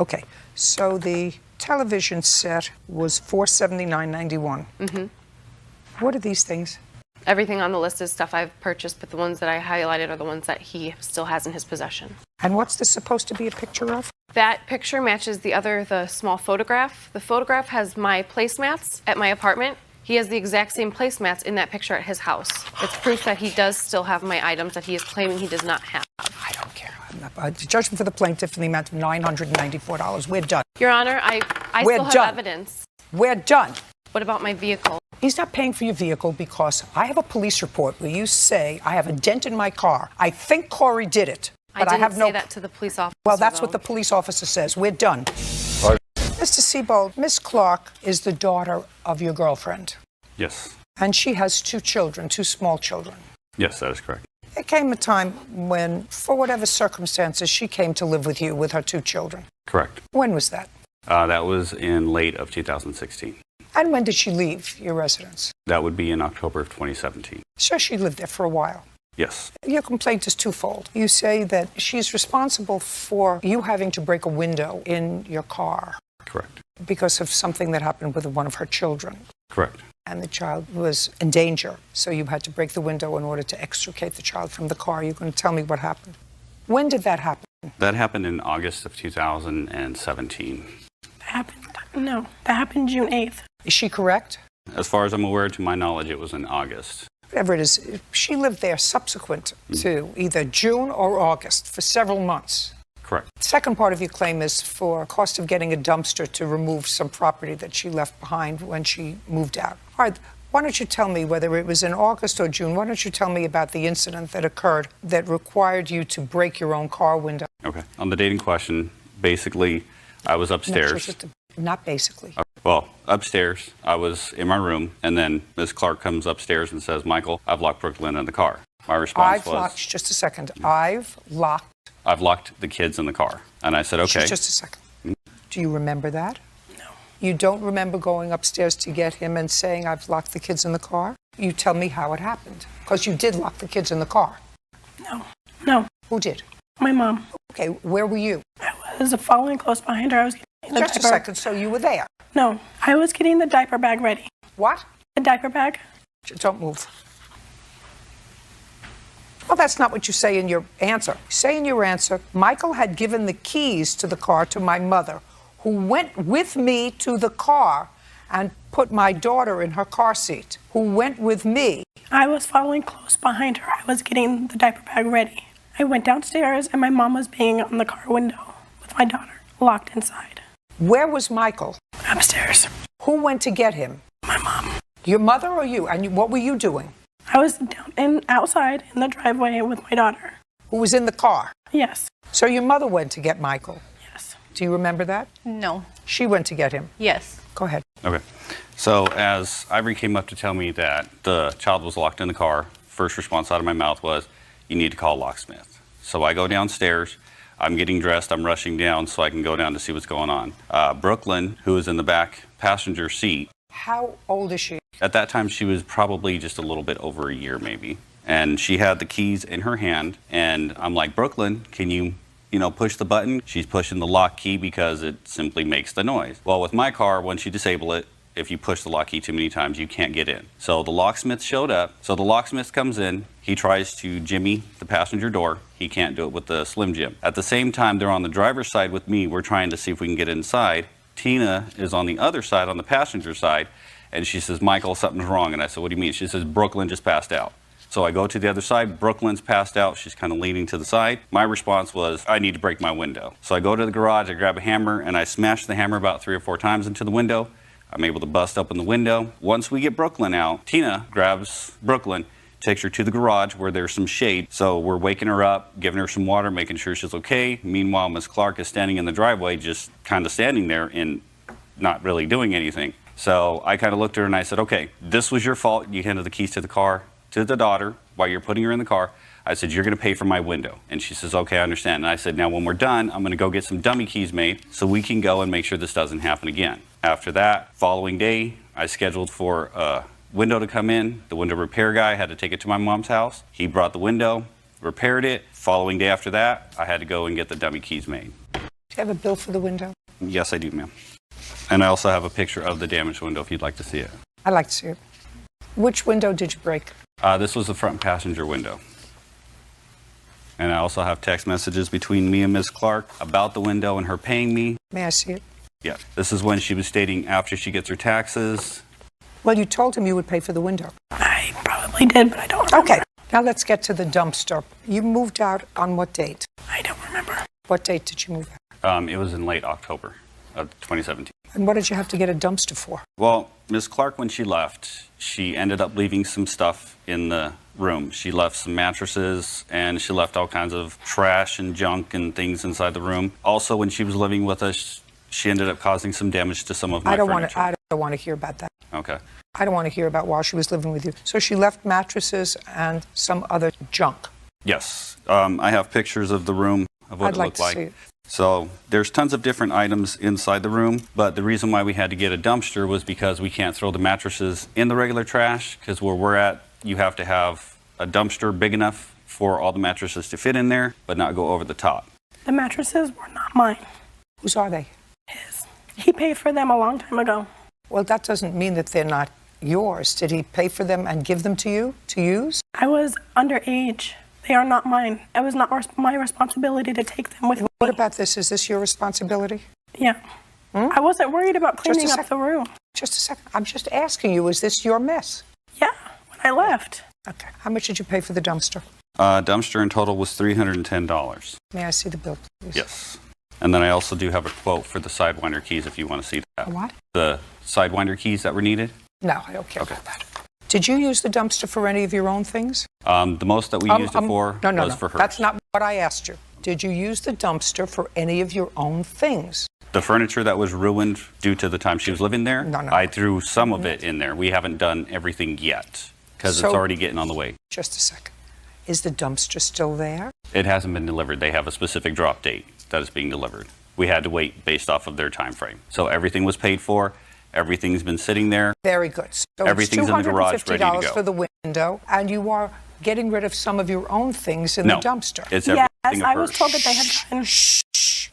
Okay. So the television set was $479.91. Mm-hmm. What are these things? Everything on the list is stuff I've purchased, but the ones that I highlighted are the ones that he still has in his possession. And what's this supposed to be a picture of? That picture matches the small photograph. The photograph has my placemats at my apartment. He has the exact same placemats in that picture at his house. It's proof that he does still have my items that he is claiming he does not have. I don't care. The judgment for the plaintiff in the amount of $994. We're done. Your Honor, I We're still have done. evidence. We're done. What about my vehicle? He's not paying for your vehicle because I have a police report where you say I have a dent in my car. I think Corey did it, but I didn't have no. say that to the police officer. Well, that's though. what the police officer says. We're done. Mr. Siebold, Miss Clark is the daughter of your girlfriend, Yes. and she has two children, two small children. Yes, that is correct. There came a time when, for whatever circumstances, she came to live with you with her two children. Correct. When was that? That was in late of 2016. And when did she leave your residence? That would be in October of 2017. So she lived there for a while. Yes. Your complaint is twofold. You say that she's responsible for you having to break a window in your car. Correct. Because of something that happened with one of her children. Correct. And the child was in danger. So you had to break the window in order to extricate the child from the car. You're going to tell me what happened. When did that happen? That happened in August of 2017. That happened June 8th. Is she correct? As far as I'm aware, to my knowledge, it was in August. Whatever it is, she lived there subsequent to either June or August for several months. Correct. The second part of your claim is for cost of getting a dumpster to remove some property that she left behind when she moved out. All right, Why don't you tell me whether it was in August or June? Why don't you tell me about the incident that occurred that required you to break your own car window? Okay. On the date in question, basically, I was upstairs. Not basically. Well, upstairs, I was in my room, and then Ms. Clark comes upstairs and says, Michael, I've locked Brooklyn in the car. My response was, just a second. I've locked the kids in the car. And I said, okay. Just a second. Do you remember that? No. You don't remember going upstairs to get him and saying, I've locked the kids in the car? You tell me how it happened. Because you did lock the kids in the car. No. Who did? My mom. Okay, where were you? I was following close behind her. I was getting the Just a second, so you were there? No, I was getting the diaper bag ready. What? The diaper bag. Don't move. Well, that's not what you say in your answer. You say in your answer, Michael had given the keys to the car to my mother, who went with me to the car and put my daughter in her car seat, who went with me. I was following close behind her. I was getting the diaper bag ready. I went downstairs and my mom was banging on the car window with my daughter locked inside. Where was Michael? Upstairs. Who went to get him? My mom. Your mother or you? And what were you doing? I was outside in the driveway with my daughter. Who was in the car? Yes. So your mother went to get Michael? Yes. Do you remember that? No. She went to get him? Yes. Go ahead. Okay. So as Ivory came up to tell me that the child was locked in the car, first response out of my mouth was, you need to call a locksmith. So I go downstairs. I'm getting dressed. I'm rushing down so I can go down to see what's going on. Brooklyn, who was in the back passenger seat. How old is she? At that time, she was probably just a little bit over a year, maybe. And she had the keys in her hand. And I'm like, Brooklyn, can you push the button? She's pushing the lock key because it simply makes the noise. Well, with my car, once you disable it, if you push the lock key too many times, you can't get in. So the locksmith showed up. So the locksmith comes in. He tries to jimmy the passenger door. He can't do it with the Slim Jim. At the same time, they're on the driver's side with me. We're trying to see if we can get inside. Tina is on the other side, on the passenger side, and she says, Michael, something's wrong. And I said, what do you mean? She says, Brooklyn just passed out. So I go to the other side. Brooklyn's passed out. She's kind of leaning to the side. My response was, I need to break my window. So I go to the garage, I grab a hammer, and I smash the hammer about 3 or 4 times into the window. I'm able to bust open the window. Once we get Brooklyn out, Tina grabs Brooklyn, takes her to the garage where there's some shade. So we're waking her up, giving her some water, making sure she's okay. Meanwhile, Miss Clark is standing in the driveway, just kind of standing there and not really doing anything. So I kind of looked at her and I said, okay, this was your fault. You handed the keys to the car to the daughter while you're putting her in the car. I said, you're going to pay for my window. And she says, okay, I understand. And I said, now when we're done, I'm going to go get some dummy keys made so we can go and make sure this doesn't happen again. After that, following day, I scheduled for a window to come in. The window repair guy had to take it to my mom's house. He brought the window, repaired it. Following day after that, I had to go and get the dummy keys made. Do you have a bill for the window? Yes, I do, ma'am. And I also have a picture of the damaged window if you'd like to see it. I'd like to see it. Which window did you break? This was the front passenger window. And I also have text messages between me and Ms. Clark about the window and her paying me. May I see it? Yeah. This is when she was stating after she gets her taxes. Well, you told him you would pay for the window. I probably did, but I don't remember. Okay. Now let's get to the dumpster. You moved out on what date? I don't remember. What date did you move out? It was in late October of 2017. And what did you have to get a dumpster for? Well, Ms. Clark, when she left, she ended up leaving some stuff in the room. She left some mattresses and she left all kinds of trash and junk and things inside the room. Also, when she was living with us, she ended up causing some damage to some of my furniture. I don't want to hear about that. Okay. I don't want to hear about while she was living with you. So she left mattresses and some other junk. Yes. I have pictures of the room of what I'd it like looked to like. see it. So there's tons of different items inside the room, but the reason why we had to get a dumpster was because we can't throw the mattresses in the regular trash, because where we're at, you have to have a dumpster big enough for all the mattresses to fit in there, but not go over the top. The mattresses were not mine. Whose are they? His. He paid for them a long time ago. Well, that doesn't mean that they're not yours. Did he pay for them and give them to you to use? I was underage. They are not mine. It was not my responsibility to take them with me. What about this? Is this your responsibility? Yeah. I wasn't worried about cleaning up the room. Just a second. I'm just asking you, is this your mess? Yeah, when I left. Okay. How much did you pay for the dumpster? Dumpster in total was $310. May I see the bill, please? Yes. And then I also do have a quote for the Sidewinder keys if you want to see that. A what? The Sidewinder keys that were needed. No, I don't care about that. Did you use the dumpster for any of your own things? The most that we used it for was for hers. That's not what I asked you. Did you use the dumpster for any of your own things? The furniture that was ruined due to the time she was living there, I threw some of it in there. We haven't done everything yet because it's already getting on the way. Just a second. Is the dumpster still there? It hasn't been delivered. They have a specific drop date that is being delivered. We had to wait based off of their time frame. So everything was paid for. Everything's been sitting there. Very good. So everything's in the garage ready to go. for the window, and you are getting rid of some of your own things in the dumpster. It's everything Yes, of I was hers. told that they had gotten.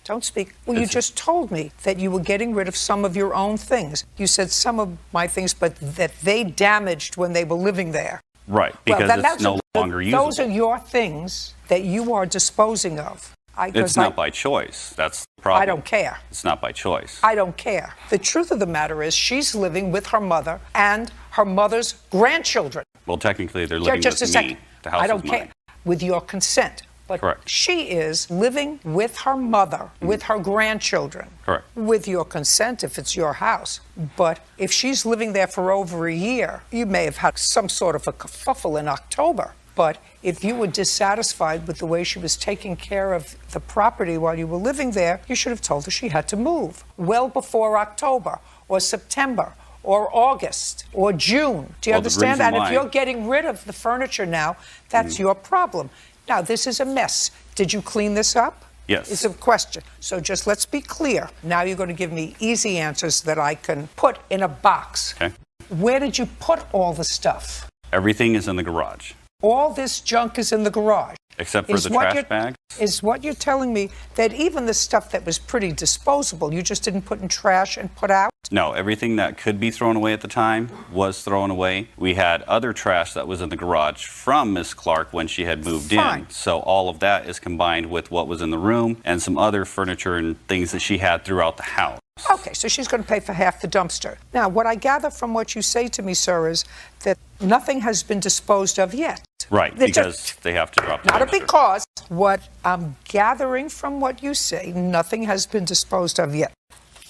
Don't speak. Well, you just told me that you were getting rid of some of your own things. You said some of my things, but that they damaged when they were living there. Right, because it's no longer usable. Those are your things that you are disposing of. It's not by choice. That's the problem. I don't care. It's not by choice. I don't care. The truth of the matter is she's living with her mother and her mother's grandchildren. Well, technically, they're living Just with a second. me. The house I don't is care. mine. With your consent. But Correct. she is living with her mother, with her grandchildren. Correct. With your consent if it's your house. But if she's living there for over a year, you may have had some sort of a kerfuffle in October. But if you were dissatisfied with the way she was taking care of the property while you were living there, you should have told her she had to move well before October or September or August or June. Do you understand? And if you're getting rid of the furniture now, that's your problem. Now, this is a mess. Did you clean this up? Yes. It's a question. So just let's be clear. Now you're going to give me easy answers that I can put in a box. Okay. Where did you put all the stuff? Everything is in the garage. All this junk is in the garage. Except for the trash bags. Is what you're telling me that even the stuff that was pretty disposable, you just didn't put in trash and put out? No, everything that could be thrown away at the time was thrown away. We had other trash that was in the garage from Miss Clark when she had moved in. So all of that is combined with what was in the room and some other furniture and things that she had throughout the house. Okay, so she's going to pay for half the dumpster. Now, what I gather from what you say to me, sir, is that nothing has been disposed of yet. Right, because they have to drop the Not a dumpster. because. What I'm gathering from what you say, nothing has been disposed of yet.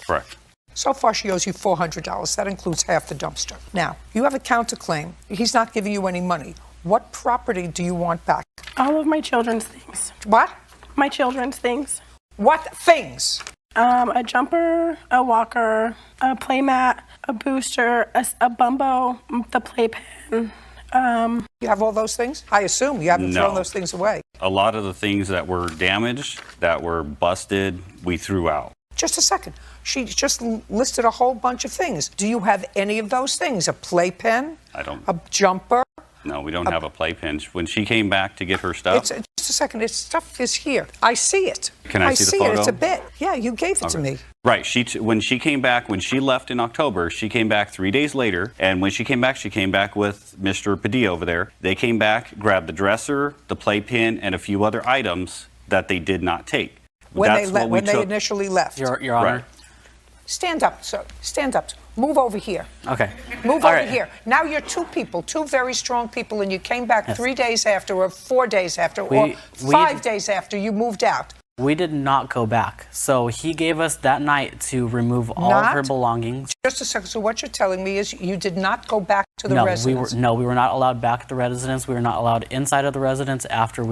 Correct. So far, she owes you $400. That includes half the dumpster. Now, you have a counterclaim. He's not giving you any money. What property do you want back? All of my children's things. What? My children's things. What things? A jumper, a walker, a playmat, a booster, a bumbo, the playpen. You have all those things? I assume you haven't thrown those things away. A lot of the things that were damaged, that were busted, we threw out. Just a second. She just listed a whole bunch of things. Do you have any of those things? A playpen? I don't. A jumper? No, we don't have a playpen. When she came back to get her stuff. Just a second. Its stuff is here. I see it. Can I see the photo? It. It's a bit. Yeah, you gave it to me. Right. When she came back, when she left in October, she came back 3 days later. And when she came back with Mr. Padilla over there. They came back, grabbed the dresser, the playpen, and a few other items that they did not take. When they initially left. Your Honor. Right. Stand up, sir. Stand up. Move over here. Okay. Move over here. Now you're two people, two very strong people, and you came back 3 days after, or 4 days after, or 5 days after you moved out. We did not go back. So he gave us that night to remove all of her belongings. Just a second. So what you're telling me is you did not go back to the residence? We were not allowed back at the residence. We were not allowed inside of the residence after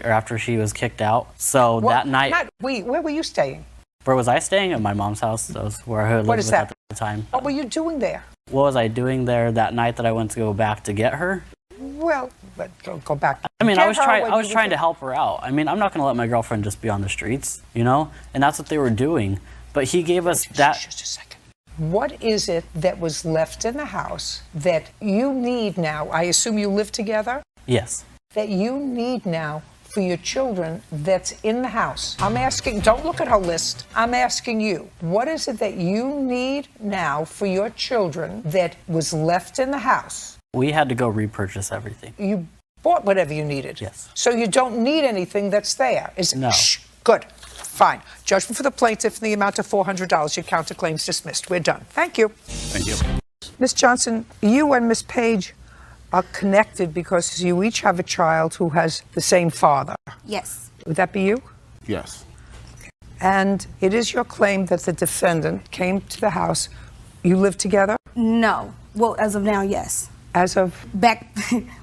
after she was kicked out. So that night. Where were you staying? Where was I staying? At my mom's house. That was where I lived with at the time. What were you doing there? What was I doing there that night that I went to go back to get her? Well, but go back. I mean, I was trying to help her out. I mean, I'm not going to let my girlfriend just be on the streets, you know? And that's what they were doing. But he gave us that. Just a second. What is it that was left in the house that you need now? I assume you live together? Yes. That you need now for your children that's in the house. I'm asking, don't look at her list. I'm asking you, what is it that you need now for your children that was left in the house? We had to go repurchase everything. You bought whatever you needed. Yes. So you don't need anything that's there. No. Shh, good. Fine. Judgment for the plaintiff in the amount of $400. Your counterclaim's dismissed. We're done. Thank you. Thank you. Ms. Johnson, you and Ms. Page are connected because you each have a child who has the same father. Yes. Would that be you? Yes. And it is your claim that the defendant came to the house. You live together? No. Well, as of now, yes. As of? Back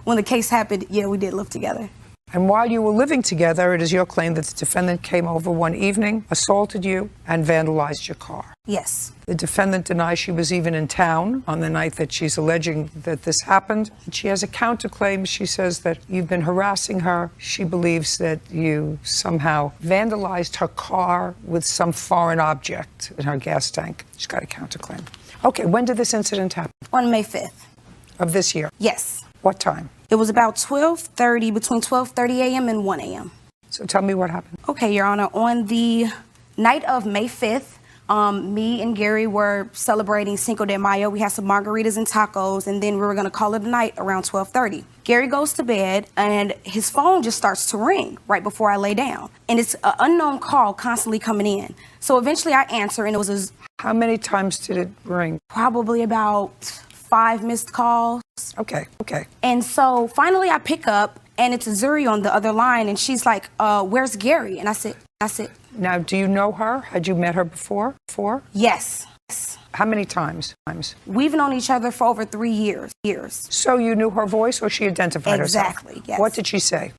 when the case happened, yeah, we did live together. And while you were living together, it is your claim that the defendant came over one evening, assaulted you, and vandalized your car. Yes. The defendant denies she was even in town on the night that she's alleging that this happened. And she has a counterclaim. She says that you've been harassing her. She believes that you somehow vandalized her car with some foreign object in her gas tank. She's got a counterclaim. Okay, when did this incident happen? On May 5th. Of this year? Yes. What time? It was about 12:30, between 12:30 a.m. and 1 a.m. So tell me what happened. Okay, Your Honor. On the night of May 5th, me and Gary were celebrating Cinco de Mayo. We had some margaritas and tacos, and then we were going to call it a night around 12:30. Gary goes to bed, and his phone just starts to ring right before I lay down. And it's an unknown call constantly coming in. So eventually I answer, and it was a... How many times did it ring? Probably about 5 missed calls. Okay. And so finally I pick up, and it's Zuri on the other line, and she's like, where's Gary? And I said, now, do you know her? Had you met her before? Yes. How many times? We've known each other for over 3 years. So you knew her voice, or she identified herself? Exactly, yes. What did she say?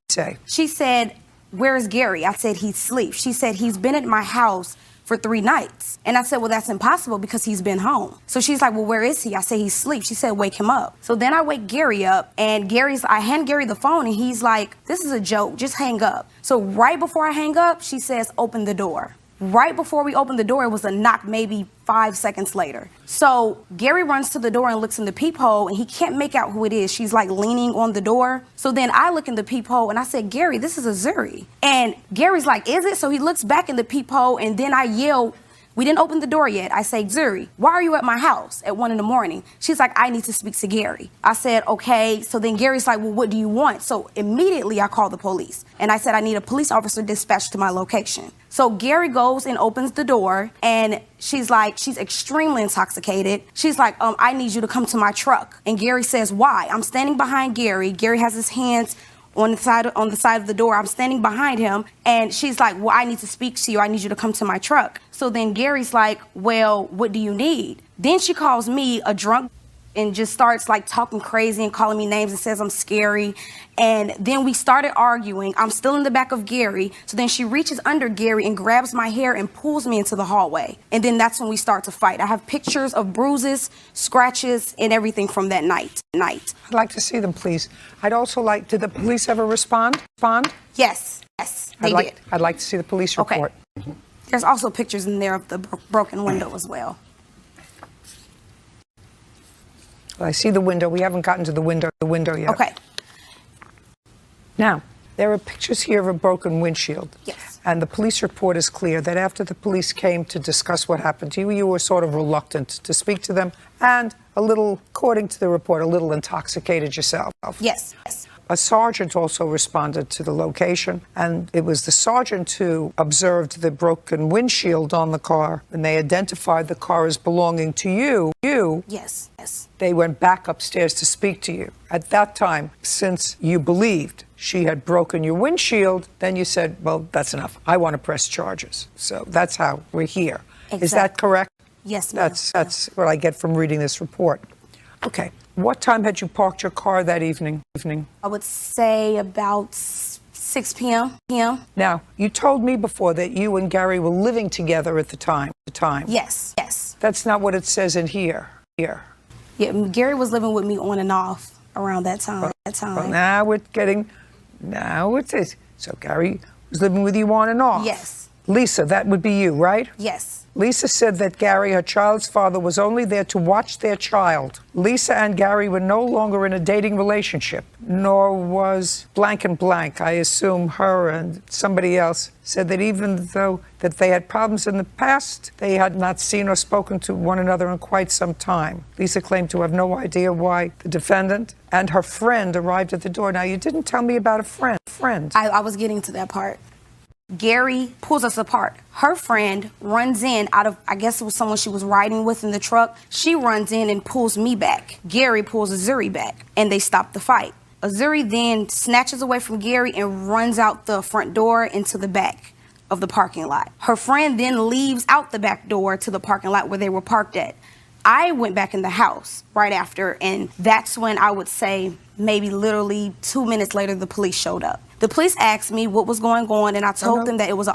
She said, where is Gary? I said, he's asleep. She said, he's been at my house for 3 nights. And I said, well, that's impossible because he's been home. So she's like, well, where is he? I said, he's asleep. She said, wake him up. So then I wake Gary up, and I hand Gary the phone, and he's like, this is a joke, just hang up. So right before I hang up, she says, open the door. Right before we opened the door, it was a knock maybe 5 seconds later. So Gary runs to the door and looks in the peephole, and he can't make out who it is. She's like leaning on the door. So then I look in the peephole, and I said, Gary, this is a Zuri. And Gary's like, is it? So he looks back in the peephole, and then I yell, we didn't open the door yet. I say, Zuri, why are you at my house at 1 a.m? She's like, I need to speak to Gary. I said, okay. So then Gary's like, well, what do you want? So immediately I call the police. And I said, I need a police officer dispatched to my location. So Gary goes and opens the door, and she's extremely intoxicated. She's like, I need you to come to my truck. And Gary says, why? I'm standing behind Gary. Gary has his hands on the side of the door. I'm standing behind him, and she's like, well, I need to speak to you. I need you to come to my truck. So then Gary's like, well, what do you need? Then she calls me a drunk and just starts like talking crazy and calling me names and says I'm scary. And then we started arguing. I'm still in the back of Gary. So then she reaches under Gary and grabs my hair and pulls me into the hallway. And then that's when we start to fight. I have pictures of bruises, scratches, and everything from that night. I'd like to see them, please. I'd also like, did the police ever respond? Yes, they did. I'd like to see the police report. Okay. There's also pictures in there of the broken window as well. Well, I see the window. We haven't gotten to the window yet. Okay. Now, there are pictures here of a broken windshield. Yes. And the police report is clear that after the police came to discuss what happened to you, you were sort of reluctant to speak to them and a little, according to the report, a little intoxicated yourself. Yes. A sergeant also responded to the location, and it was the sergeant who observed the broken windshield on the car, and they identified the car as belonging to you. Yes. They went back upstairs to speak to you. At that time, since you believed she had broken your windshield, then you said, well, that's enough. I want to press charges. So that's how we're here. Exactly. Is that correct? Yes, ma'am. That's what I get from reading this report. Okay. What time had you parked your car that evening? I would say about 6 p.m. Now, you told me before that you and Gary were living together at the time. Yes. That's not what it says in here. Yeah, Gary was living with me on and off around that time. Well, now it is. So Gary was living with you on and off. Yes. Lisa, that would be you, right? Yes. Lisa said that Gary, her child's father, was only there to watch their child. Lisa and Gary were no longer in a dating relationship, nor was blank and blank. I assume her and somebody else said that even though that they had problems in the past, they had not seen or spoken to one another in quite some time. Lisa claimed to have no idea why the defendant and her friend arrived at the door. Now, you didn't tell me about a friend. I was getting to that part. Gary pulls us apart. Her friend runs in out of, I guess it was someone she was riding with in the truck. She runs in and pulls me back. Gary pulls Azuri back, and they stop the fight. Azuri then snatches away from Gary and runs out the front door into the back of the parking lot. Her friend then leaves out the back door to the parking lot where they were parked at. I went back in the house right after, and that's when I would say maybe literally 2 minutes later the police showed up. The police asked me what was going on, and I told them that it was an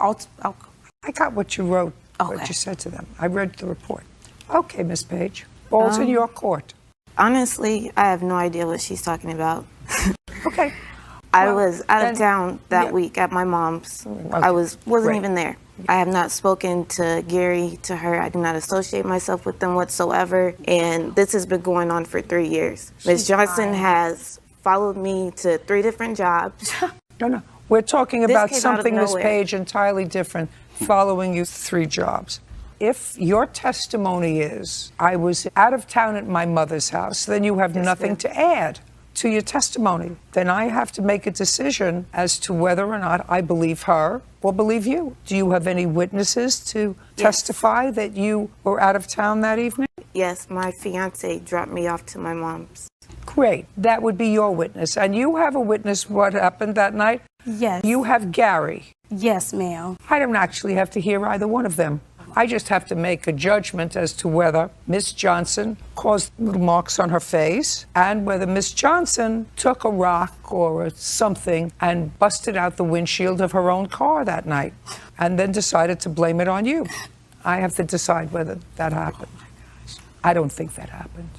I got what you wrote, what you said to them. I read the report. Okay, Miss Page. Ball's in your court. Honestly, I have no idea what she's talking about. Okay. I was out of town that week at my mom's. I wasn't even there. I have not spoken to Gary, to her. I do not associate myself with them whatsoever. And this has been going on for 3 years. Ms. Johnson has followed me to 3 different jobs. No. We're talking This about came out of something, Miss nowhere. Page, entirely different, following you 3 jobs. If your testimony is, I was out of town at my mother's house, then you have nothing to add to your testimony. Then I have to make a decision as to whether or not I believe her or believe you. Do you have any witnesses to testify that you were out of town that evening? Yes, my fiance dropped me off to my mom's. Great. That would be your witness. And you have a witness what happened that night? Yes. You have Gary. Yes, ma'am. I don't actually have to hear either one of them. I just have to make a judgment as to whether Miss Johnson caused little marks on her face and whether Miss Johnson took a rock or something and busted out the windshield of her own car that night and then decided to blame it on you. I have to decide whether that happened. I don't think that happened.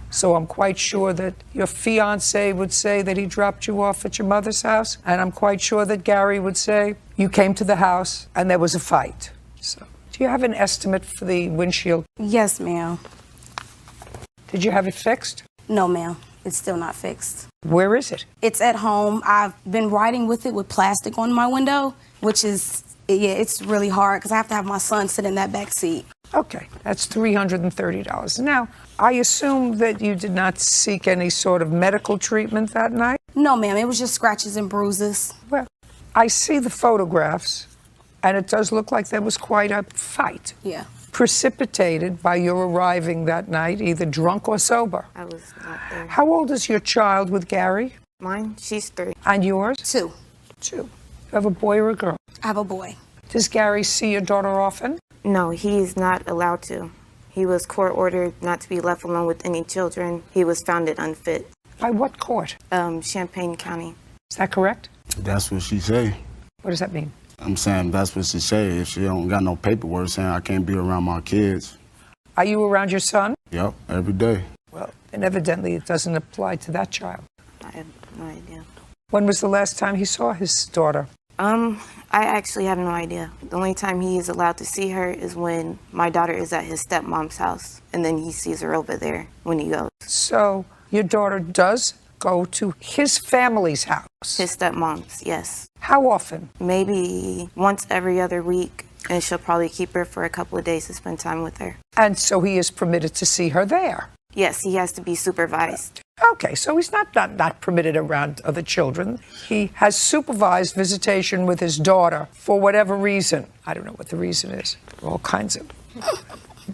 So I'm quite sure that your fiancé would say that he dropped you off at your mother's house, and I'm quite sure that Gary would say you came to the house and there was a fight. So, do you have an estimate for the windshield? Yes, ma'am. Did you have it fixed? No, ma'am. It's still not fixed. Where is it? It's at home. I've been riding with it with plastic on my window, which is, it's really hard because I have to have my son sit in that back seat. Okay, that's $330. Now, I assume that you did not seek any sort of medical treatment that night? No, ma'am. It was just scratches and bruises. Well, I see the photographs, and it does look like there was quite a fight. Yeah. Precipitated by your arriving that night, either drunk or sober. I was not there. How old is your child with Gary? Mine, she's 3. And yours? 2. 2. You have a boy or a girl? I have a boy. Does Gary see your daughter often? No, he's not allowed to. He was court ordered not to be left alone with any children. He was found unfit. By what court? Champaign County. Is that correct? That's what she say. What does that mean? I'm saying that's what she say. If she don't got no paperwork saying I can't be around my kids. Are you around your son? Yep, every day. Well, and evidently it doesn't apply to that child. I have no idea. When was the last time he saw his daughter? I actually have no idea. The only time he is allowed to see her is when my daughter is at his stepmom's house, and then he sees her over there when he goes. So your daughter does go to his family's house? His stepmom's, yes. How often? Maybe once every other week, and she'll probably keep her for a couple of days to spend time with her. And so he is permitted to see her there? Yes, he has to be supervised. Okay, so he's not permitted around other children. He has supervised visitation with his daughter for whatever reason. I don't know what the reason is. All kinds of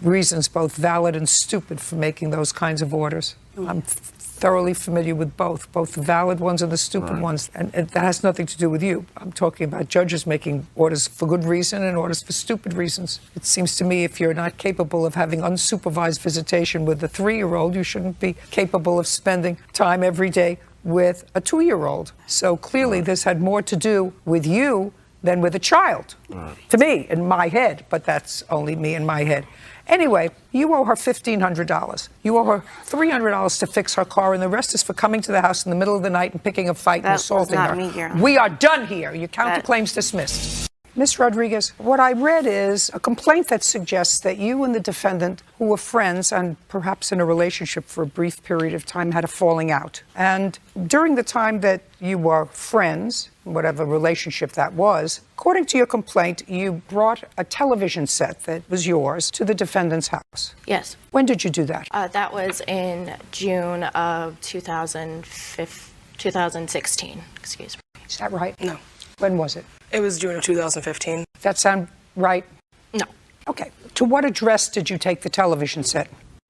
reasons, both valid and stupid, for making those kinds of orders. I'm thoroughly familiar with both the valid ones and the stupid ones, and that has nothing to do with you. I'm talking about judges making orders for good reason and orders for stupid reasons. It seems to me if you're not capable of having unsupervised visitation with a 3-year-old, you shouldn't be capable of spending time every day with a 2-year-old. So clearly this had more to do with you than with a child, to me, in my head, but that's only me in my head. Anyway, you owe her $1,500. You owe her $300 to fix her car, and the rest is for coming to the house in the middle of the night and picking a fight and assaulting her. That was not me, Your Honor. We are done here. Your counterclaim's dismissed. Ms. Rodriguez, what I read is a complaint that suggests that you and the defendant, who were friends and perhaps in a relationship for a brief period of time, had a falling out. And during the time that you were friends, whatever relationship that was, according to your complaint, you brought a television set that was yours to the defendant's house. Yes. When did you do that? That was in June of 2016. Excuse me. Is that right? No. When was it? It was June of 2015. That sound right? No. Okay. To what address did you take the television set?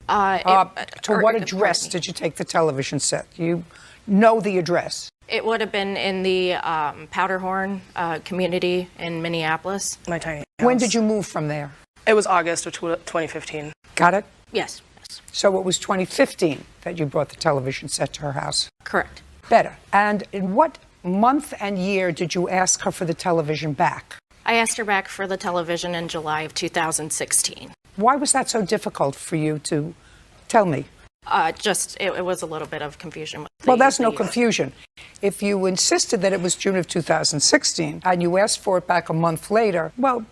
To what address did you take the television set? You know the address. It would have been in the Powderhorn community in Minneapolis. My tiny house. When did you move from there? It was August of 2015. Got it? Yes. So it was 2015 that you brought the television set to her house? Correct. Better. And in what month and year did you ask her for the television back? I asked her back for the television in July of 2016. Why was that so difficult for you to tell me? It was a little bit of confusion. Well, that's no confusion. If you insisted that it was June of 2016 and you asked for it back a month later, well,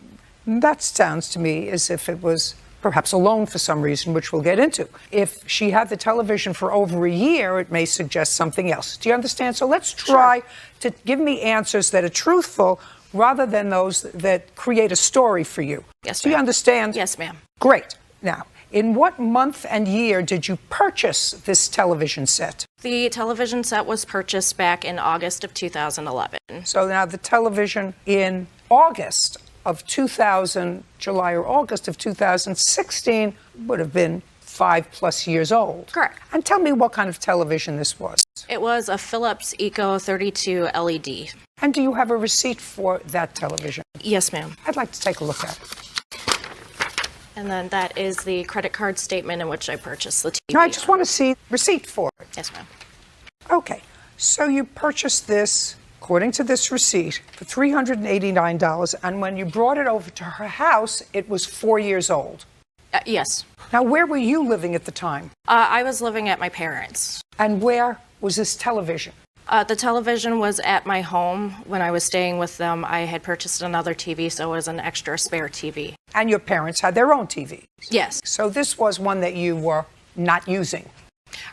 that sounds to me as if it was perhaps a loan for some reason, which we'll get into. If she had the television for over a year, it may suggest something else. Do you understand? So let's try to give me answers that are truthful rather than those that create a story for you. Yes, Do you understand? Yes, ma'am. Great. Now, in what month and year did you purchase this television set? The television set was purchased back in August of 2011. So now the television in August of July or August of 2016 would have been 5+ years old. Correct. And tell me what kind of television this was. It was a Philips Eco 32 LED. And do you have a receipt for that television? Yes, ma'am. I'd like to take a look at it. And then that is the credit card statement in which I purchased the TV. No, I just want to see receipt for it. Yes, ma'am. Okay, so you purchased this, according to this receipt, for $389, and when you brought it over to her house, it was 4 years old. Yes. Now, where were you living at the time? I was living at my parents'. And where was this television? The television was at my home. When I was staying with them, I had purchased another TV, so it was an extra spare TV. And your parents had their own TV? Yes. So this was one that you were not using?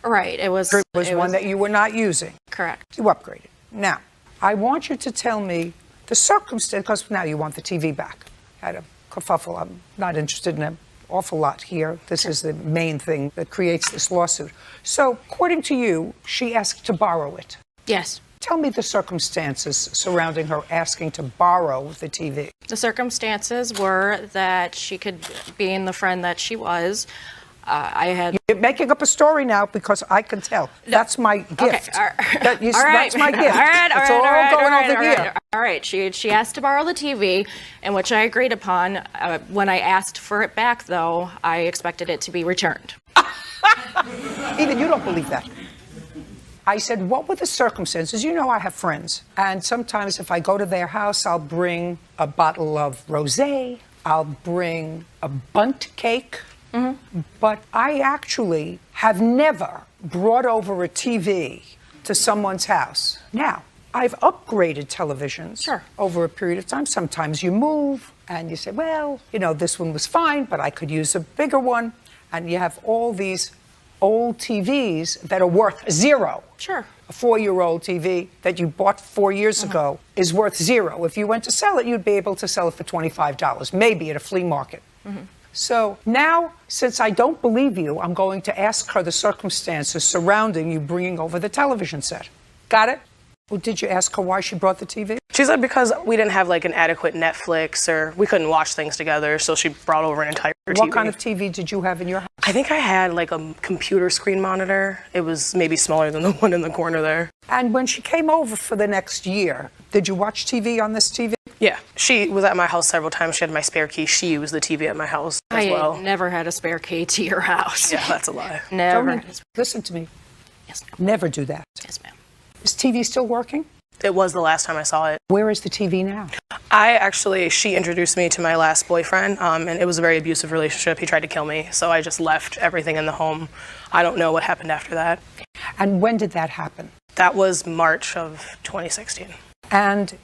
Right. It was one that you were not using? Correct. You upgraded. Now, I want you to tell me the circumstance, because now you want the TV back. I had a kerfuffle. I'm not interested in an awful lot here. This is the main thing that creates this lawsuit. So, according to you, she asked to borrow it? Yes. Tell me the circumstances surrounding her asking to borrow the TV. The circumstances were that she could, being the friend that she was, You're making up a story now because I can tell. That's my gift. Okay. All right. That's my gift. All right. It's all going over here. All right. She asked to borrow the TV, and which I agreed upon. When I asked for it back, though, I expected it to be returned. Even you don't believe that. I said, what were the circumstances? You know I have friends. And sometimes if I go to their house, I'll bring a bottle of rosé. I'll bring a bundt cake. Mm-hmm. But I actually have never brought over a TV to someone's house. Now, I've upgraded televisions over a period of time. Sometimes you move and you say, well, you know, this one was fine, but I could use a bigger one. And you have all these old TVs that are worth zero. Sure. A 4-year-old TV that you bought 4 years ago is worth zero. If you went to sell it, you'd be able to sell it for $25, maybe at a flea market. Mm-hmm. So now, since I don't believe you, I'm going to ask her the circumstances surrounding you bringing over the television set. Got it? Well, did you ask her why she brought the TV? She said because we didn't have like an adequate Netflix or we couldn't watch things together, so she brought over an entire TV. What kind of TV did you have in your house? I think I had like a computer screen monitor. It was maybe smaller than the one in the corner there. And when she came over for the next year, did you watch TV on this TV? Yeah, she was at my house several times. She had my spare key. She used the TV at my house as well. I never had a spare key to your house. Yeah, that's a lie. Never. Listen to me. Yes, ma'am. Never do that. Yes, ma'am. Is TV still working? It was the last time I saw it. Where is the TV now? She introduced me to my last boyfriend, and it was a very abusive relationship. He tried to kill me, so I just left everything in the home. I don't know what happened after that. And when did that happen? That was March of 2016. And